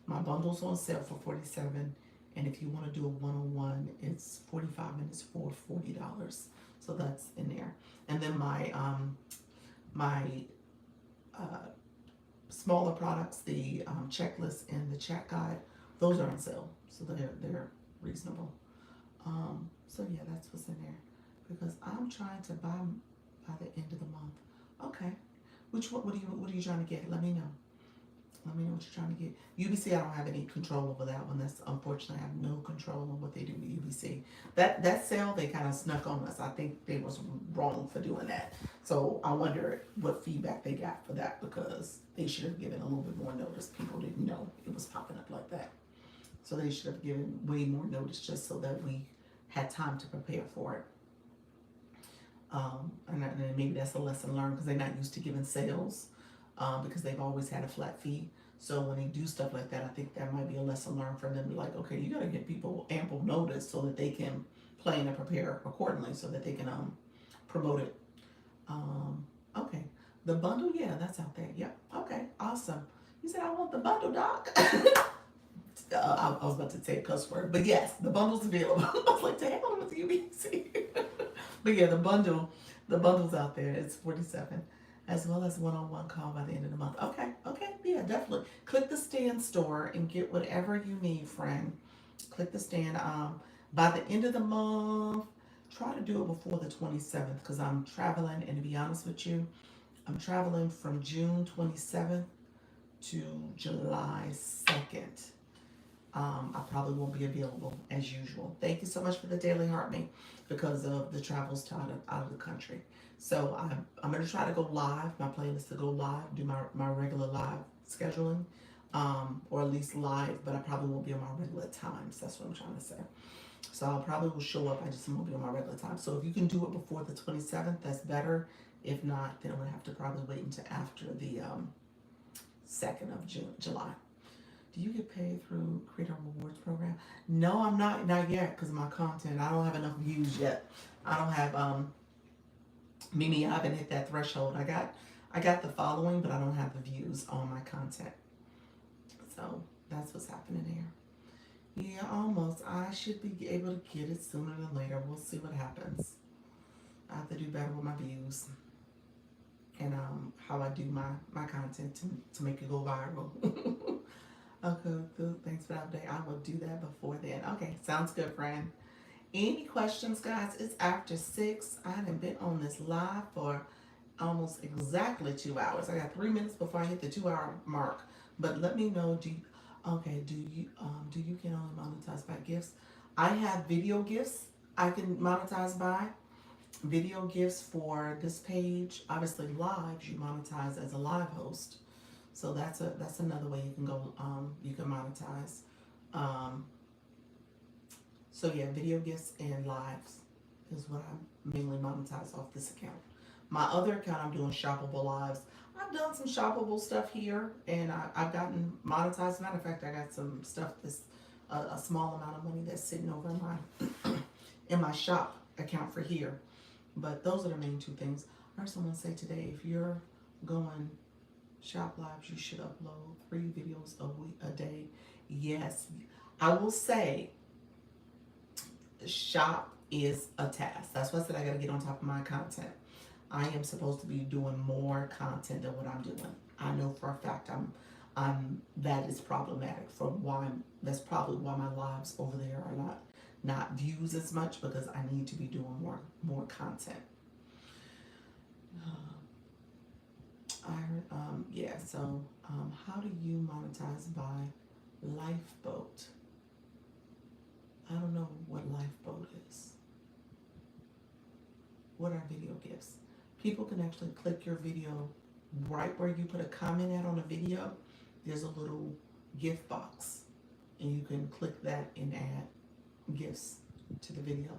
My bundle's on sale for 47. And if you want to do a one-on-one, it's 45 minutes for $40. So that's in there. And then my smaller products, the checklist and the chat guide, those are on sale, so they're reasonable. So yeah, that's what's in there because I'm trying to buy by the end of the month. Okay, which what are you trying to get? Let me know. Let me know what you're trying to get. UBC, I don't have any control over that one. That's unfortunately, I have no control on what they do with UBC. That sale they kind of snuck on us. I think they was wrong for doing that. So I wonder what feedback they got for that because they should have given a little bit more notice. People didn't know it was popping up like that. So they should have given way more notice just so that we had time to prepare for it. And maybe that's a lesson learned because they're not used to giving sales because they've always had a flat fee. So when they do stuff like that, I think that might be a lesson learned for them to be like, okay, you got to give people ample notice so that they can plan and prepare accordingly so that they can promote it. Okay, the bundle, yeah, that's out there. Yep. Okay, awesome. You said I want the bundle, doc. I was about to say a cuss word, but yes, the bundle's available. I was like, damn, with the UBC. But yeah, the bundle's out there. It's 47, as well as one-on-one call by the end of the month. Okay, yeah, definitely. Click the stand store and get whatever you need, friend. Click the stand. By the end of the month, try to do it before the 27th because I'm traveling, and to be honest with you, I'm traveling from June 27th to July 2nd. I probably won't be available as usual. Thank you so much for the daily heart me because of the travels to out of the country. So I'm going to try to go live. My plan is to go live, do my regular live scheduling, or at least live, but I probably won't be on my regular times. That's what I'm trying to say. So I probably will show up. I just won't be on my regular time. So if you can do it before the 27th, that's better. If not, then I'm going to have to probably wait until after the 2nd of July. Do you get paid through Creator Rewards Program? No, I'm not yet because of my content. I don't have enough views yet. I don't have Mimi, I haven't hit that threshold. I got the following, but I don't have the views on my content. So that's what's happening here. Yeah, almost. I should be able to get it sooner than later. We'll see what happens. I have to do better with my views and how I do my content to make it go viral. Okay, good. Thanks for the update. I will do that before then. Okay, sounds good, friend. Any questions, guys? It's after 6. I haven't been on this live for almost exactly 2 hours. I got 3 minutes before I hit the 2-hour mark. But let me know. Do you can only monetize by gifts? I have video gifts I can monetize by. Video gifts for this page. Obviously, lives you monetize as a live host. So that's another way you can go. You can monetize. So yeah, video gifts and lives is what I mainly monetize off this account. My other account, I'm doing shoppable lives. I've done some shoppable stuff here, and I've gotten monetized. Matter of fact, I got some stuff that's a small amount of money that's sitting over in my shop account for here. But those are the main two things. I heard someone say today, if you're going shop lives, you should upload 3 videos a day. Yes, I will say shop is a task. That's why I said I got to get on top of my content. I am supposed to be doing more content than what I'm doing. I know for a fact I'm that is problematic for why that's probably why my lives over there are not views as much, because I need to be doing more content. I heard, yeah. So, how do you monetize by lifeboat? I don't know what lifeboat is. What are video gifts? People can actually click your video right where you put a comment at on a video. There's a little gift box, and you can click that and add gifts to the video.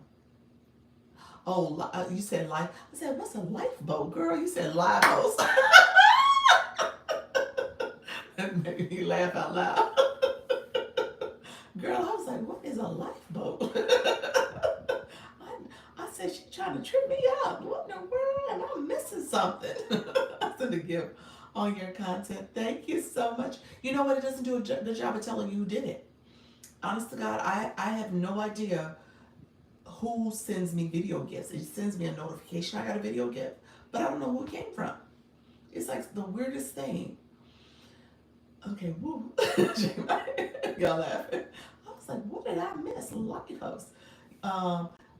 Oh, you said life. I said, what's a lifeboat, girl? You said live host. That made me laugh out loud. Girl, I was like, what is a lifeboat? I said, she's trying to trip me up. What in the world? Am I missing something? I said, a gift on your content. Thank you so much. You know what? It doesn't do a good job of telling you who did it. Honest to God, I have no idea who sends me video gifts. It sends me a notification I got a video gift, but I don't know who it came from. It's like the weirdest thing. Okay, woo. Y'all laughing. I was like, what did I miss? Lighthouse.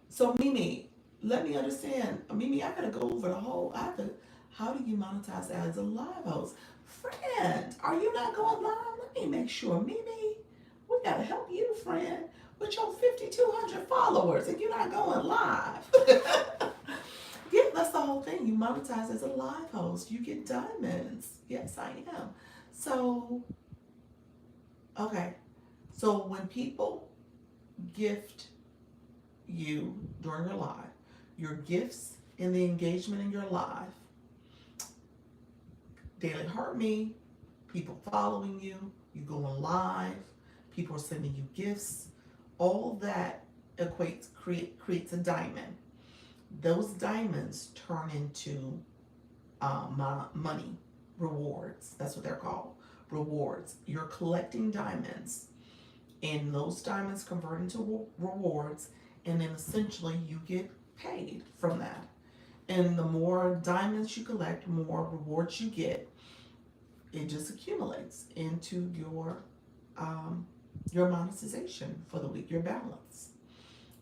So Mimi, let me understand. Mimi, I gotta go over the whole. How do you monetize as a live host? Friend, are you not going live? Let me make sure. Mimi, we gotta help you, friend, with your 5,200 followers, and you're not going live. Yeah, that's the whole thing. You monetize as a live host. You get diamonds. Yes, I am. So, okay. So when people gift you during your live, your gifts and the engagement in your live, Daily Heart Me, people following you, you going live, people are sending you gifts, all that creates a diamond. Those diamonds turn into money, rewards. That's what they're called, rewards. You're collecting diamonds, and those diamonds convert into rewards, and then essentially you get paid from that. And the more diamonds you collect, more rewards you get. It just accumulates into your monetization for the week, your balance.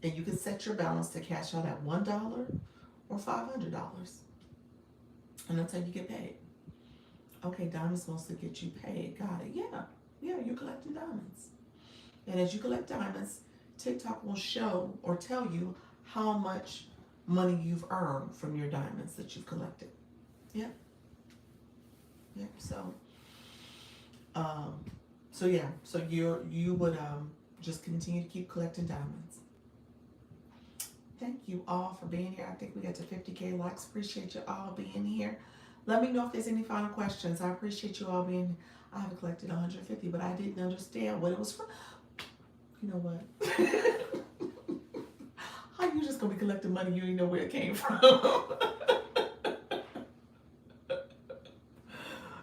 And you can set your balance to cash out at $1 or $500, and that's how you get paid. Okay, diamonds mostly get you paid. Got it. Yeah, you're collecting diamonds. And as you collect diamonds, TikTok will show or tell you how much money you've earned from your diamonds that you've collected. Yeah. So, you would just continue to keep collecting diamonds. Thank you all for being here. I think we got to 50K likes. Appreciate you all being here. Let me know if there's any final questions. I appreciate you all being. I have collected 150, but I didn't understand what it was from. You know what? How you just gonna be collecting money you ain't know where it came from?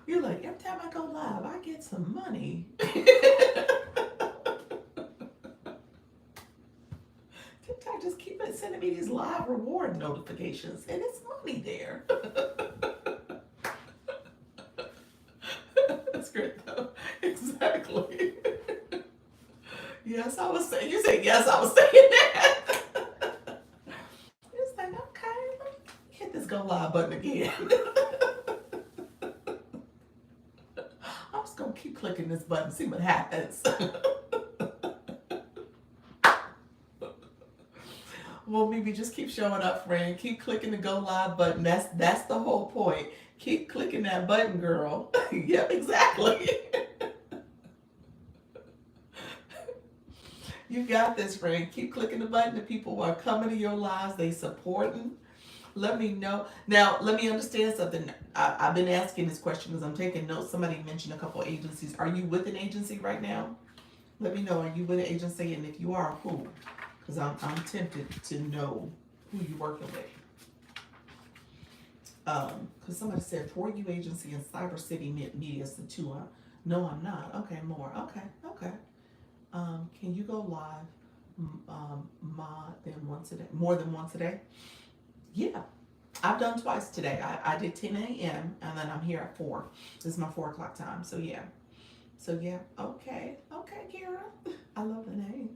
You're like, every time I go live, I get some money. TikTok just keep sending me these live reward notifications, and it's money there. That's great though. Exactly. Yes, I was saying. You said yes, I was saying that. It's like, okay, let me hit this go live button again. I'm just gonna keep clicking this button, see what happens. Well, maybe just keep showing up, friend. Keep clicking the go live button. That's the whole point. Keep clicking that button, girl. Yep, exactly. You got this, friend. Keep clicking the button. The people who are coming to your lives, they supporting. Let me know. Now, let me understand something. I've been asking this question because I'm taking notes. Somebody mentioned a couple agencies. Are you with an agency right now? Let me know. Are you with an agency? And if you are, who? Because I'm tempted to know who you're working with. Because somebody said for you agency and Cyber City Media is the two. No, I'm not. Okay, more. Okay, okay. Can you go live more than once a day? Yeah, I've done twice today. I did 10 a.m. and then I'm here at 4. This is my 4 o'clock time. So yeah. So yeah. Okay. Okay, Kara. I love the name.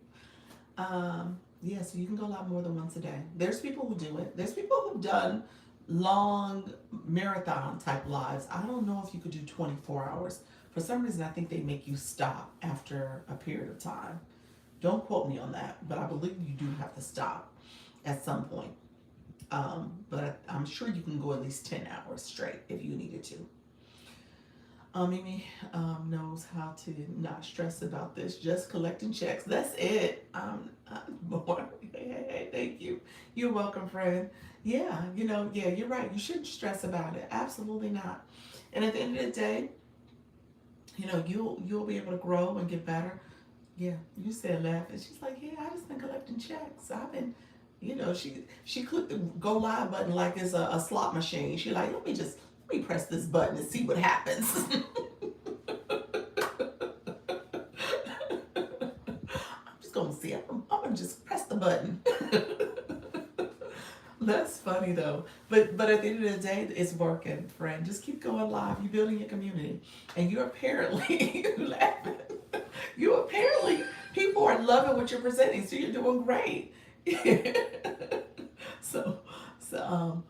Yeah, so you can go live more than once a day. There's people who do it. There's people who've done long marathon type lives. I don't know if you could do 24 hours. For some reason, I think they make you stop after a period of time. Don't quote me on that, but I believe you do have to stop at some point. But I'm sure you can go at least 10 hours straight if you needed to. Mimi knows how to not stress about this, just collecting checks. That's it. More. Hey, thank you. You're welcome, friend. Yeah, yeah, you're right. You shouldn't stress about it. Absolutely not. And at the end of the day, you'll be able to grow and get better. Yeah, you said laughing. She's like, yeah, I just been collecting checks. I've been, she clicked the go live button like it's a slot machine. She like, let me press this button and see what happens. I'm just gonna see. I'm gonna just press the button. That's funny though. But at the end of the day, it's working, friend. Just keep going live. You're building your community, and you're apparently laughing. You apparently people are loving what you're presenting, so you're doing great. so, so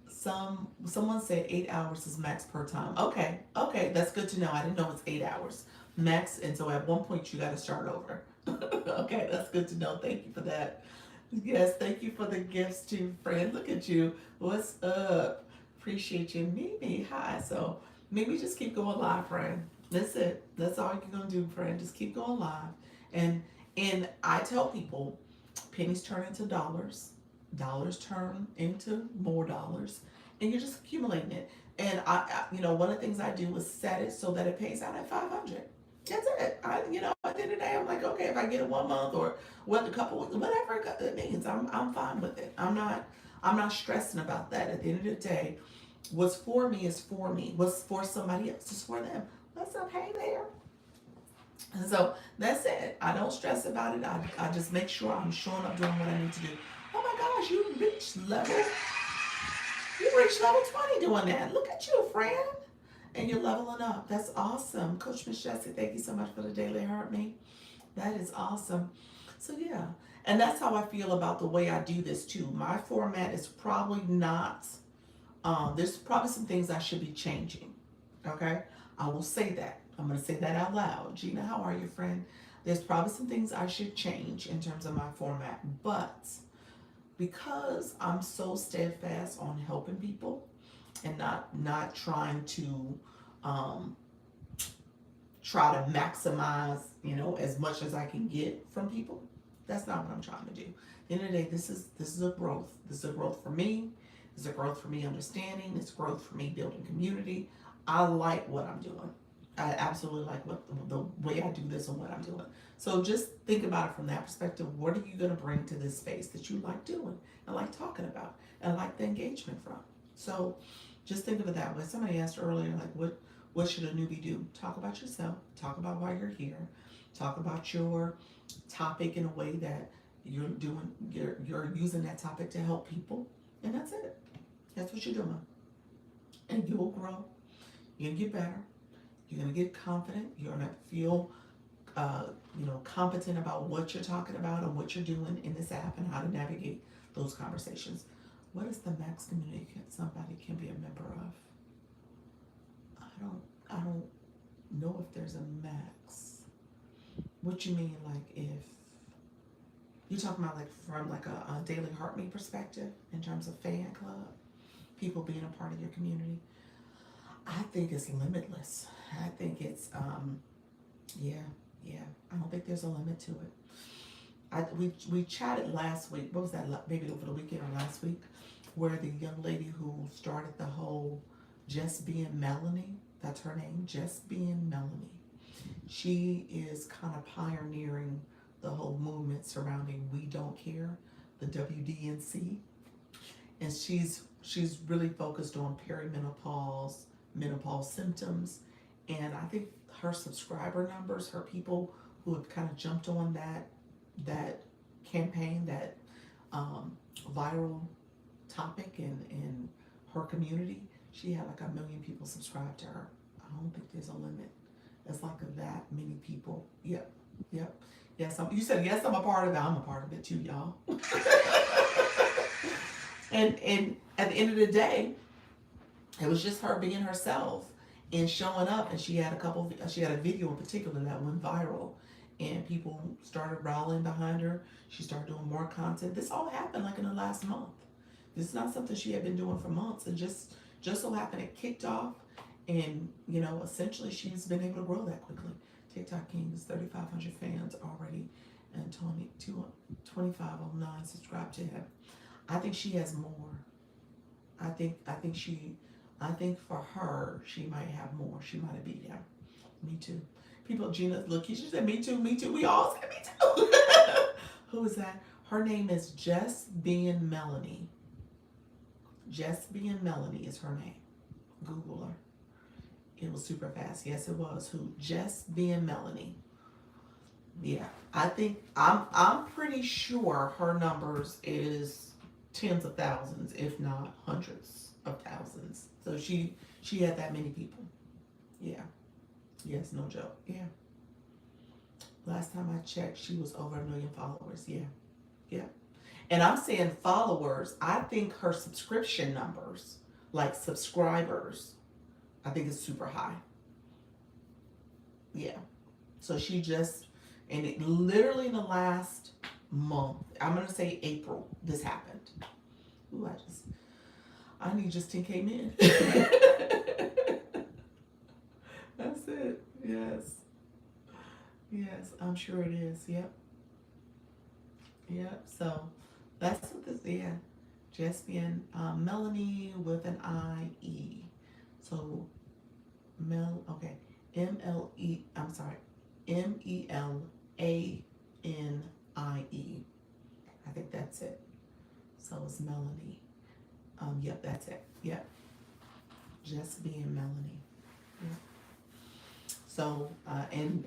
someone said 8 hours is max per time. Okay, okay, that's good to know. I didn't know it's 8 hours max, and so at one point you got to start over. Okay, that's good to know. Thank you for that. Yes, thank you for the gifts too, friend. Look at you. What's up? Appreciate you, Mimi. Hi. So maybe just keep going live, friend. That's it. That's all you're gonna do, friend. Just keep going live. And I tell people, pennies turn into dollars, dollars turn into more dollars, and you're just accumulating it. And one of the things I do is set it so that it pays out at 500. That's it. At the end of the day, I'm like, okay, if I get it 1 month or what a couple, whatever it means, I'm fine with it. I'm not stressing about that. At the end of the day, what's for me is for me. What's for somebody else is for them. What's up? Hey there. And so that's it. I don't stress about it. I just make sure I'm showing up doing what I need to do. Oh my gosh, you reached level 20 doing that. Look at you, friend. And you're leveling up. That's awesome. Coach Miss Jessie, thank you so much for the daily heart me. That is awesome. So yeah. And that's how I feel about the way I do this too. My format is probably not, there's probably some things I should be changing. Okay? I will say that. I'm going to say that out loud. Gina, how are you, friend? There's probably some things I should change in terms of my format. But because I'm so steadfast on helping people and not trying to try to maximize, as much as I can get from people, that's not what I'm trying to do. At the end of the day, this is a growth. This is a growth for me. This is a growth for me understanding. It's growth for me building community. I like what I'm doing. I absolutely like the way I do this and what I'm doing. So just think about it from that perspective. What are you going to bring to this space that you like doing and like talking about and like the engagement from? So just think of it that way. Somebody asked earlier, like, what should a newbie do? Talk about yourself. Talk about why you're here. Talk about your topic in a way that you're using that topic to help people, and that's it. That's what you're doing, and you'll grow. You're gonna get better. You're gonna get confident. You're gonna feel, competent about what you're talking about and what you're doing in this app and how to navigate those conversations. What is the max community somebody can be a member of? I don't know if there's a max. What you mean, like if you're talking about like from like a daily heartbeat perspective in terms of fan club, people being a part of your community? I think it's limitless. I think it's yeah. I don't think there's a limit to it. We chatted last week. What was that? Maybe over the weekend or last week. where the young lady who started the whole Just Being Melanie, that's her name, Just Being Melanie. She is kind of pioneering the whole movement surrounding We Don't Care, the WDNC, and she's really focused on perimenopause, menopause symptoms, and I think her subscriber numbers, her people who have kind of jumped on that campaign, that viral topic in her community, she had like 1 million people subscribe to her. I don't think there's a limit. It's like that many people. Yep, yep. Yes, you said yes. I'm a part of it. I'm a part of it too, y'all. And at the end of the day, it was just her being herself and showing up. And she had she had a video in particular that went viral, and people started rallying behind her. She started doing more content. This all happened like in the last month. This is not something she had been doing for months, and just so happened it kicked off, and essentially she's been able to grow that quickly. TikTok King is 3,500 fans already, and 2,509 subscribed to him. I think she has more. I think for her, she might have more. She might have beat him. Me too. People, Gina, look, she said me too, me too. We all said me too. Who is that? Her name is Just Being Melanie. Just Being Melanie is her name. Google her. It was super fast. Yes, it was. Who? Just Being Melanie. Yeah, I think I'm pretty sure her numbers is tens of thousands, if not hundreds of thousands. So she had that many people. Yeah. Yes, no joke. Yeah. Last time I checked, she was over 1 million followers. Yeah. Yeah. And I'm saying followers, I think her subscription numbers, like subscribers, I think it's super high. Yeah. So she just, and it literally in the last month, I'm going to say April, this happened. Ooh, I need just 10K men. That's it. Yes. Yes, I'm sure it is. Yep. Yep. So that's what this, yeah. Just Being Melanie with an I-E. So okay. I'm sorry. Melanie. I think that's it. So it's Melanie. Yep, that's it. Yep. Just Being Melanie. Yep. So, and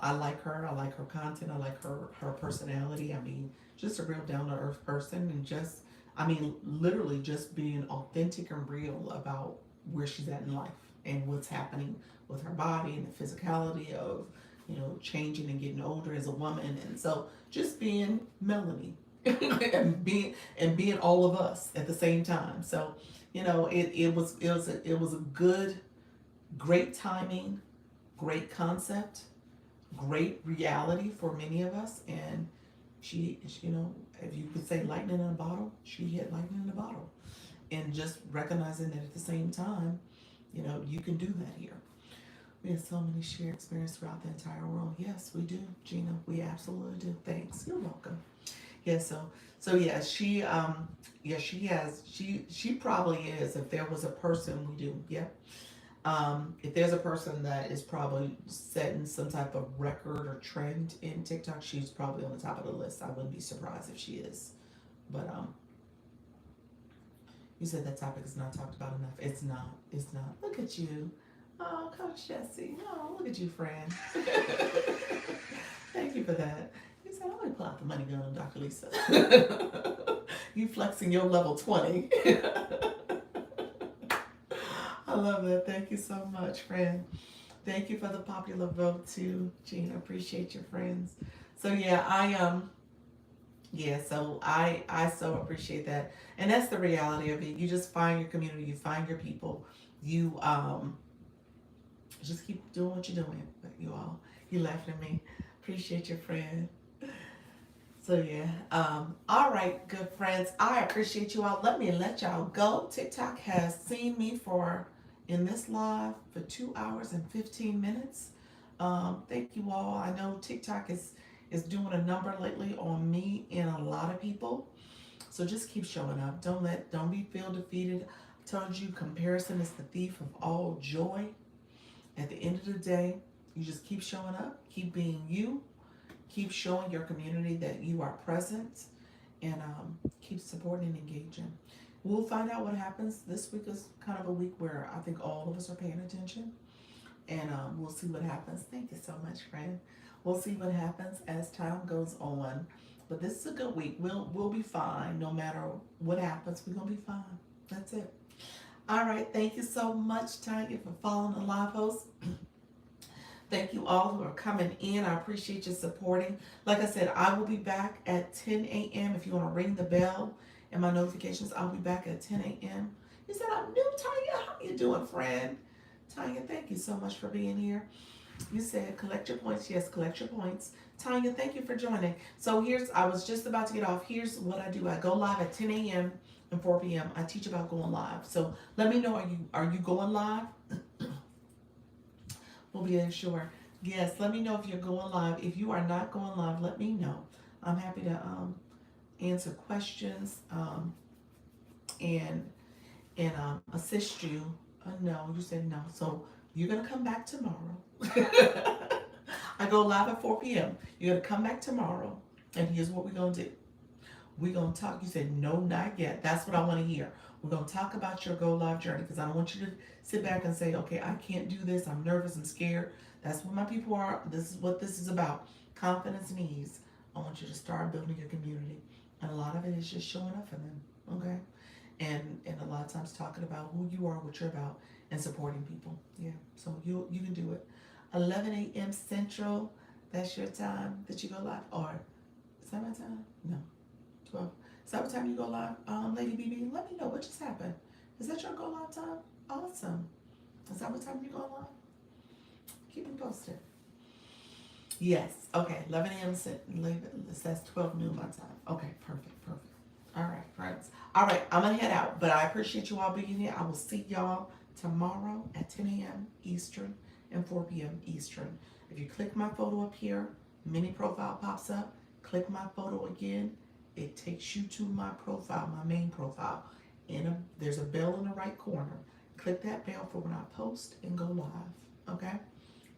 I like her. I like her content. I like her personality. I mean, just a real down to earth person, and literally just being authentic and real about where she's at in life and what's happening with her body and the physicality of, changing and getting older as a woman. And so just being Melanie and being all of us at the same time. So, it was a good, great timing, great concept, great reality for many of us. And she, if you could say lightning in a bottle, she hit lightning in a bottle. And just recognizing that at the same time, you can do that here. We have so many shared experience throughout the entire world. Yes, we do, Gina. We absolutely do. Thanks. You're welcome. Yeah, so yeah, she probably is. If there was a person, we do. Yep. If there's a person that is probably setting some type of record or trend in TikTok, she's probably on the top of the list. I wouldn't be surprised if she is. But you said that topic is not talked about enough. It's not. It's not. Look at you. Oh, Coach Jesse. Oh, look at you, friend. Thank you for that. You said, I'm going to pull out the money gun, Dr. Lisa. You flexing your level 20. I love that. Thank you so much, friend. Thank you for the popular vote too, Gina. Appreciate your friends. So yeah, I so appreciate that. And that's the reality of it. You just find your community, you find your people, you just keep doing what you're doing. But you laughing at me. Appreciate your friend. So yeah. All right, good friends. I appreciate you all. Let y'all go. TikTok has seen me in this live for 2 hours and 15 minutes. Thank you all. I know TikTok is doing a number lately on me and a lot of people. So just keep showing up. Don't be feel defeated. I told you comparison is the thief of all joy. At the end of the day, you just keep showing up, keep being you, keep showing your community that you are present, and keep supporting and engaging. We'll find out what happens. This week is kind of a week where I think all of us are paying attention, and we'll see what happens. Thank you so much, friend. We'll see what happens as time goes on. But this is a good week. We'll be fine no matter what happens. We're gonna be fine. That's it. All right. Thank you so much, Tanya, for following the live host. Thank you all who are coming in. I appreciate you supporting. Like I said, I will be back at 10 a.m. If you want to ring the bell and my notifications, I'll be back at 10 a.m. You said, I'm new, Tanya. How you doing, friend? Tanya, thank you so much for being here. You said collect your points. Yes, collect your points. Tanya, thank you for joining. So I was just about to get off. Here's what I do. I go live at 10 a.m. and 4 p.m. I teach about going live. So let me know, are you going live? We'll be sure. Yes, let me know if you're going live. If you are not going live, let me know. I'm happy to answer questions and assist you. No, you said no. So you're gonna come back tomorrow. I go live at 4 p.m. You're gonna come back tomorrow, and here's what we're gonna do. We're gonna talk. You said no, not yet. That's what I want to hear. We're gonna talk about your go live journey because I don't want you to sit back and say, okay, I can't do this. I'm nervous. I'm scared. That's what my people are. This is what this is about. Confidence and ease. I want you to start building your community, and a lot of it is just showing up for them. Okay, and a lot of times talking about who you are, what you're about, and supporting people. Yeah. So you can do it. 11 a.m. Central. That's your time that you go live. Or is that my time? No. 12. Is that what time you go live, Lady BB? Let me know what just happened. Is that your go live time? Awesome. Is that what time you go live? Keep me posted. Yes. Okay. 11 a.m. That's 12 noon my time. Okay. Perfect. All right, friends. All right. I'm going to head out, but I appreciate you all being here. I will see y'all tomorrow at 10 a.m. Eastern and 4 p.m. Eastern. If you click my photo up here, mini profile pops up. Click my photo again. It takes you to my profile, my main profile. There's a bell in the right corner. Click that bell for when I post and go live. Okay?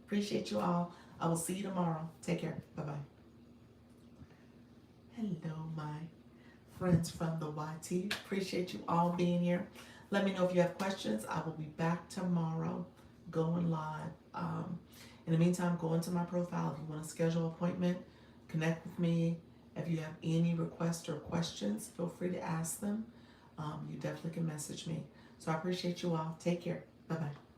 Appreciate you all. I will see you tomorrow. Take care. Bye-bye. Hello, my friends from the YT. Appreciate you all being here. Let me know if you have questions. I will be back tomorrow going live. In the meantime, go into my profile. If you want to schedule an appointment, connect with me. If you have any requests or questions, feel free to ask them. You definitely can message me. So I appreciate you all. Take care. Bye-bye.